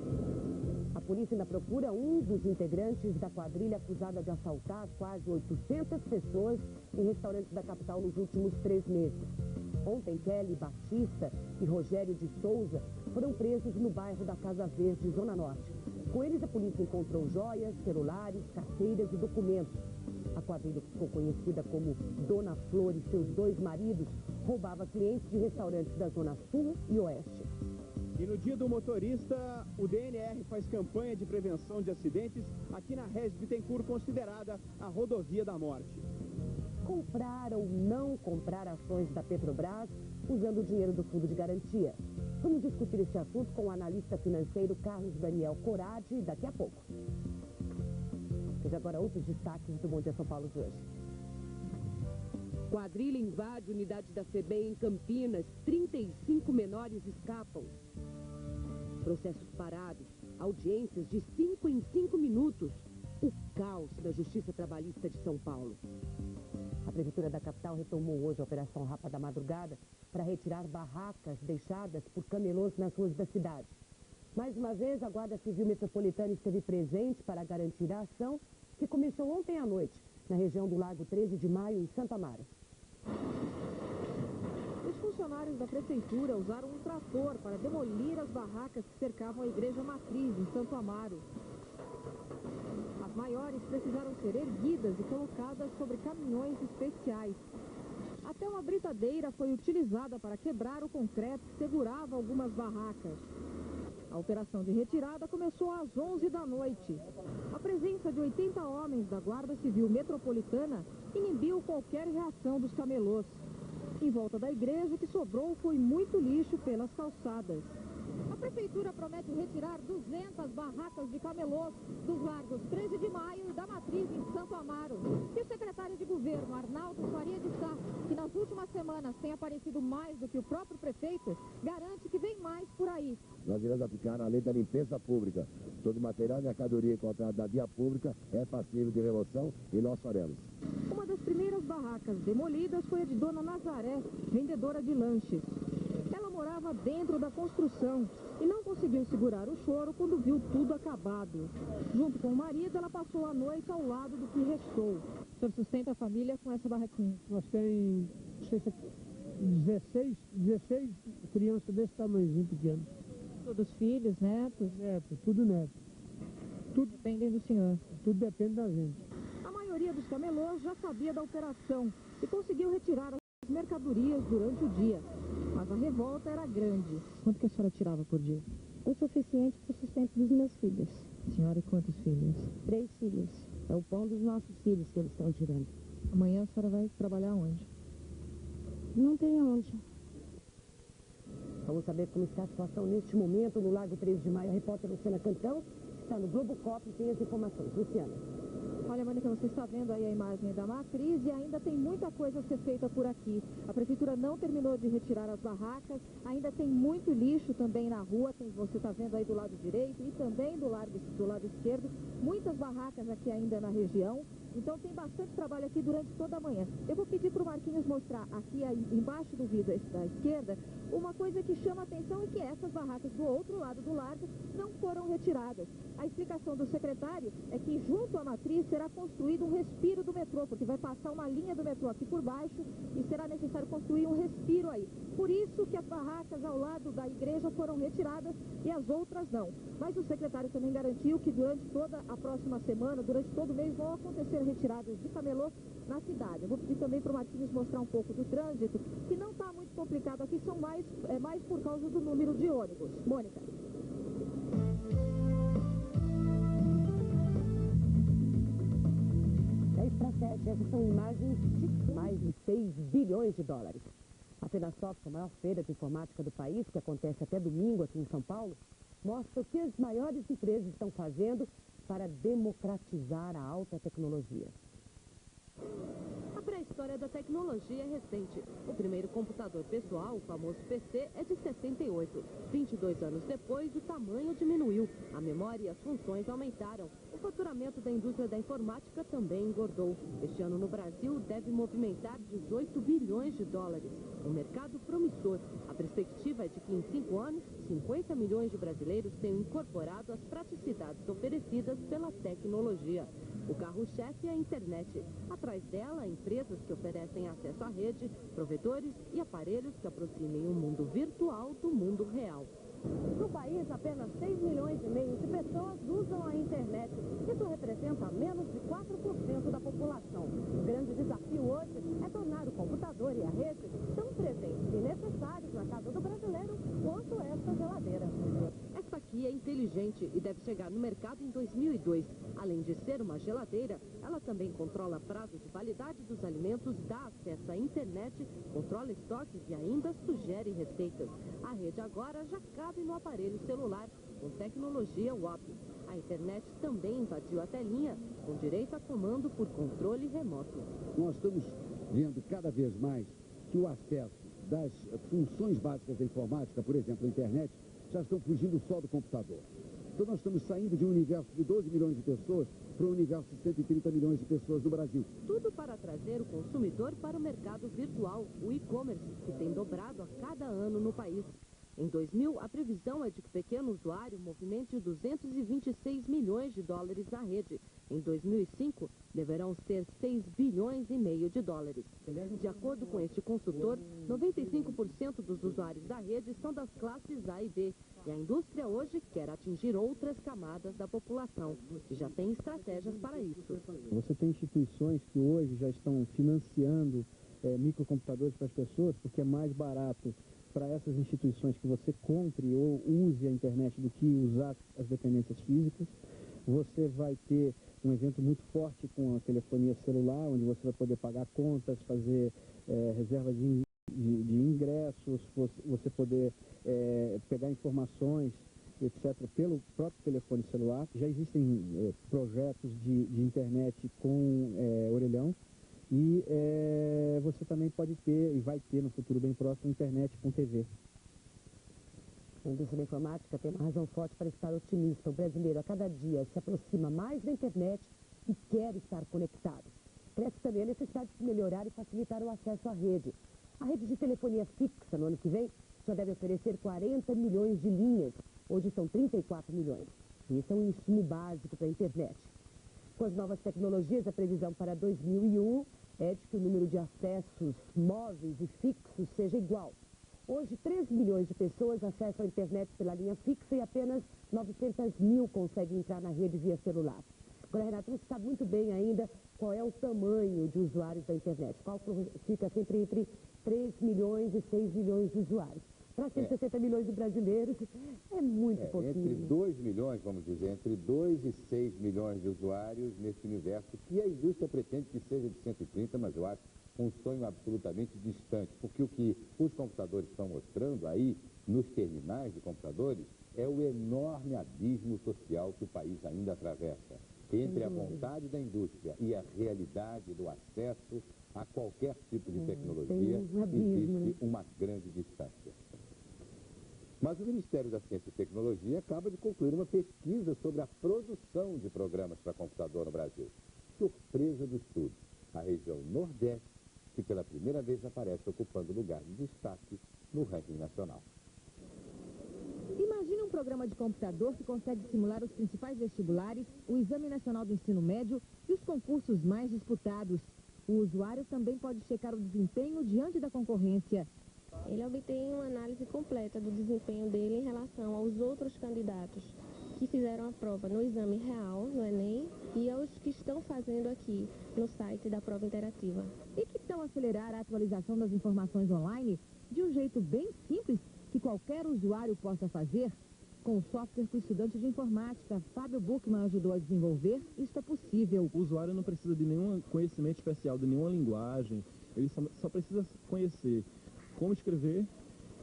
A polícia ainda procura um dos integrantes da quadrilha acusada de assaltar quase 800 pessoas em restaurantes da capital nos últimos 3 meses. Ontem, Kelly Batista e Rogério de Souza foram presos no bairro da Casa Verde, Zona Norte. Com eles, a polícia encontrou joias, celulares, carteiras e documentos. A quadrilha, que ficou conhecida como Dona Flor e seus 2 maridos, roubava clientes de restaurantes da Zona Sul e Oeste. E no dia do motorista, o DNR faz campanha de prevenção de acidentes aqui na Regis Bittencourt, considerada a rodovia da morte. Comprar ou não comprar ações da Petrobras usando o dinheiro do Fundo de Garantia. Vamos discutir esse assunto com o analista financeiro Carlos Daniel Coradi daqui a pouco. Veja agora outros destaques do Bom Dia São Paulo de hoje. Quadrilha invade unidade da FEBEM em Campinas. 35 menores escapam. Processos parados. Audiências de 5 em 5 minutos. O caos da Justiça Trabalhista de São Paulo. A Prefeitura da capital retomou hoje a Operação Rapa da Madrugada para retirar barracas deixadas por camelôs nas ruas da cidade. Mais uma vez, a Guarda Civil Metropolitana esteve presente para garantir a ação que começou ontem à noite, na região do Largo 13 de Maio, em Santo Amaro. Os funcionários da Prefeitura usaram um trator para demolir as barracas que cercavam a Igreja Matriz, em Santo Amaro. As maiores precisaram ser erguidas e colocadas sobre caminhões especiais. Até uma brita britadeira foi utilizada para quebrar o concreto que segurava algumas barracas. A operação de retirada começou às 11 da noite. A presença de 80 homens da Guarda Civil Metropolitana inibiu qualquer reação dos camelôs. Em volta da igreja, o que sobrou foi muito lixo pelas calçadas. A prefeitura promete retirar 200 barracas de camelôs dos largos 13 de Maio e da Matriz em Santo Amaro. E o secretário de governo, Arnaldo Faria de Sá, que nas últimas semanas tem aparecido mais do que o próprio prefeito, garante que vem mais por aí. Nós iremos aplicar a lei da limpeza pública. Todo material e mercadoria encontrado na via pública é passível de remoção e nós faremos. Uma das primeiras barracas demolidas foi a de Dona Nazaré, vendedora de lanches. Ela morava dentro da construção e não conseguiu segurar o choro quando viu tudo acabado. Junto com o marido, ela passou a noite ao lado do que restou. O senhor sustenta a família com essa barraquinha? Nós temos 16 crianças desse tamanhozinho pequeno. Todos filhos, netos? Neto, tudo neto. Tudo depende do senhor? Tudo depende da gente. A maioria dos camelôs já sabia da operação e conseguiu retirar as mercadorias durante o dia. Mas a revolta era grande. Quanto que a senhora tirava por dia? O suficiente para o sustento dos meus filhos. Senhora, e quantos filhos? 3 filhos. É o pão dos nossos filhos que eles estão tirando. Amanhã a senhora vai trabalhar onde? Não tem aonde. Vamos saber como está a situação neste momento no Lago 13 de Maio. A repórter Luciana Cantão está no Globo Cop e tem as informações. Luciana. Olha, Mônica, você está vendo aí a imagem da Matriz e ainda tem muita coisa a ser feita por aqui. A prefeitura não terminou de retirar as barracas, ainda tem muito lixo também na rua, você está vendo aí do lado direito e também do lado esquerdo, muitas barracas aqui ainda na região. Então tem bastante trabalho aqui durante toda a manhã. Eu vou pedir para o Marquinhos mostrar aqui embaixo do vidro da esquerda uma coisa que chama a atenção e que essas barracas do outro lado do largo não foram retiradas. A explicação do secretário é que junto à Matriz será construído um respiro do metrô, porque vai passar uma linha do metrô aqui por baixo e será necessário construir um respiro aí. Por isso que as barracas ao lado da igreja foram retiradas e as outras não. Mas o secretário também garantiu que durante toda a próxima semana, durante todo o mês, vão acontecer retiradas de camelô na cidade. Eu vou pedir também para o Marquinhos mostrar um pouco do trânsito, que não está muito complicado aqui, são mais por causa do número de ônibus. Mônica. 10:07, essas são imagens de mais de 6 bilhões de dólares. A FenaSoft, a maior feira de informática do país, que acontece até domingo aqui em São Paulo, mostra o que as maiores empresas estão fazendo para democratizar a alta tecnologia. A pré-história da tecnologia é recente. O primeiro computador pessoal, o famoso PC, é de 68. 22 anos depois, o tamanho diminuiu. A memória e as funções aumentaram. O faturamento da indústria da informática também engordou. Este ano no Brasil deve movimentar 18 bilhões de dólares. Um mercado promissor. A perspectiva é de que em 5 anos, 50 milhões de brasileiros tenham incorporado as praticidades oferecidas pela tecnologia. O carro-chefe é a internet. Atrás dela, empresas que oferecem acesso à rede, provedores e aparelhos que aproximem o mundo virtual do mundo real. No país, apenas 6 milhões e meio de pessoas usam a internet. Isso representa menos de 4% da população. O grande desafio hoje é tornar o computador e a rede tão presentes e necessários na casa do brasileiro quanto esta geladeira. Esta aqui é inteligente e deve chegar no mercado em 2002. Além de ser uma geladeira, ela também controla prazo de validade dos alimentos, dá acesso à internet, controla estoques e ainda sugere receitas. A rede agora já cabe no aparelho celular, com tecnologia WAP. A internet também invadiu a telinha, com direito a comando por controle remoto. Nós estamos vendo cada vez mais que o acesso das funções básicas da informática, por exemplo, a internet, já estão fugindo só do computador. Então nós estamos saindo de um universo de 12 milhões de pessoas para um universo de 130 milhões de pessoas no Brasil. Tudo para trazer o consumidor para o mercado virtual, o e-commerce, que tem dobrado a cada ano no país. Em 2000, a previsão é de que o pequeno usuário movimente 226 milhões de dólares na rede. Em 2005, deverão ser 6 bilhões e meio de dólares. De acordo com este consultor, 95% dos usuários da rede são das classes A e B. E a indústria hoje quer atingir outras camadas da população e já tem estratégias para isso. Você tem instituições que hoje já estão financiando microcomputadores para as pessoas, porque é mais barato para essas instituições que você compre ou use a internet do que usar as dependências físicas. Você vai ter um evento muito forte com a telefonia celular, onde você vai poder pagar contas, fazer reserva de ingressos, você poder pegar informações, etc., pelo próprio telefone celular. Já existem projetos de internet com orelhão. E você também pode ter, e vai ter no futuro bem próximo, internet com TV. A indústria da informática tem uma razão forte para estar otimista. O brasileiro a cada dia se aproxima mais da internet e quer estar conectado. Cresce também a necessidade de melhorar e facilitar o acesso à rede. A rede de telefonia fixa no ano que vem já deve oferecer 40 milhões de linhas. Hoje são 34 milhões. E esse é um insumo básico para a internet. Com as novas tecnologias, a previsão para 2001 é de que o número de acessos móveis e fixos seja igual. Hoje, 3 milhões de pessoas acessam a internet pela linha fixa e apenas 900 mil conseguem entrar na rede via celular. Agora, Renato, você sabe muito bem ainda qual é o tamanho de usuários da internet. O cálculo fica sempre entre 3 milhões e 6 milhões de usuários. Para 160 milhões de brasileiros, é muito pouquinho. Entre 2 milhões, vamos dizer, entre 2 e 6 milhões de usuários nesse universo, que a indústria pretende que seja de 130, mas eu acho um sonho absolutamente distante, porque o que os computadores estão mostrando aí, nos terminais de computadores, é o enorme abismo social que o país ainda atravessa. Entre a vontade da indústria e a realidade do acesso a qualquer tipo de tecnologia, existe uma grande distância. Mas o Ministério da Ciência e Tecnologia acaba de concluir uma pesquisa sobre a produção de programas para computador no Brasil. Surpresa do estudo, a região Nordeste, que pela primeira vez aparece ocupando lugar de destaque no ranking nacional. Imagine um programa de computador que consegue simular os principais vestibulares, o Exame Nacional do Ensino Médio e os concursos mais disputados. O usuário também pode checar o desempenho diante da concorrência. Ele obtém uma análise completa do desempenho dele em relação aos outros candidatos que fizeram a prova no exame real, no Enem, e aos que estão fazendo aqui no site da prova interativa. E que tal acelerar a atualização das informações online de um jeito bem simples que qualquer usuário possa fazer? Com o software que o estudante de informática Fábio Buchmann ajudou a desenvolver, isso é possível. O usuário não precisa de nenhum conhecimento especial, de nenhuma linguagem, ele só precisa conhecer como escrever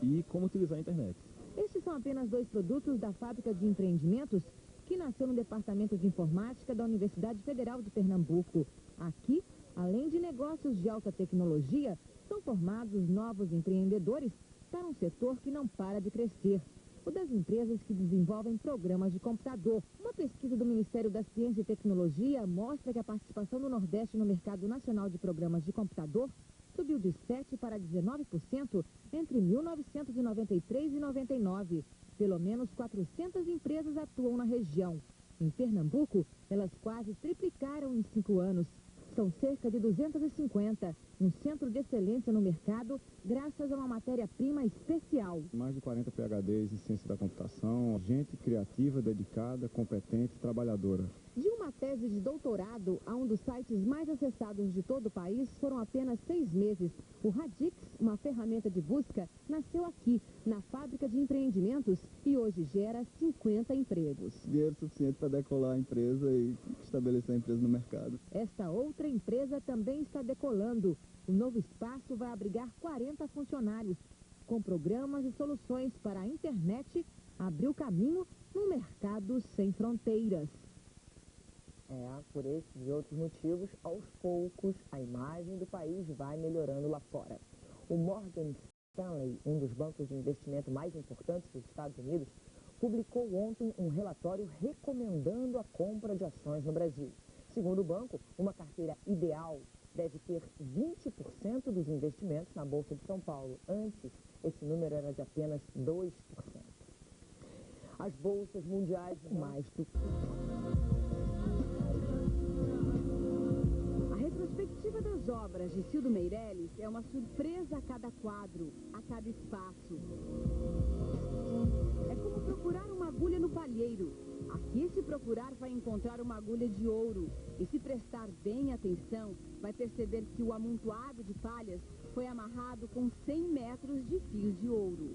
e como utilizar a internet. Estes são apenas 2 produtos da Fábrica de Empreendimentos, que nasceu no Departamento de Informática da Universidade Federal de Pernambuco. Aqui, além de negócios de alta tecnologia, são formados novos empreendedores para um setor que não para de crescer, o das empresas que desenvolvem programas de computador. Uma pesquisa do Ministério da Ciência e Tecnologia mostra que a participação do Nordeste no mercado nacional de programas de computador subiu de 7% para 19% entre 1993 e 99. Pelo menos 400 empresas atuam na região. Em Pernambuco, elas quase triplicaram em 5 anos. São cerca de 250, um centro de excelência no mercado, graças a uma matéria-prima especial. Mais de 40 PhDs em ciência da computação, gente criativa, dedicada, competente, trabalhadora. De uma tese de doutorado a um dos sites mais acessados de todo o país, foram apenas 6 meses. O Radix, uma ferramenta de busca, nasceu aqui, na Fábrica de Empreendimentos, e hoje gera 50 empregos. Dinheiro suficiente para decolar a empresa e estabelecer a empresa no mercado. Esta outra empresa também está decolando. O novo espaço vai abrigar 40 funcionários. Com programas e soluções para a internet, abriu caminho num mercado sem fronteiras. Por esses e outros motivos, aos poucos, a imagem do país vai melhorando lá fora. O Morgan Stanley, um dos bancos de investimento mais importantes dos Estados Unidos, publicou ontem um relatório recomendando a compra de ações no Brasil. Segundo o banco, uma carteira ideal deve ter 20% dos investimentos na Bolsa de São Paulo. Antes, esse número era de apenas 2%. As bolsas mundiais mais do que... A retrospectiva narrativa das obras de Cildo Meirelles é uma surpresa a cada quadro, a cada espaço. É como procurar uma agulha no palheiro. Aqui, se procurar, vai encontrar uma agulha de ouro. E se prestar bem atenção, vai perceber que o amontoado de palhas foi amarrado com 100 metros de fios de ouro.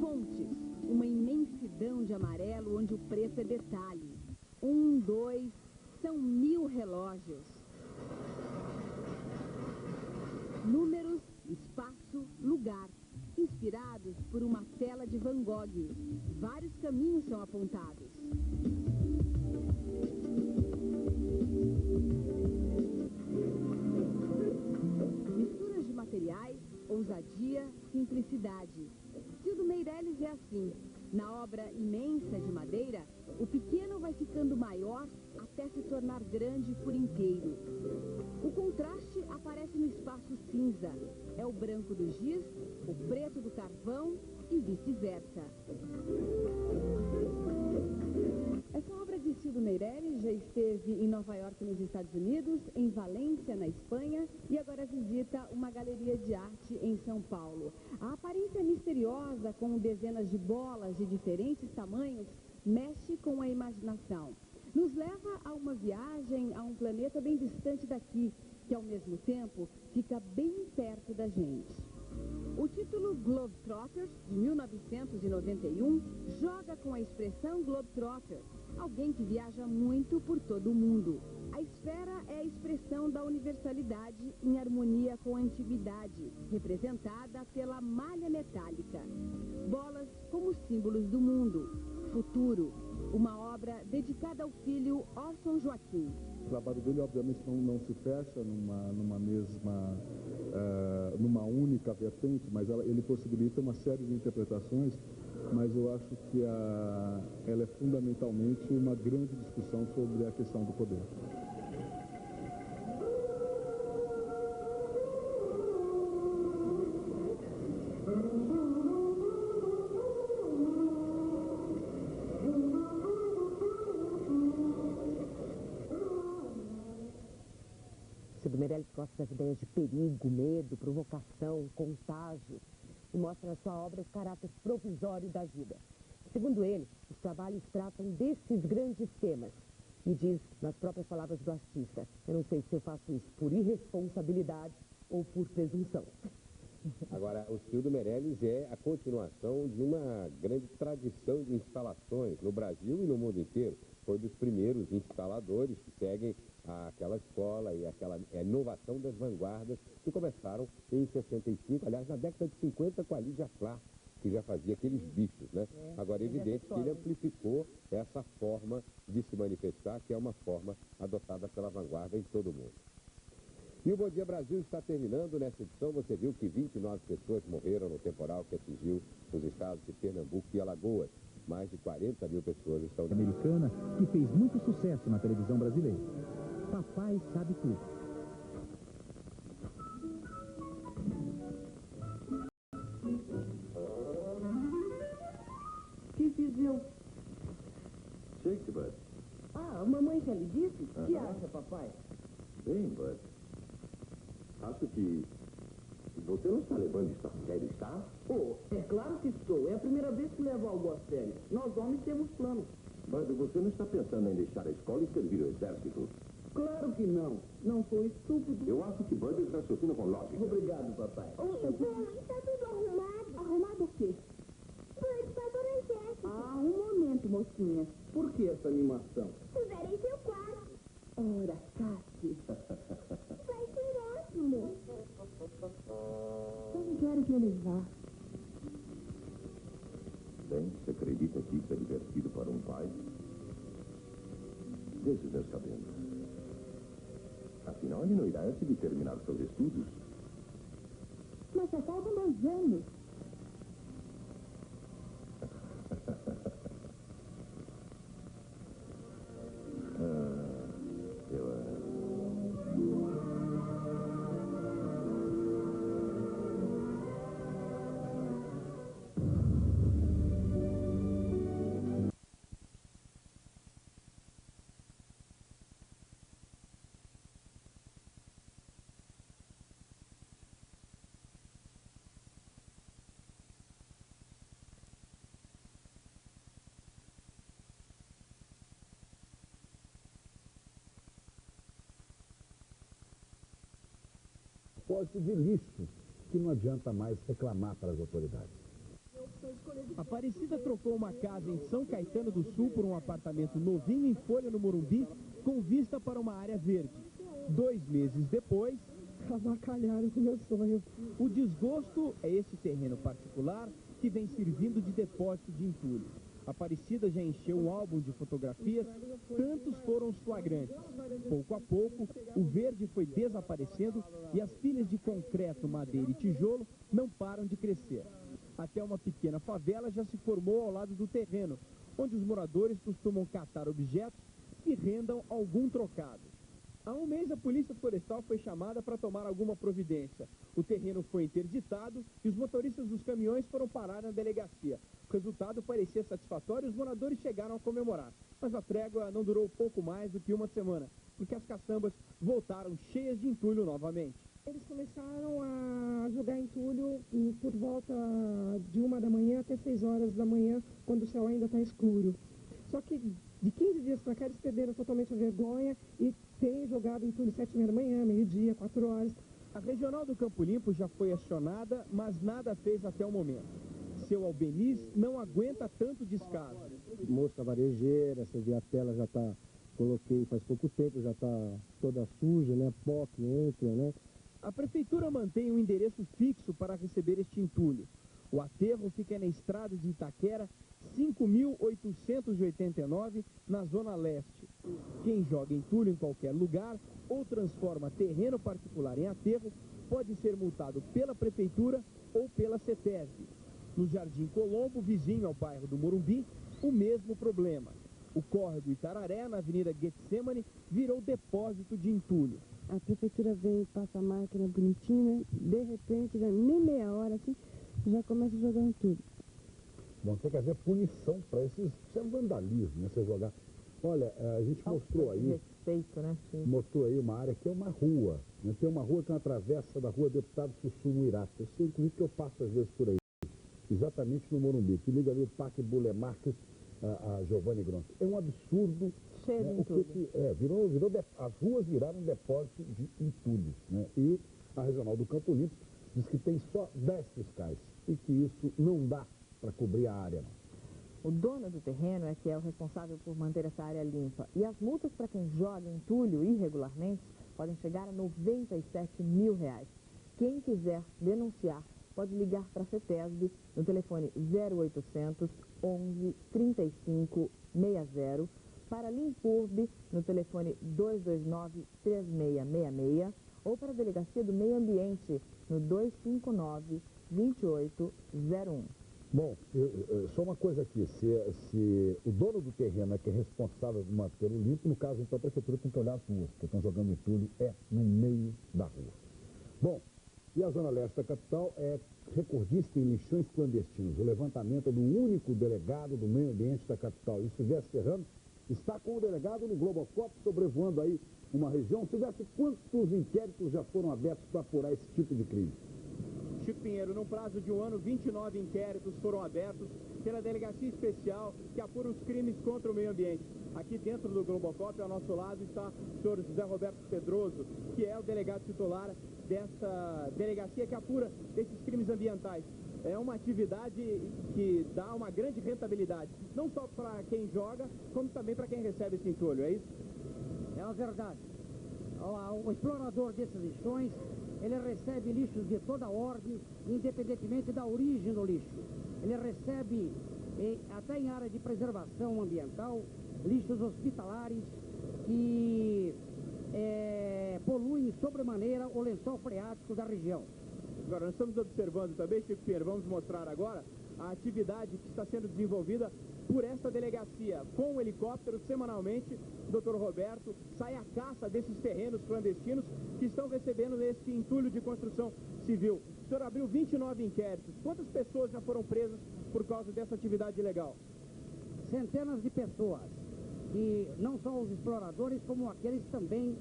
Fontes, uma imensidão de amarelo onde o preto é detalhe. 1, 2, são 1000 relógios. Números, espaço, lugar. Inspirados por uma tela de Van Gogh. Vários caminhos são apontados. Misturas de materiais, ousadia, simplicidade. Cildo Meirelles é assim. Na obra imensa de madeira, o pequeno vai ficando maior até se tornar grande por inteiro. O contraste aparece no espaço cinza. É o branco do giz, o preto do carvão e vice-versa. Essa obra de Cildo Meirelles já esteve em Nova York, nos Estados Unidos, em Valência, na Espanha, e agora visita uma galeria de arte em São Paulo. A aparência misteriosa, com dezenas de bolas de diferentes tamanhos, mexe com a imaginação. Nos leva a uma viagem a um planeta bem distante daqui, que ao mesmo tempo fica bem perto da gente. O título Globetrotters, de 1991, joga com a expressão Globetrotter, alguém que viaja muito por todo o mundo. A esfera é a expressão da universalidade em harmonia com a antiguidade, representada pela malha metálica. Bolas como símbolos do mundo. Futuro, uma obra dedicada ao filho Orson Joaquim. O trabalho dele, obviamente, não se fecha numa única vertente, mas ele possibilita uma série de interpretações, mas eu acho que ela é fundamentalmente uma grande discussão sobre a questão do poder. Cildo Meirelles gosta das ideias de perigo, medo, provocação, contágio e mostra na sua obra o caráter provisório da vida. Segundo ele, os trabalhos tratam desses grandes temas. E diz, nas próprias palavras do artista, eu não sei se eu faço isso por irresponsabilidade ou por presunção. Agora, o Cildo Meirelles é a continuação de uma grande tradição de instalações no Brasil e no mundo inteiro. Foi dos primeiros instaladores que seguem aquela escola e aquela inovação das vanguardas que começaram em 65, aliás, na década de 50 com a Lídia Flá, que já fazia aqueles bichos, né? Agora, é evidente que ele amplificou essa forma de se manifestar, que é uma forma adotada pela vanguarda em todo o mundo. E o Bom Dia Brasil está terminando. Nessa edição você viu que 29 pessoas morreram no temporal que atingiu os estados de Pernambuco e Alagoas. Mais de 40 mil pessoas estão... Americana, que fez muito sucesso na televisão brasileira. Papai Sabe Tudo. Que fiz eu? Shake, Bud. Ah, a mamãe já lhe disse? O que acha, papai? Bem, Bud. Acho que você não está levando isso a sério, está? Oh, é claro que estou. É a primeira vez que levo algo a sério. Nós homens temos planos. Bud, você não está pensando em deixar a escola e servir o exército? Claro que não. Não sou estúpido. Eu acho que Bud raciocina com lógica. Obrigado, papai. Mamãe, está tudo arrumado. Arrumado o quê? Bud, vai para o exército. Ah, um momento, mocinha. Por que essa animação? Estiver em seu quarto. Ora, Cassi. Vai ser ótimo. Eu não quero que ele vá. Bem, você acredita que isso é divertido para um pai? Veja os meus cabelos. Afinal, ele não irá antes de terminar seus estudos. Mas só faltam 2 anos. depósito de lixo, que não adianta mais reclamar para as autoridades. Aparecida trocou uma casa em São Caetano do Sul por um apartamento novinho em Folha, no Morumbi, com vista para uma área verde. 2 meses depois, avacalharam com o meu sonho. O desgosto é esse terreno particular que vem servindo de depósito de entulho. Aparecida já encheu um álbum de fotografias, tantos foram os flagrantes. Pouco a pouco, o verde foi desaparecendo e as pilhas de concreto, madeira e tijolo não param de crescer. Até uma pequena favela já se formou ao lado do terreno, onde os moradores costumam catar objetos que rendam algum trocado. Há um mês, a Polícia Florestal foi chamada para tomar alguma providência. O terreno foi interditado e os motoristas dos caminhões foram parar na delegacia. O resultado parecia satisfatório e os moradores chegaram a comemorar. Mas a trégua não durou pouco mais do que uma semana, porque as caçambas voltaram cheias de entulho novamente. Eles começaram a jogar entulho por volta de 1 da manhã até 6 horas da manhã, quando o céu ainda está escuro. Só que de 15 dias para cá eles perderam totalmente a vergonha e têm jogado entulho 7h30 da manhã, meio-dia, 4 horas. A Regional do Campo Limpo já foi acionada, mas nada fez até o momento. Seu Albeniz não aguenta tanto descaso. Mosca varejeira, você vê a tela já está, coloquei faz pouco tempo, já está toda suja, né? Pó que entra, né? A Prefeitura mantém um endereço fixo para receber este entulho. O aterro fica na estrada de Itaquera, 5.889, na Zona Leste. Quem joga entulho em qualquer lugar ou transforma terreno particular em aterro pode ser multado pela Prefeitura ou pela CETESB. No Jardim Colombo, vizinho ao bairro do Morumbi, o mesmo problema. O córrego Itararé, na Avenida Getsemane, virou depósito de entulho. A Prefeitura vem, passa a máquina bonitinha, de repente, já nem meia hora assim, já começa a jogar entulho. Bom, tem que haver punição para esses, isso é vandalismo, né? Você jogar. Olha, a gente mostrou aí, respeito, né? Sim. Mostrou aí uma área que é uma rua, né? Tem uma rua que é uma travessa da rua Deputado Sussu Muirá. Eu sei, inclusive, que eu passo às vezes por aí, exatamente no Morumbi, que liga ali o Parque Bule Marques a Giovanni Gronchi. É um absurdo. Cheio de entulho. As ruas viraram depósito de entulhos, né? E a Regional do Campo Limpo diz que tem só 10 fiscais e que isso não dá para cobrir a área, não. O dono do terreno é que é o responsável por manter essa área limpa. E as multas para quem joga entulho irregularmente podem chegar a R$97 mil. Quem quiser denunciar pode ligar para a CETESB no telefone 0800 11 35 60, para Limpurb no telefone 229 3666 ou para a Delegacia do Meio Ambiente no 259 2801. Bom, só uma coisa aqui, se o dono do terreno é que é responsável por manter o limpo, no caso, então a Prefeitura tem que olhar as ruas, porque estão jogando entulho no meio da rua. Bom, e a Zona Leste da capital é recordista em lixões clandestinos. O levantamento do único delegado do meio ambiente da capital, o Silvestre Serrano, está com o delegado no Globocop, sobrevoando aí uma região. Silvestre, quantos inquéritos já foram abertos para apurar esse tipo de crime? Chico Pinheiro, num prazo de um ano, 29 inquéritos foram abertos pela Delegacia Especial que apura os crimes contra o meio ambiente. Aqui dentro do Globocop, ao nosso lado, está o senhor José Roberto Pedroso, que é o delegado titular dessa delegacia que apura esses crimes ambientais. É uma atividade que dá uma grande rentabilidade, não só para quem joga, como também para quem recebe esse entulho, é isso? É a verdade. O explorador desses lixões, ele recebe lixos de toda ordem, independentemente da origem do lixo. Ele recebe, até em área de preservação ambiental, lixos hospitalares que poluem sobremaneira o lençol freático da região. Agora, nós estamos observando também, Chico Pinheiro, vamos mostrar agora a atividade que está sendo desenvolvida por essa delegacia. Com o helicóptero, semanalmente, o doutor Roberto sai à caça desses terrenos clandestinos que estão recebendo esse entulho de construção civil. O senhor abriu 29 inquéritos. Quantas pessoas já foram presas por causa dessa atividade ilegal? Centenas de pessoas. E não só os exploradores, como aqueles também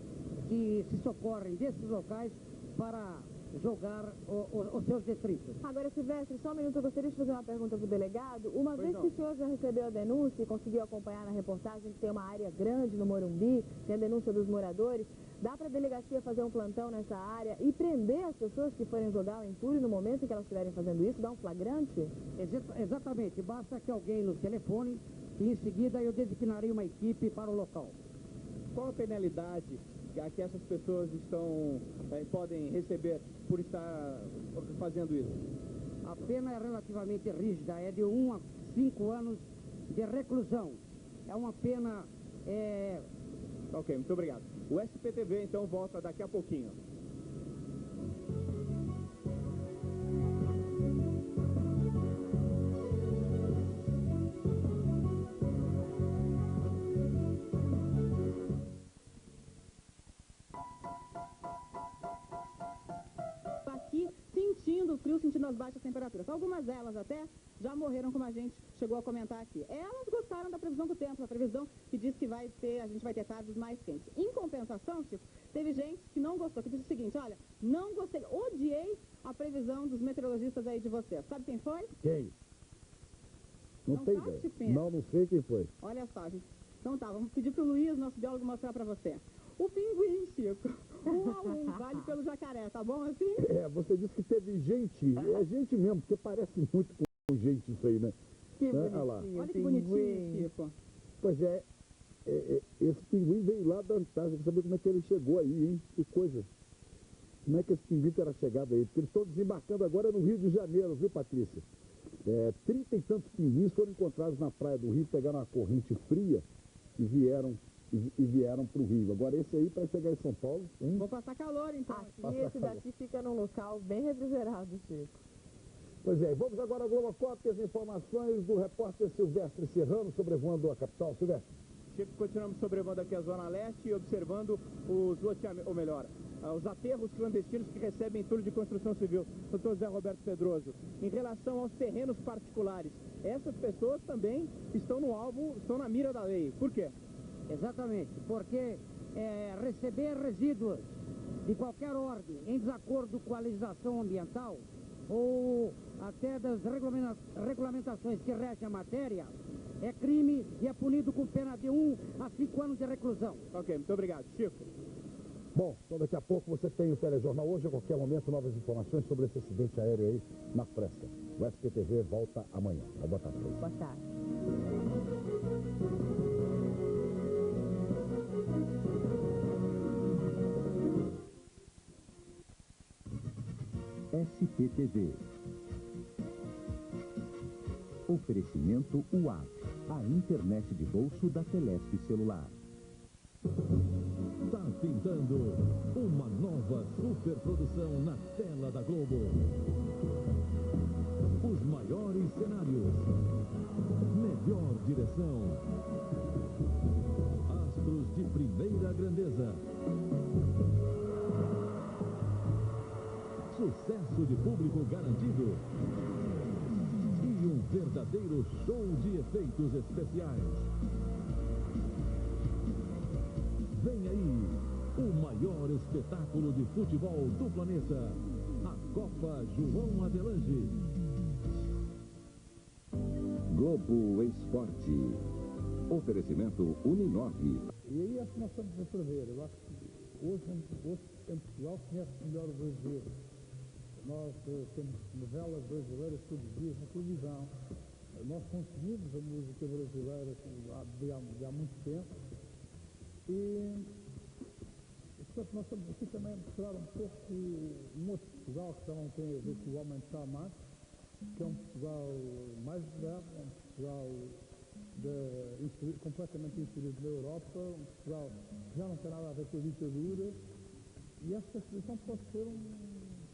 que se socorrem desses locais para jogar os seus detritos. Agora, Silvestre, só um minuto, eu gostaria de fazer uma pergunta para o delegado. Uma vez que o senhor já recebeu a denúncia e conseguiu acompanhar na reportagem que tem uma área grande no Morumbi, tem a denúncia dos moradores, dá para a delegacia fazer um plantão nessa área e prender as pessoas que forem jogar o entulho no momento em que elas estiverem fazendo isso, dar um flagrante? Exatamente, basta que alguém nos telefone e em seguida eu designarei uma equipe para o local. Qual a penalidade que essas pessoas podem receber por estar fazendo isso? A pena é relativamente rígida, é de 1 a 5 anos de reclusão. É uma pena... Ok, muito obrigado. O SPTV, então, volta daqui a pouquinho. Aqui, sentindo o frio, sentindo as baixas temperaturas. Algumas delas até já morreram, como a gente chegou a comentar aqui. Elas gostaram da previsão do tempo, a previsão que diz que a gente vai ter tardes mais quentes. Em compensação, Chico, teve gente que não gostou, que disse o seguinte: olha, não gostei, odiei a previsão dos meteorologistas aí de vocês. Sabe quem foi? Quem? Não sei ideia. Não sei quem foi. Olha só, gente. Então tá, vamos pedir pro Luiz, nosso biólogo, mostrar pra você. O pinguim, Chico. 1 a 1, vale pelo jacaré, tá bom assim? Você disse que teve gente. É gente mesmo, porque parece muito com gente isso aí, né? Que bonitinho. Olha que bonitinho, Chico. Pois é, esse pinguim veio lá da Antártida, pra saber como é que ele chegou aí, hein? Que coisa. Como é que esse pinguim terá chegado aí? Porque eles estão desembarcando agora no Rio de Janeiro, viu, Patrícia? 30 e tantos pinguins foram encontrados na praia do Rio, pegaram uma corrente fria e vieram para o Rio. Agora esse aí, para chegar em São Paulo... Vou passar calor, então. Aqui, esse daqui fica num local bem refrigerado, Chico. Pois é, vamos agora ao Globocop, as informações do repórter Silvestre Serrano, sobrevoando a capital. Silvestre. Chico, continuamos sobrevoando aqui a Zona Leste e observando os loteamentos, ou melhor, os aterros clandestinos que recebem entulho de construção civil. Doutor Zé Roberto Pedroso, em relação aos terrenos particulares, essas pessoas também estão no alvo, estão na mira da lei. Por quê? Exatamente, porque receber resíduos de qualquer ordem em desacordo com a legislação ambiental ou até das regulamentações que regem a matéria é crime e é punido com pena de 1 a 5 anos de reclusão. Ok, muito obrigado. Chico. Bom, então daqui a pouco você tem o telejornal hoje, a qualquer momento, novas informações sobre esse acidente aéreo aí na França. O SPTV volta amanhã. Boa tarde. Boa tarde. SPTV. Oferecimento UAP, a internet de bolso da Telesp celular. Tá pintando uma nova superprodução na tela da Globo. Os maiores cenários, melhor direção, astros de primeira grandeza, sucesso de público garantido e um verdadeiro show de efeitos especiais. Vem aí o maior espetáculo de futebol do planeta, a Copa João Avelange. Globo Esporte. Oferecimento Uninove. E aí acho que nós estamos a prever. Eu acho que hoje em Portugal conhece melhor o brasileiro. Nós temos novelas brasileiras todos os dias na televisão. Nós consumimos a música brasileira há muito tempo. E, portanto, nós estamos aqui também a mostrar um pouco um outro Portugal que já não tem a ver com o homem de Salman, que é um Portugal mais moderno, um Portugal completamente inserido na Europa, um Portugal que já não tem nada a ver com a ditadura. E esta exposição pode ser um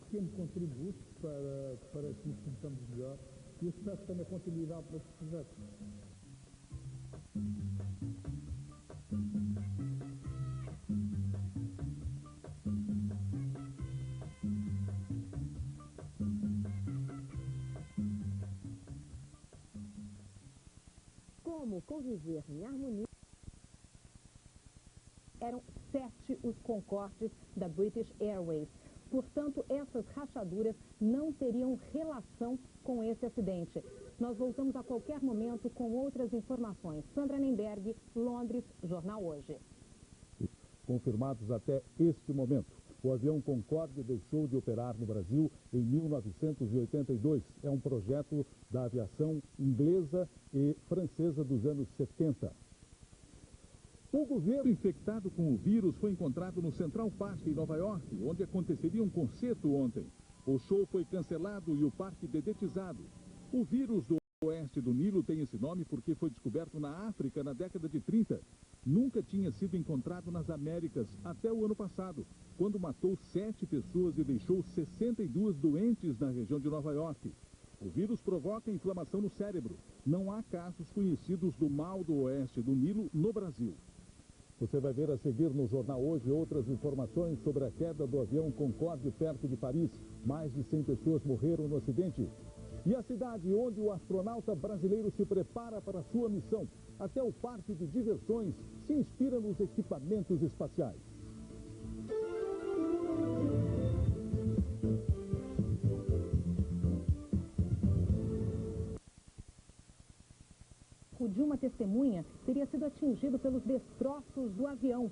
pequeno contributo para que nos conheçamos melhor e eu espero que tenha continuidade para este projeto. Como conviver em harmonia? Eram 7 os Concordes da British Airways. Portanto, essas rachaduras não teriam relação com esse acidente. Nós voltamos a qualquer momento com outras informações. Sandra Nemberg, Londres, Jornal Hoje. Confirmados até este momento. O avião Concorde deixou de operar no Brasil em 1982. É um projeto da aviação inglesa e francesa dos anos 70. O governo infectado com o vírus foi encontrado no Central Park, em Nova York, onde aconteceria um concerto ontem. O show foi cancelado e o parque dedetizado. O vírus do oeste do Nilo tem esse nome porque foi descoberto na África na década de 30. Nunca tinha sido encontrado nas Américas até o ano passado, quando matou 7 pessoas e deixou 62 doentes na região de Nova York. O vírus provoca inflamação no cérebro. Não há casos conhecidos do mal do oeste do Nilo no Brasil. Você vai ver a seguir no Jornal Hoje outras informações sobre a queda do avião Concorde perto de Paris. Mais de 100 pessoas morreram no acidente. E a cidade onde o astronauta brasileiro se prepara para sua missão. Até o parque de diversões se inspira nos equipamentos espaciais. De uma testemunha teria sido atingido pelos destroços do avião.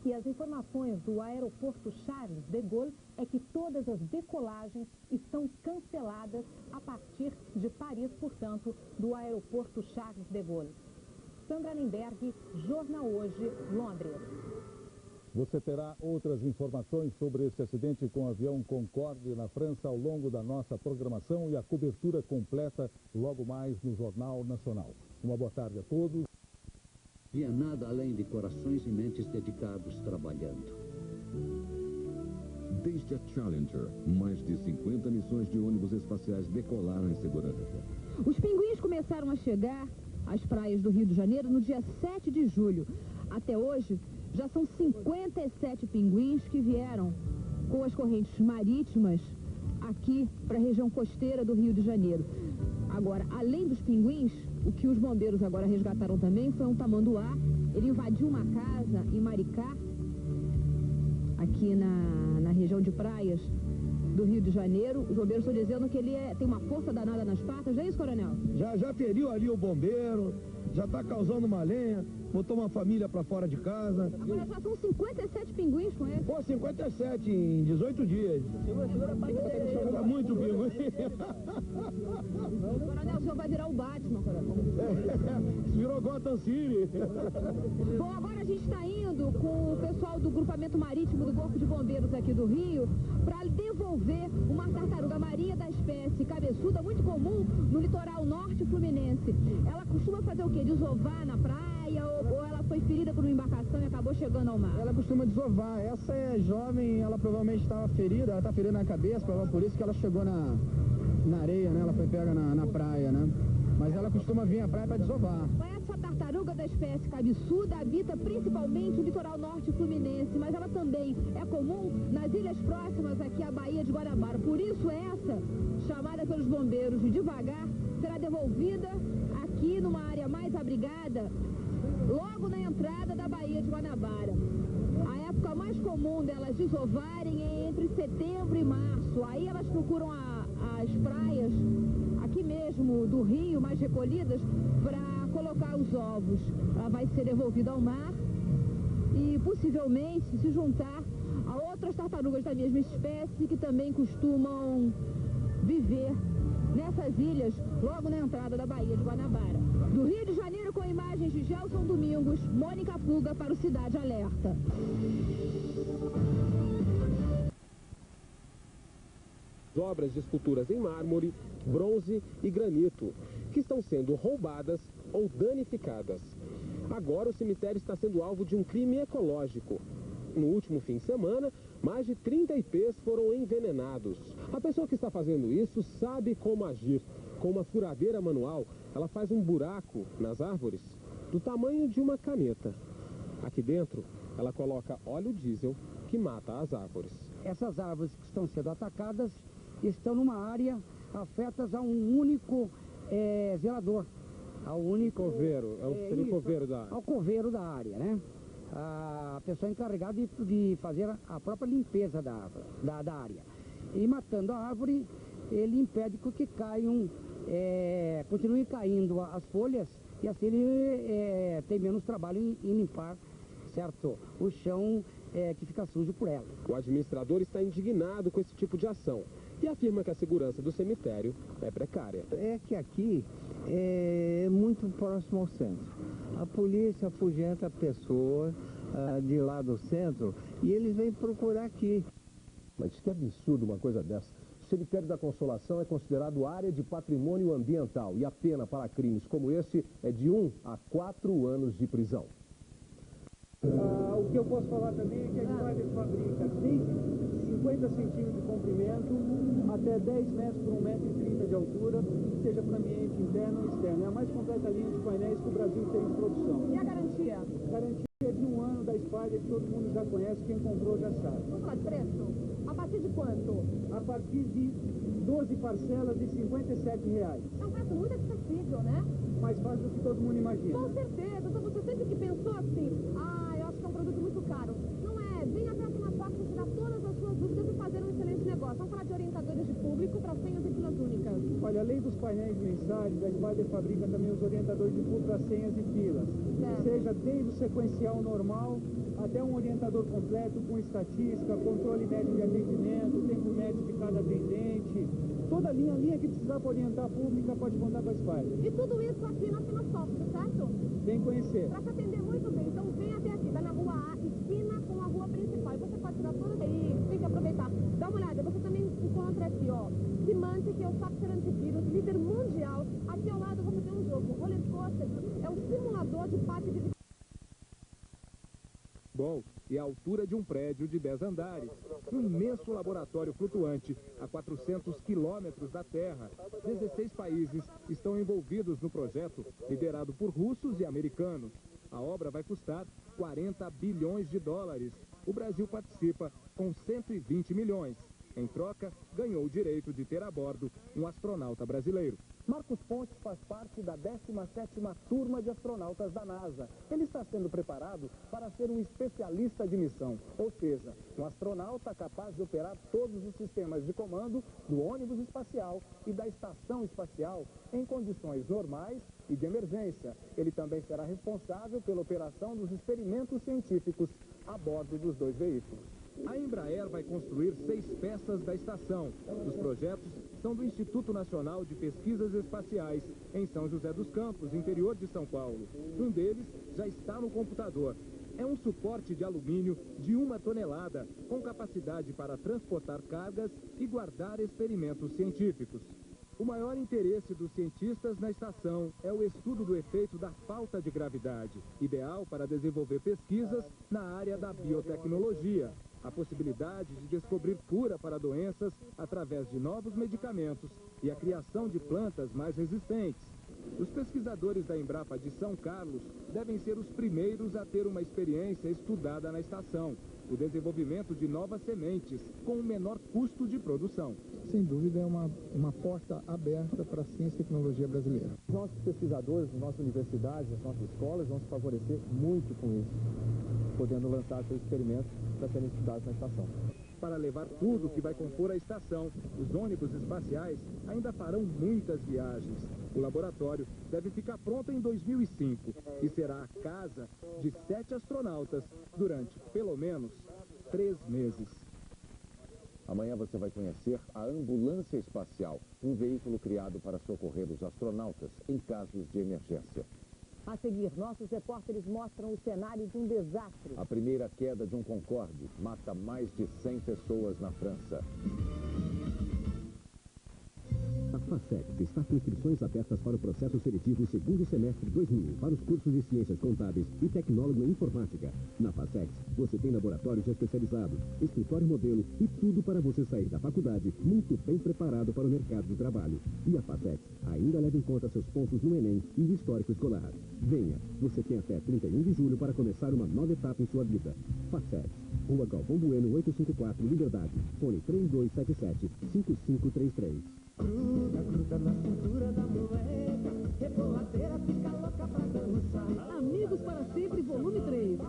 E as informações do aeroporto Charles de Gaulle é que todas as decolagens estão canceladas a partir de Paris, portanto, do aeroporto Charles de Gaulle. Sandra Nemberg, Jornal Hoje, Londres. Você terá outras informações sobre esse acidente com o avião Concorde na França ao longo da nossa programação e a cobertura completa logo mais no Jornal Nacional. Uma boa tarde a todos. E é nada além de corações e mentes dedicados trabalhando. Desde a Challenger, mais de 50 missões de ônibus espaciais decolaram em segurança. Os pinguins começaram a chegar às praias do Rio de Janeiro no dia 7 de julho. Até hoje, já são 57 pinguins que vieram com as correntes marítimas aqui para a região costeira do Rio de Janeiro. Agora, além dos pinguins, o que os bombeiros agora resgataram também foi um tamanduá. Ele invadiu uma casa em Maricá, aqui na região de praias do Rio de Janeiro. Os bombeiros estão dizendo que ele tem uma força danada nas patas. Já é isso, coronel? Já feriu ali o bombeiro, já está causando uma lenha, botou uma família para fora de casa. Agora já são 57 pinguins com ele. Pô, 57 em 18 dias. Segura a patinha. Tá muito pinguim. Coronel, o senhor vai virar o Batman, coronel. Virou Gotham City. Bom, agora a gente está indo com o pessoal do grupamento marítimo do Corpo de Bombeiros aqui do Rio para devolver uma tartaruga marinha da espécie cabeçuda, muito comum no litoral norte fluminense. Ela costuma fazer o quê? Desovar na praia ou ela foi ferida por uma embarcação e acabou chegando ao mar? Ela costuma desovar. Essa é jovem, ela provavelmente estava ferida, ela está ferida na cabeça, por isso que ela chegou na areia, né? Ela foi pega na praia, né? Mas ela costuma vir à praia para desovar. Essa tartaruga da espécie cabeçuda habita principalmente o litoral norte fluminense, mas ela também é comum nas ilhas próximas aqui à Baía de Guanabara. Por isso essa, chamada pelos bombeiros de devagar, será devolvida aqui numa área mais abrigada, logo na entrada da Baía de Guanabara. A época mais comum delas desovarem é entre setembro e março. Aí elas procuram as praias aqui mesmo do Rio, mais recolhidas, para colocar os ovos. Ela vai ser devolvida ao mar e possivelmente se juntar a outras tartarugas da mesma espécie que também costumam viver nessas ilhas, logo na entrada da Baía de Guanabara. Do Rio de Janeiro, com imagens de Gelson Domingos, Mônica Puga para o Cidade Alerta. Obras de esculturas em mármore, bronze e granito, que estão sendo roubadas ou danificadas. Agora o cemitério está sendo alvo de um crime ecológico. No último fim de semana, mais de 30 ipês foram envenenados. A pessoa que está fazendo isso sabe como agir. Com uma furadeira manual, ela faz um buraco nas árvores do tamanho de uma caneta. Aqui dentro, ela coloca óleo diesel que mata as árvores. Essas árvores que estão sendo atacadas estão numa área afetas a um único zelador. Ao único coveiro, é o coveiro da área. Ao coveiro da área, né? a pessoa encarregada de fazer a própria limpeza da área. E matando a árvore, ele impede que caiam, continuem caindo as folhas, e assim ele tem menos trabalho em limpar, certo, o chão que fica sujo por ela. O administrador está indignado com esse tipo de ação e afirma que a segurança do cemitério é precária. É que aqui é muito próximo ao centro. A polícia afugenta a pessoa de lá do centro e eles vêm procurar aqui. Mas que absurdo uma coisa dessa. O cemitério da Consolação é considerado área de patrimônio ambiental e a pena para crimes como esse é de 1 a 4 anos de prisão. O que eu posso falar também é que a espada fabrica desde 50 centímetros de comprimento até 10 metros por 1,30 metro de altura, seja para ambiente interno ou externo. É a mais completa linha de painéis que o Brasil tem em produção. E a garantia? Garantia de 1 ano da espada que todo mundo já conhece, quem comprou já sabe. Vamos falar de preço? A partir de quanto? A partir de 12 parcelas de R$57. É um preço muito acessível, né? Mais fácil do que todo mundo imagina. Com certeza. Então você sempre que pensou assim, eu acho que é um produto muito caro. Não é. Venha até aqui na porta para tirar todas as suas dúvidas e fazer um excelente negócio. Vamos falar de orientadores de público para senhas e filas únicas. Olha, além dos painéis mensais, a Spider fabrica também os orientadores de público para senhas e filas. Certo. Seja desde o sequencial normal até um orientador completo com estatística, controle médio de atendimento, tempo médio de cada atendente. Toda a linha que precisar para orientar a pública pode contar com a Spider. E tudo isso aqui na Finasoft, certo? Vem conhecer. Para te atender muito bem, então vem até aqui, tá na rua A, esquina com a rua principal. E você pode tirar todas aí, tem que aproveitar. Dá uma olhada, você também encontra aqui, ó, Symantec, que é o software antivírus, líder mundial. Aqui ao lado você tem um jogo, Roller Coaster, é um simulador de parque de... Bom, e a altura de um prédio de 10 andares, um imenso laboratório flutuante a 400 quilômetros da Terra. 16 países estão envolvidos no projeto, liderado por russos e americanos. A obra vai custar 40 bilhões de dólares. O Brasil participa com 120 milhões. Em troca, ganhou o direito de ter a bordo um astronauta brasileiro. Marcos Pontes faz parte da 17ª turma de astronautas da NASA. Ele está sendo preparado para ser um especialista de missão, ou seja, um astronauta capaz de operar todos os sistemas de comando do ônibus espacial e da estação espacial em condições normais e de emergência. Ele também será responsável pela operação dos experimentos científicos a bordo dos 2 veículos. A Embraer vai construir 6 peças da estação. Os projetos são do Instituto Nacional de Pesquisas Espaciais, em São José dos Campos, interior de São Paulo. Um deles já está no computador. É um suporte de alumínio de 1 tonelada, com capacidade para transportar cargas e guardar experimentos científicos. O maior interesse dos cientistas na estação é o estudo do efeito da falta de gravidade, ideal para desenvolver pesquisas na área da biotecnologia. A possibilidade de descobrir cura para doenças através de novos medicamentos e a criação de plantas mais resistentes. Os pesquisadores da Embrapa de São Carlos devem ser os primeiros a ter uma experiência estudada na estação, o desenvolvimento de novas sementes com o menor custo de produção. Sem dúvida é uma porta aberta para a ciência e tecnologia brasileira. Os nossos pesquisadores, as nossas universidades, as nossas escolas vão se favorecer muito com isso, podendo lançar seus experimentos para serem estudados na estação. Para levar tudo que vai compor a estação, os ônibus espaciais ainda farão muitas viagens. O laboratório deve ficar pronto em 2005 e será a casa de 7 astronautas durante, pelo menos, 3 meses. Amanhã você vai conhecer a Ambulância Espacial, um veículo criado para socorrer os astronautas em casos de emergência. A seguir, nossos repórteres mostram o cenário de um desastre. A primeira queda de um Concorde mata mais de 100 pessoas na França. A FACET está com inscrições abertas para o processo seletivo segundo semestre 2000, para os cursos de Ciências Contábeis e Tecnólogo em Informática. Na FACET, você tem laboratórios especializados, escritório modelo e tudo para você sair da faculdade muito bem preparado para o mercado de trabalho. E a FACET ainda leva em conta seus pontos no Enem e o histórico escolar. Venha, você tem até 31 de julho para começar uma nova etapa em sua vida. FACET, Rua Galvão Bueno, 854, Liberdade. Fone 3277-5533. Gruda na cintura da moleca, reboladeira fica louca pra dançar. Amigos para sempre, volume 3.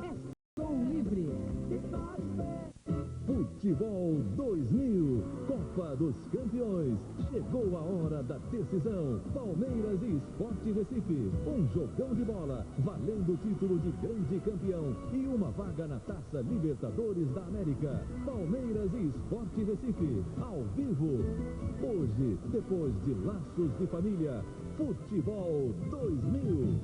Futebol 2000, Copa dos Campeões. Chegou a hora da decisão. Palmeiras e Sport Recife. Um jogão de bola, valendo o título de grande campeão e uma vaga na Taça Libertadores da América. Palmeiras e Sport Recife, ao vivo. Hoje, depois de Laços de Família, Futebol 2000.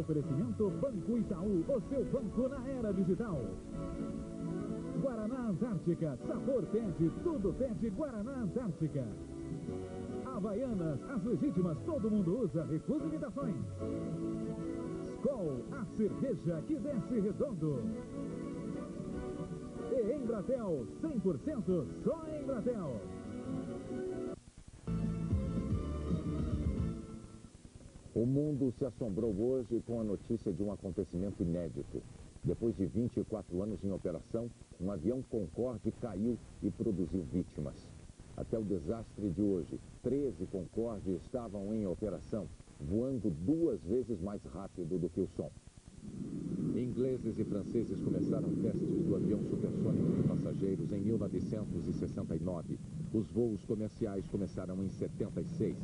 Oferecimento Banco Itaú, o seu banco na era digital. Guaraná Antártica, sabor pede, tudo pede Guaraná Antártica. Havaianas, as legítimas, todo mundo usa, recusa imitações. Skol, a cerveja que desce redondo. E Embratel, 100% só Embratel. O mundo se assombrou hoje com a notícia de um acontecimento inédito. Depois de 24 anos em operação, um avião Concorde caiu e produziu vítimas. Até o desastre de hoje, 13 Concorde estavam em operação, voando 2 vezes mais rápido do que o som. Ingleses e franceses começaram testes do avião supersônico de passageiros em 1969. Os voos comerciais começaram em 76.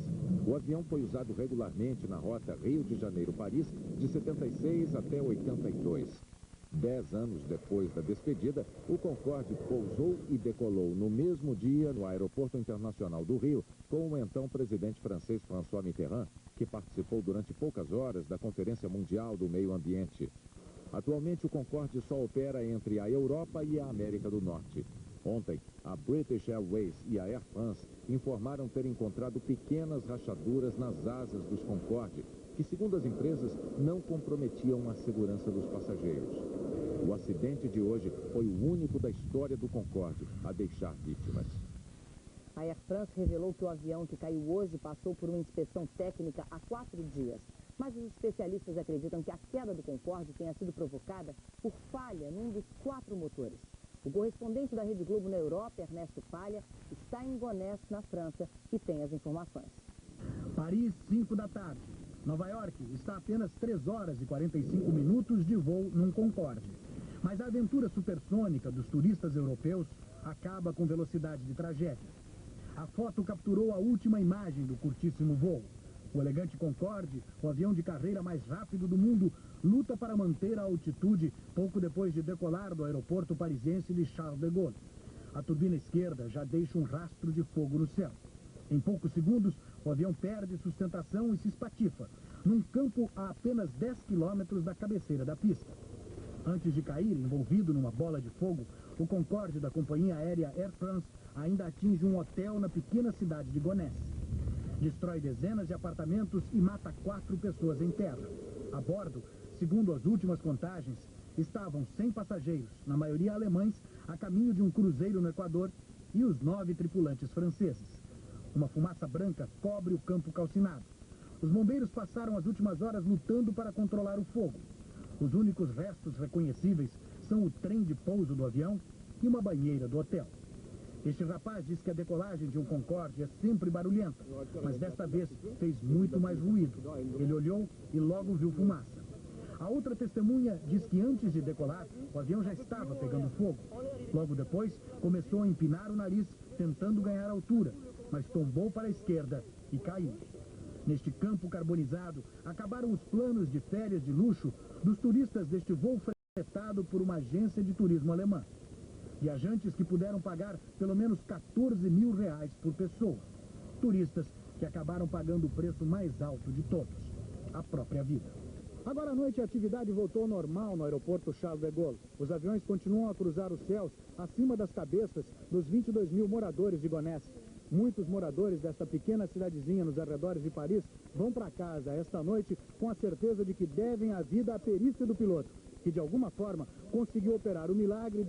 O avião foi usado regularmente na rota Rio de Janeiro-Paris de 76 até 82. 10 anos depois da despedida, o Concorde pousou e decolou no mesmo dia no Aeroporto Internacional do Rio com o então presidente francês François Mitterrand, que participou durante poucas horas da Conferência Mundial do Meio Ambiente. Atualmente, o Concorde só opera entre a Europa e a América do Norte. Ontem, a British Airways e a Air France informaram ter encontrado pequenas rachaduras nas asas dos Concorde, que, segundo as empresas, não comprometiam a segurança dos passageiros. O acidente de hoje foi o único da história do Concorde a deixar vítimas. A Air France revelou que o avião que caiu hoje passou por uma inspeção técnica há 4 dias. Mas os especialistas acreditam que a queda do Concorde tenha sido provocada por falha num dos 4 motores. O correspondente da Rede Globo na Europa, Ernesto Palha, está em Gonesse, na França, e tem as informações. Paris, 5 da tarde. Nova York está a apenas 3 horas e 45 minutos de voo num Concorde. Mas a aventura supersônica dos turistas europeus acaba com velocidade de tragédia. A foto capturou a última imagem do curtíssimo voo. O elegante Concorde, o avião de carreira mais rápido do mundo, luta para manter a altitude pouco depois de decolar do aeroporto parisiense de Charles de Gaulle. A turbina esquerda já deixa um rastro de fogo no céu. Em poucos segundos, o avião perde sustentação e se espatifa, num campo a apenas 10 quilômetros da cabeceira da pista. Antes de cair, envolvido numa bola de fogo, o Concorde da companhia aérea Air France ainda atinge um hotel na pequena cidade de Gonesse. Destrói dezenas de apartamentos e mata 4 pessoas em terra. A bordo, segundo as últimas contagens, estavam 100 passageiros, na maioria alemães, a caminho de um cruzeiro no Equador, e os 9 tripulantes franceses. Uma fumaça branca cobre o campo calcinado. Os bombeiros passaram as últimas horas lutando para controlar o fogo. Os únicos restos reconhecíveis são o trem de pouso do avião e uma banheira do hotel. Este rapaz diz que a decolagem de um Concorde é sempre barulhenta, mas desta vez fez muito mais ruído. Ele olhou e logo viu fumaça. A outra testemunha diz que antes de decolar, o avião já estava pegando fogo. Logo depois, começou a empinar o nariz, tentando ganhar altura, mas tombou para a esquerda e caiu. Neste campo carbonizado, acabaram os planos de férias de luxo dos turistas deste voo fretado por uma agência de turismo alemã. Viajantes que puderam pagar pelo menos R$14 mil por pessoa. Turistas que acabaram pagando o preço mais alto de todos, a própria vida. Agora à noite a atividade voltou ao normal no aeroporto Charles de Gaulle. Os aviões continuam a cruzar os céus acima das cabeças dos 22 mil moradores de Gonesse. Muitos moradores desta pequena cidadezinha nos arredores de Paris vão para casa esta noite com a certeza de que devem a vida à perícia do piloto, que de alguma forma conseguiu operar o milagre